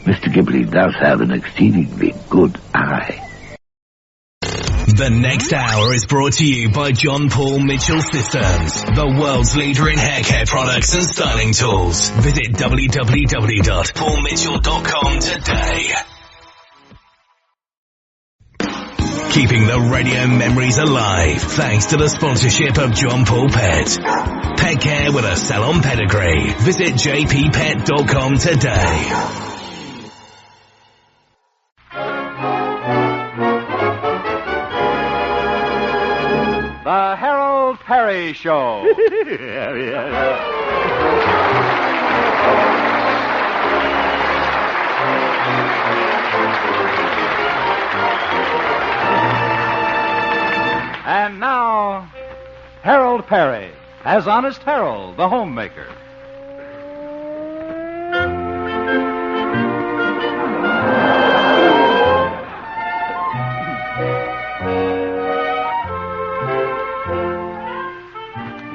Mr. Ghibli does have an exceedingly good eye. The next hour is brought to you by John Paul Mitchell Systems, the world's leader in hair care products and styling tools. Visit www.paulmitchell.com today. Keeping the radio memories alive thanks to the sponsorship of John Paul Pet. Pet care with a salon pedigree. Visit jppet.com today. The Harold Perry Show. And now, Harold Perry as Honest Harold, the homemaker.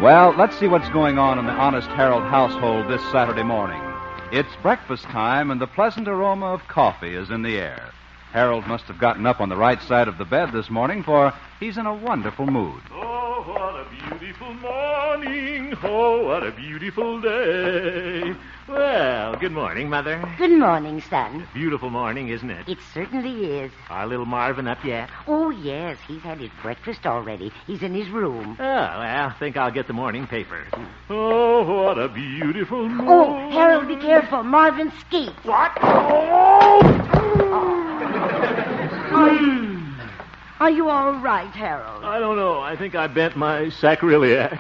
Well, let's see what's going on in the Honest Harold household this Saturday morning. It's breakfast time, and the pleasant aroma of coffee is in the air. Harold must have gotten up on the right side of the bed this morning, for he's in a wonderful mood. Oh, what a beautiful morning. Oh, what a beautiful day. Well, good morning, Mother. Good morning, son. Beautiful morning, isn't it? It certainly is. Our little Marvin up yet? Oh, yes. He's had his breakfast already. He's in his room. Oh, well, I think I'll get the morning paper. Oh, what a beautiful morning. Oh, Harold, be careful. Marvin skates. What? Oh! Are you all right, Harold? I don't know. I think I bent my sacroiliac.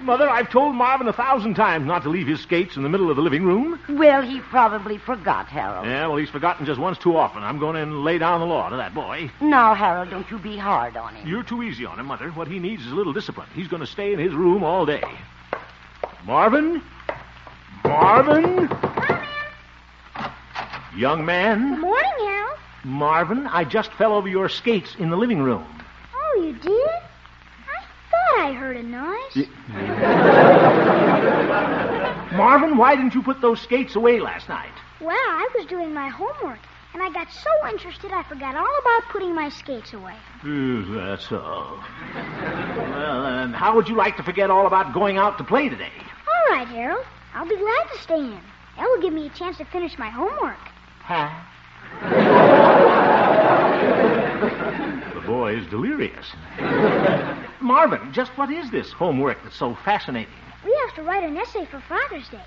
Mother, I've told Marvin 1,000 times not to leave his skates in the middle of the living room. Well, he probably forgot, Harold. Yeah, well, he's forgotten just once too often. I'm going to lay down the law to that boy. Now, Harold, don't you be hard on him. You're too easy on him, Mother. What he needs is a little discipline. He's going to stay in his room all day. Marvin? Marvin? Young man? Good morning, Harold. Marvin, I just fell over your skates in the living room. Oh, you did? I thought I heard a noise. Marvin, why didn't you put those skates away last night? Well, I was doing my homework, and I got so interested I forgot all about putting my skates away. Is that so? Well, and how would you like to forget all about going out to play today? All right, Harold. I'll be glad to stay in. That will give me a chance to finish my homework. Huh? The boy is delirious. Marvin, just what is this homework that's so fascinating? We have to write an essay for Father's Day.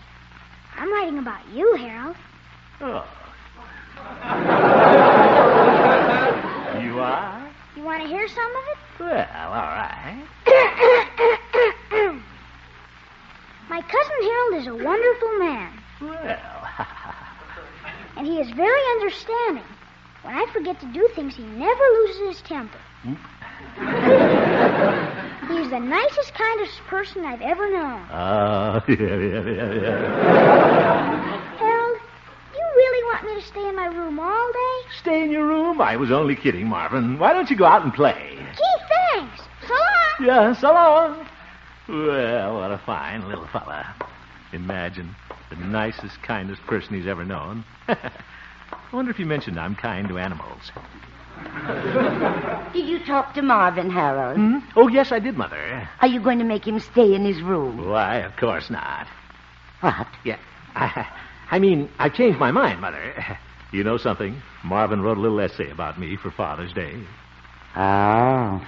I'm writing about you, Harold. Oh. You are? You want to hear some of it? Well, all right. My cousin Harold is a wonderful man. Well. And he is very understanding. When I forget to do things, he never loses his temper. He's the nicest, kindest person I've ever known. Yeah. Harold, you really want me to stay in my room all day? Stay in your room? I was only kidding, Marvin. Why don't you go out and play? Gee, thanks. So long. Yeah, so long. Well, what a fine little fella. Imagine, the nicest, kindest person he's ever known. I wonder if he mentioned I'm kind to animals. Did you talk to Marvin, Harold? Oh, yes, I did, Mother. Are you going to make him stay in his room? Why, of course not. What? Yeah. I mean, I've changed my mind, Mother. You know something? Marvin wrote a little essay about me for Father's Day. Oh.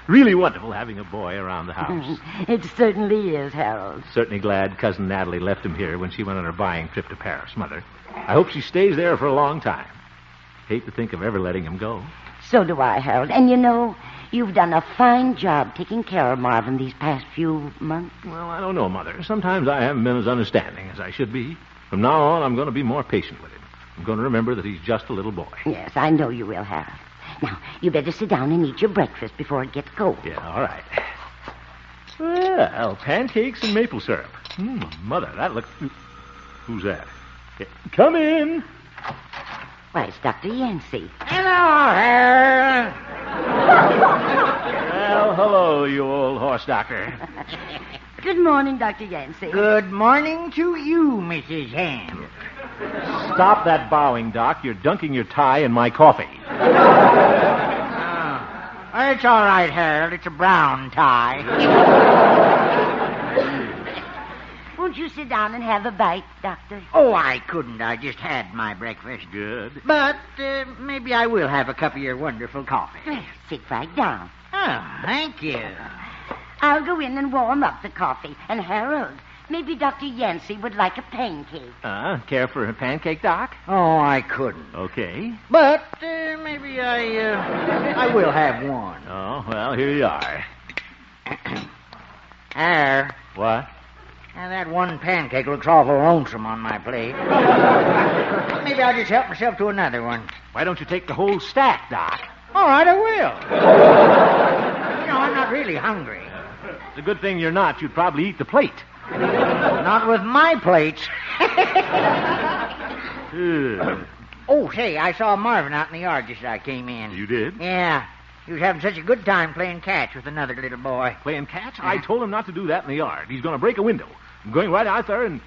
Really wonderful having a boy around the house. It certainly is, Harold. Certainly glad Cousin Natalie left him here when she went on her buying trip to Paris, Mother. I hope she stays there for a long time. Hate to think of ever letting him go. So do I, Harold. And you know, you've done a fine job taking care of Marvin these past few months. Well, I don't know, Mother. Sometimes I haven't been as understanding as I should be. From now on, I'm going to be more patient with him. I'm going to remember that he's just a little boy. Yes, I know you will, Harold. Now, you better sit down and eat your breakfast before it gets cold. Yeah, all right. Well, pancakes and maple syrup. Mother, that looks... Who's that? Yeah. Come in. Why, it's Dr. Yancey. Hello, Harold. Well, hello, you old horse doctor. Good morning, Dr. Yancey. Good morning to you, Mrs. Ham. Stop that bowing, Doc. You're dunking your tie in my coffee. Oh, it's all right, Harold. It's a brown tie. Won't you sit down and have a bite, Doctor? Oh, I couldn't. I just had my breakfast. Good. But maybe I will have a cup of your wonderful coffee. Well, sit right down. Oh, thank you. I'll go in and warm up the coffee. And Harold, maybe Dr. Yancey would like a pancake. Care for a pancake, Doc? Oh, I couldn't. Okay. But maybe I will have one. Oh, well, here you are. What? Now, that one pancake looks awful lonesome on my plate. Maybe I'll just help myself to another one. Why don't you take the whole stack, Doc? All right, I will. I'm not really hungry. It's a good thing you're not. You'd probably eat the plate. Not with my plates. Oh, say, I saw Marvin out in the yard just as I came in. You did? Yeah. He was having such a good time playing catch with another little boy. Playing catch? I told him not to do that in the yard. He's going to break a window. I'm going right out there and...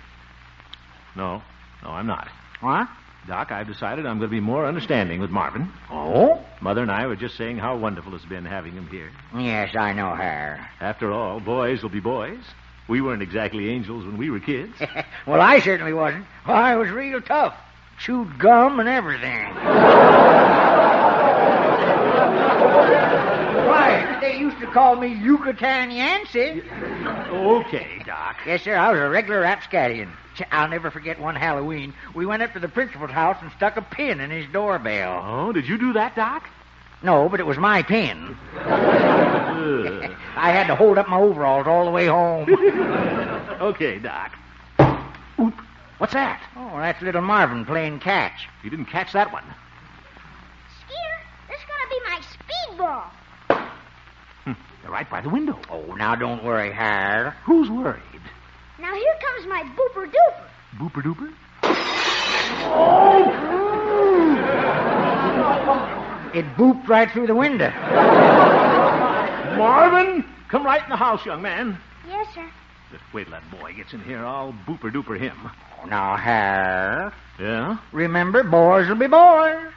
No, I'm not. What? Doc, I've decided I'm going to be more understanding with Marvin. Oh? Mother and I were just saying how wonderful it's been having him here. Yes, I know her. After all, boys will be boys. We weren't exactly angels when we were kids. Well, I certainly wasn't. I was real tough. Chewed gum and everything. Why, they used to call me Yucatan Yancey. Okay, Doc. Yes, sir, I was a regular rapscallion. I'll never forget one Halloween. We went up to the principal's house and stuck a pin in his doorbell. Oh, did you do that, Doc? No, but it was my pin. I had to hold up my overalls all the way home. Okay, Doc. Oop. What's that? Oh, that's little Marvin playing catch. You didn't catch that one. Skeeter, this is going to be my speedball. They're right by the window. Oh, now don't worry, Har. Who's worried? Now here comes my booper duper. Booper duper? It booped right through the window. Marvin, come right in the house, young man. Yes, sir. Just wait till that boy gets in here. I'll booper duper him. Oh, now, Har. Yeah? Remember, boys will be boys.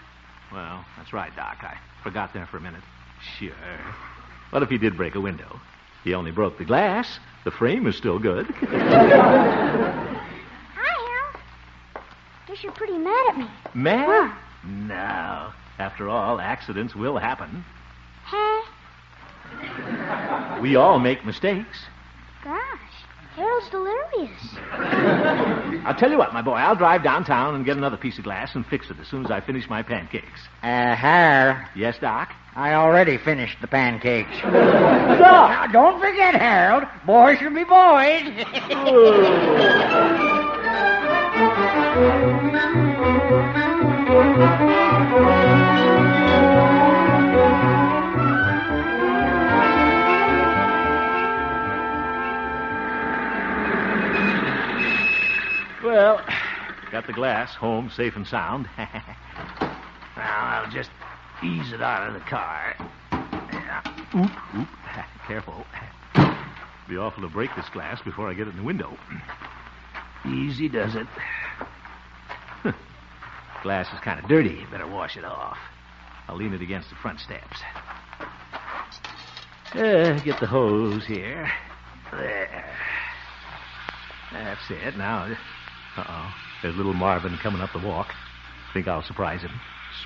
Well, that's right, Doc. I forgot there for a minute. Sure. What if he did break a window? He only broke the glass. The frame is still good. Hi, Harold. Guess you're pretty mad at me. Mad? Huh? No. After all, accidents will happen. Huh? We all make mistakes. Gosh, Harold's delirious. I'll tell you what, my boy. I'll drive downtown and get another piece of glass and fix it as soon as I finish my pancakes. Har. Yes, Doc? I already finished the pancakes. Now, don't forget, Harold. Boys should be boys. Well, got the glass home safe and sound. Now, I'll just ease it out of the car. Oop. Careful. Be awful to break this glass before I get it in the window. Easy does it. Glass is kind of dirty. Better wash it off. I'll lean it against the front steps. Get the hose here. There. That's it. Now, there's little Marvin coming up the walk. Think I'll surprise him.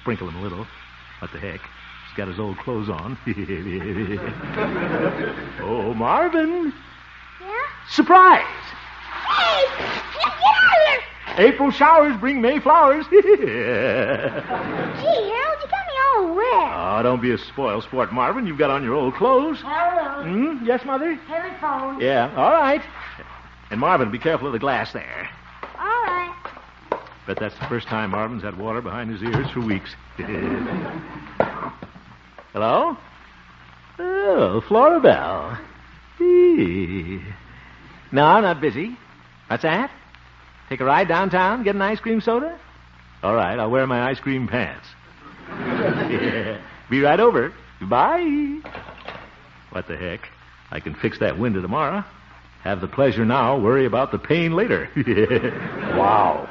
Sprinkle him a little. What the heck? He's got his old clothes on. Oh, Marvin. Yeah? Surprise! Hey! Get out of there! April showers bring May flowers. Gee, Harold, you got me all wet. Oh, don't be a spoiled sport, Marvin. You've got on your old clothes. Hello. Yes, Mother? Telephone. Yeah, all right. And Marvin, be careful of the glass there. All right. Bet that's the first time Marvin's had water behind his ears for weeks. Hello? Oh, Floribel. No, I'm not busy. What's that? Take a ride downtown, get an ice cream soda? All right, I'll wear my ice cream pants. Yeah. Be right over. Goodbye. What the heck? I can fix that window tomorrow. Have the pleasure now, worry about the pain later. Wow.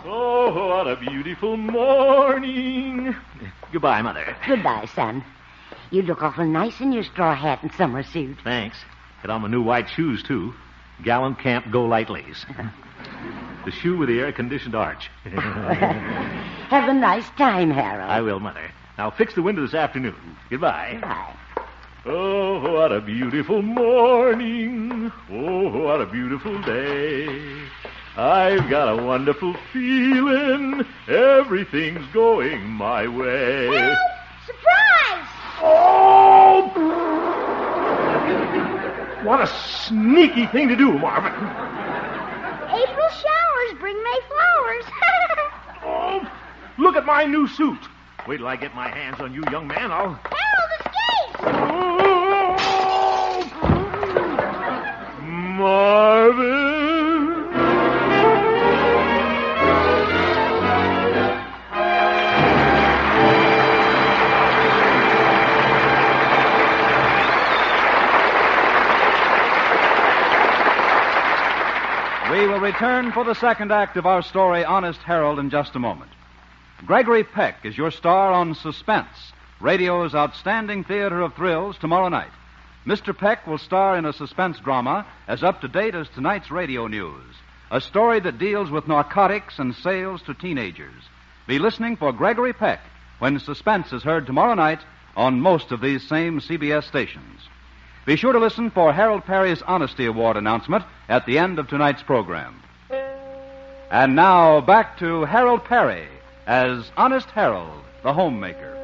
Oh, what a beautiful morning. Goodbye, Mother. Goodbye, son. You look awful nice in your straw hat and summer suit. Thanks. Got on my new white shoes, too. Gallant Camp Go Lightlies. The shoe with the air-conditioned arch. Have a nice time, Harold. I will, Mother. Now, fix the window this afternoon. Goodbye. Goodbye. Oh, what a beautiful morning. Oh, what a beautiful day. I've got a wonderful feeling. Everything's going my way. Help! Surprise! Oh! What a sneaky thing to do, Marvin. April showers bring May flowers. Oh, look at my new suit. Wait till I get my hands on you, young man. Harold, escape! Marvin. We will return for the second act of our story, Honest Harold, in just a moment. Gregory Peck is your star on Suspense, radio's outstanding theater of thrills, tomorrow night. Mr. Peck will star in a suspense drama as up-to-date as tonight's radio news, a story that deals with narcotics and sales to teenagers. Be listening for Gregory Peck when Suspense is heard tomorrow night on most of these same CBS stations. Be sure to listen for Harold Perry's Honesty Award announcement at the end of tonight's program. And now, back to Harold Perry as Honest Harold, the homemaker.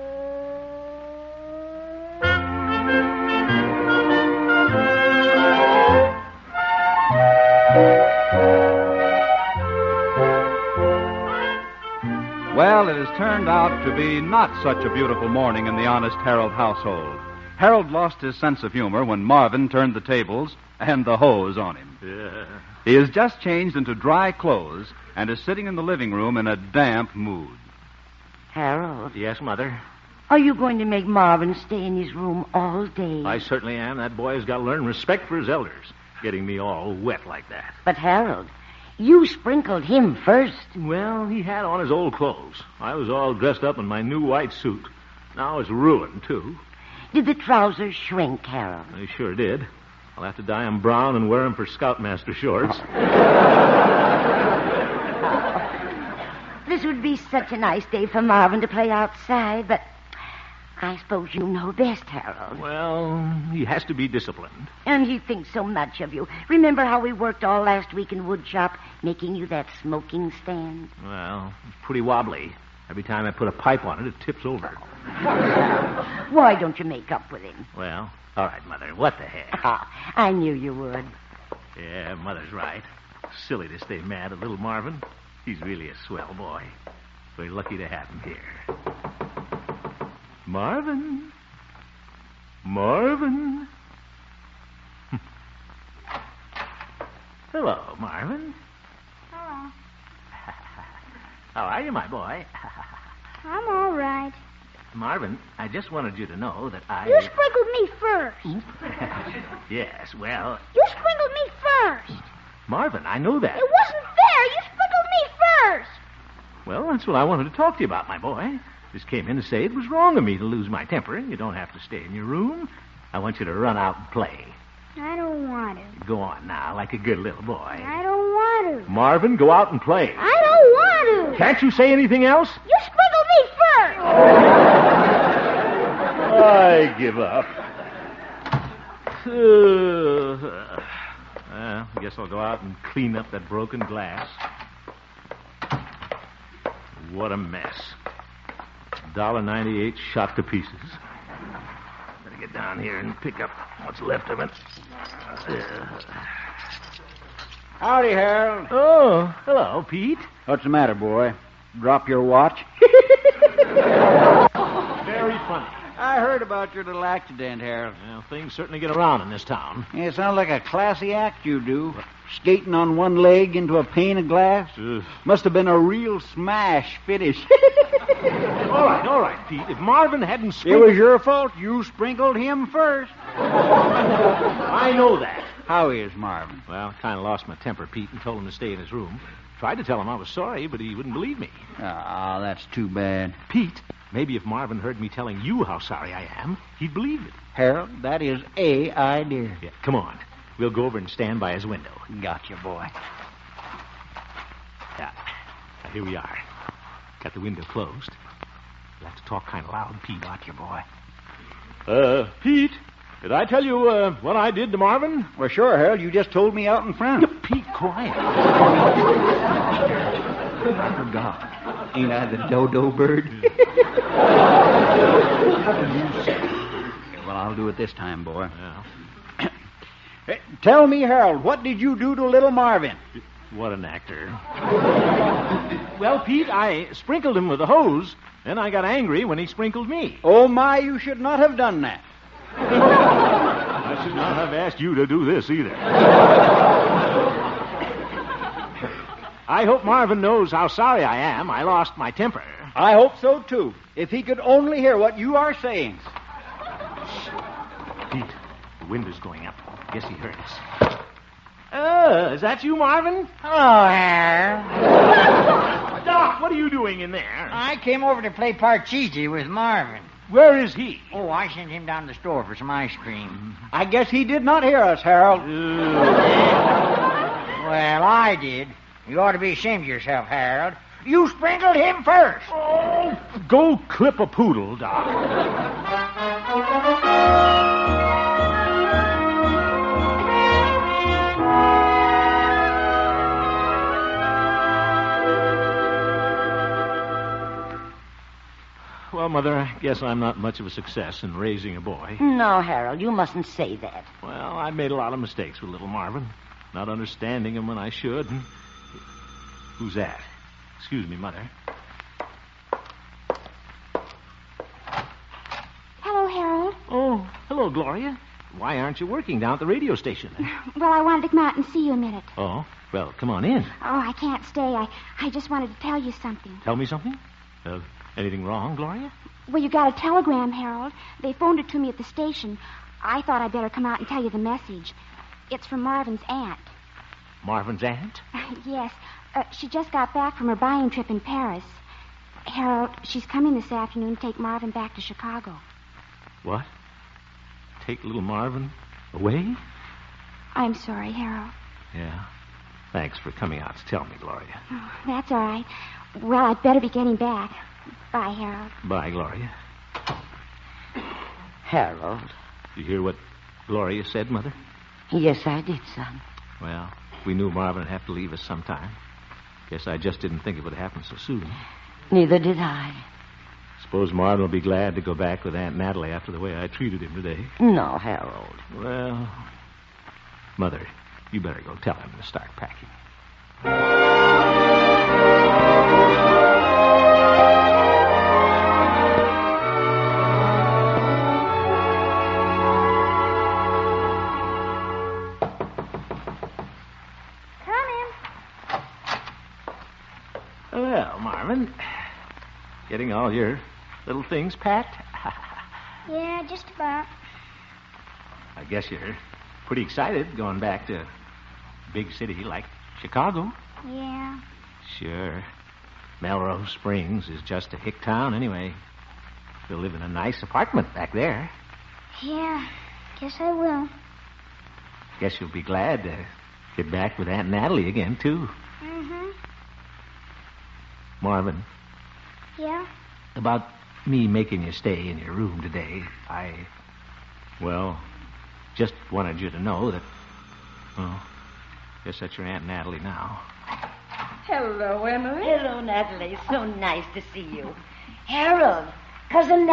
Well, it has turned out to be not such a beautiful morning in the Honest Harold household. Harold lost his sense of humor when Marvin turned the tables and the hose on him. Yeah. He has just changed into dry clothes and is sitting in the living room in a damp mood. Harold, Yes, Mother? are you going to make Marvin stay in his room all day? I certainly am. That boy has got to learn respect for his elders. Getting me all wet like that. But, Harold, you sprinkled him first. Well, he had on his old clothes. I was all dressed up in my new white suit. Now it's ruined, too. Did the trousers shrink, Harold? They sure did. I'll have to dye them brown and wear them for Scoutmaster shorts. This would be such a nice day for Marvin to play outside, but I suppose you know best, Harold. Well, he has to be disciplined. And he thinks so much of you. Remember how we worked all last week in wood shop, making you that smoking stand? Well, it's pretty wobbly. Every time I put a pipe on it, it tips over. Why don't you make up with him? Well, all right, Mother. What the heck? I knew you would. Yeah, Mother's right. Silly to stay mad at little Marvin. He's really a swell boy. We're lucky to have him here. Marvin. Marvin. Hello, Marvin. Hello. How are you, my boy? I'm all right. Marvin, I just wanted you to know that I... You sprinkled me first. Yes, well... You sprinkled me first. Marvin, I know that. It wasn't fair. You sprinkled me first. Well, that's what I wanted to talk to you about, my boy. Just came in to say it was wrong of me to lose my temper. You don't have to stay in your room. I want you to run out and play. I don't want to. Go on now, like a good little boy. I don't want to. Marvin, go out and play. I don't want to. Can't you say anything else? You sprinkled me first. I give up. Well, I guess I'll go out and clean up that broken glass. What a mess. $1.98 shot to pieces. Better get down here and pick up what's left of it. Howdy, Harold. Oh, hello, Pete. What's the matter, boy? Drop your watch? Very funny. I heard about your little accident, Harold. Well, things certainly get around in this town. Yeah, it sounds like a classy act you do. Skating on one leg into a pane of glass. Must have been a real smash finish. All right, Pete. If Marvin hadn't It sprinkled... was your fault. You sprinkled him first. I know that. How is Marvin? Well, I kind of lost my temper, Pete, and told him to stay in his room. Tried to tell him I was sorry, but he wouldn't believe me. Ah, that's too bad. Pete, maybe if Marvin heard me telling you how sorry I am, he'd believe it. Harold, that is a idea. Yeah, come on. We'll go over and stand by his window. Gotcha, boy. Yeah. Now, here we are. Got the window closed. You'll have to talk kind of loud, Pete. Gotcha, boy. Pete, did I tell you what I did to Marvin? Well, sure, Harold. You just told me out in front. Pete, quiet. I forgot. Ain't I the dodo bird? Well, I'll do it this time, boy. Yeah. Tell me, Harold, what did you do to little Marvin? What an actor. Well, Pete, I sprinkled him with a hose. Then I got angry when he sprinkled me. Oh, my, you should not have done that. I should not have asked you to do this either. I hope Marvin knows how sorry I am. I lost my temper. I hope so, too. If he could only hear what you are saying. Pete, the wind is going up. Guess he heard us. Is that you, Marvin? Hello, Harold. Doc, what are you doing in there? I came over to play Parcheesi with Marvin. Where is he? Oh, I sent him down to the store for some ice cream. I guess he did not hear us, Harold. Well, I did. You ought to be ashamed of yourself, Harold. You sprinkled him first. Oh, go clip a poodle, Doc. Well, Mother, I guess I'm not much of a success in raising a boy. No, Harold, you mustn't say that. Well, I made a lot of mistakes with little Marvin, not understanding him when I should. Who's that? Excuse me, Mother. Hello, Harold. Oh, hello, Gloria. Why aren't you working down at the radio station? Well, I wanted to come out and see you a minute. Oh, well, come on in. Oh, I can't stay. I just wanted to tell you something. Tell me something? Anything wrong, Gloria? Well, you got a telegram, Harold. They phoned it to me at the station. I thought I'd better come out and tell you the message. It's from Marvin's aunt. Marvin's aunt? Yes. She just got back from her buying trip in Paris. Harold, she's coming this afternoon to take Marvin back to Chicago. What? Take little Marvin away? I'm sorry, Harold. Yeah. Thanks for coming out to tell me, Gloria. Oh, that's all right. Well, I'd better be getting back. Bye, Harold. Bye, Gloria. Harold. You hear what Gloria said, Mother? Yes, I did, son. Well, we knew Marvin would have to leave us sometime. Guess I just didn't think it would happen so soon. Neither did I. Suppose Marvin will be glad to go back with Aunt Natalie after the way I treated him today. No, Harold. Well, Mother, you better go tell him to start packing. Well, Marvin, getting all your little things packed? Yeah, just about. I guess you're pretty excited going back to a big city like Chicago. Yeah. Sure. Melrose Springs is just a hick town anyway. You'll live in a nice apartment back there. Yeah, guess I will. Guess you'll be glad to get back with Aunt Natalie again, too. Mm-hmm. Marvin. Yeah? About me making you stay in your room today, just wanted you to know that, guess that's your Aunt Natalie now. Hello, Emily. Hello, Natalie. So nice to see you. Harold, Cousin Natalie.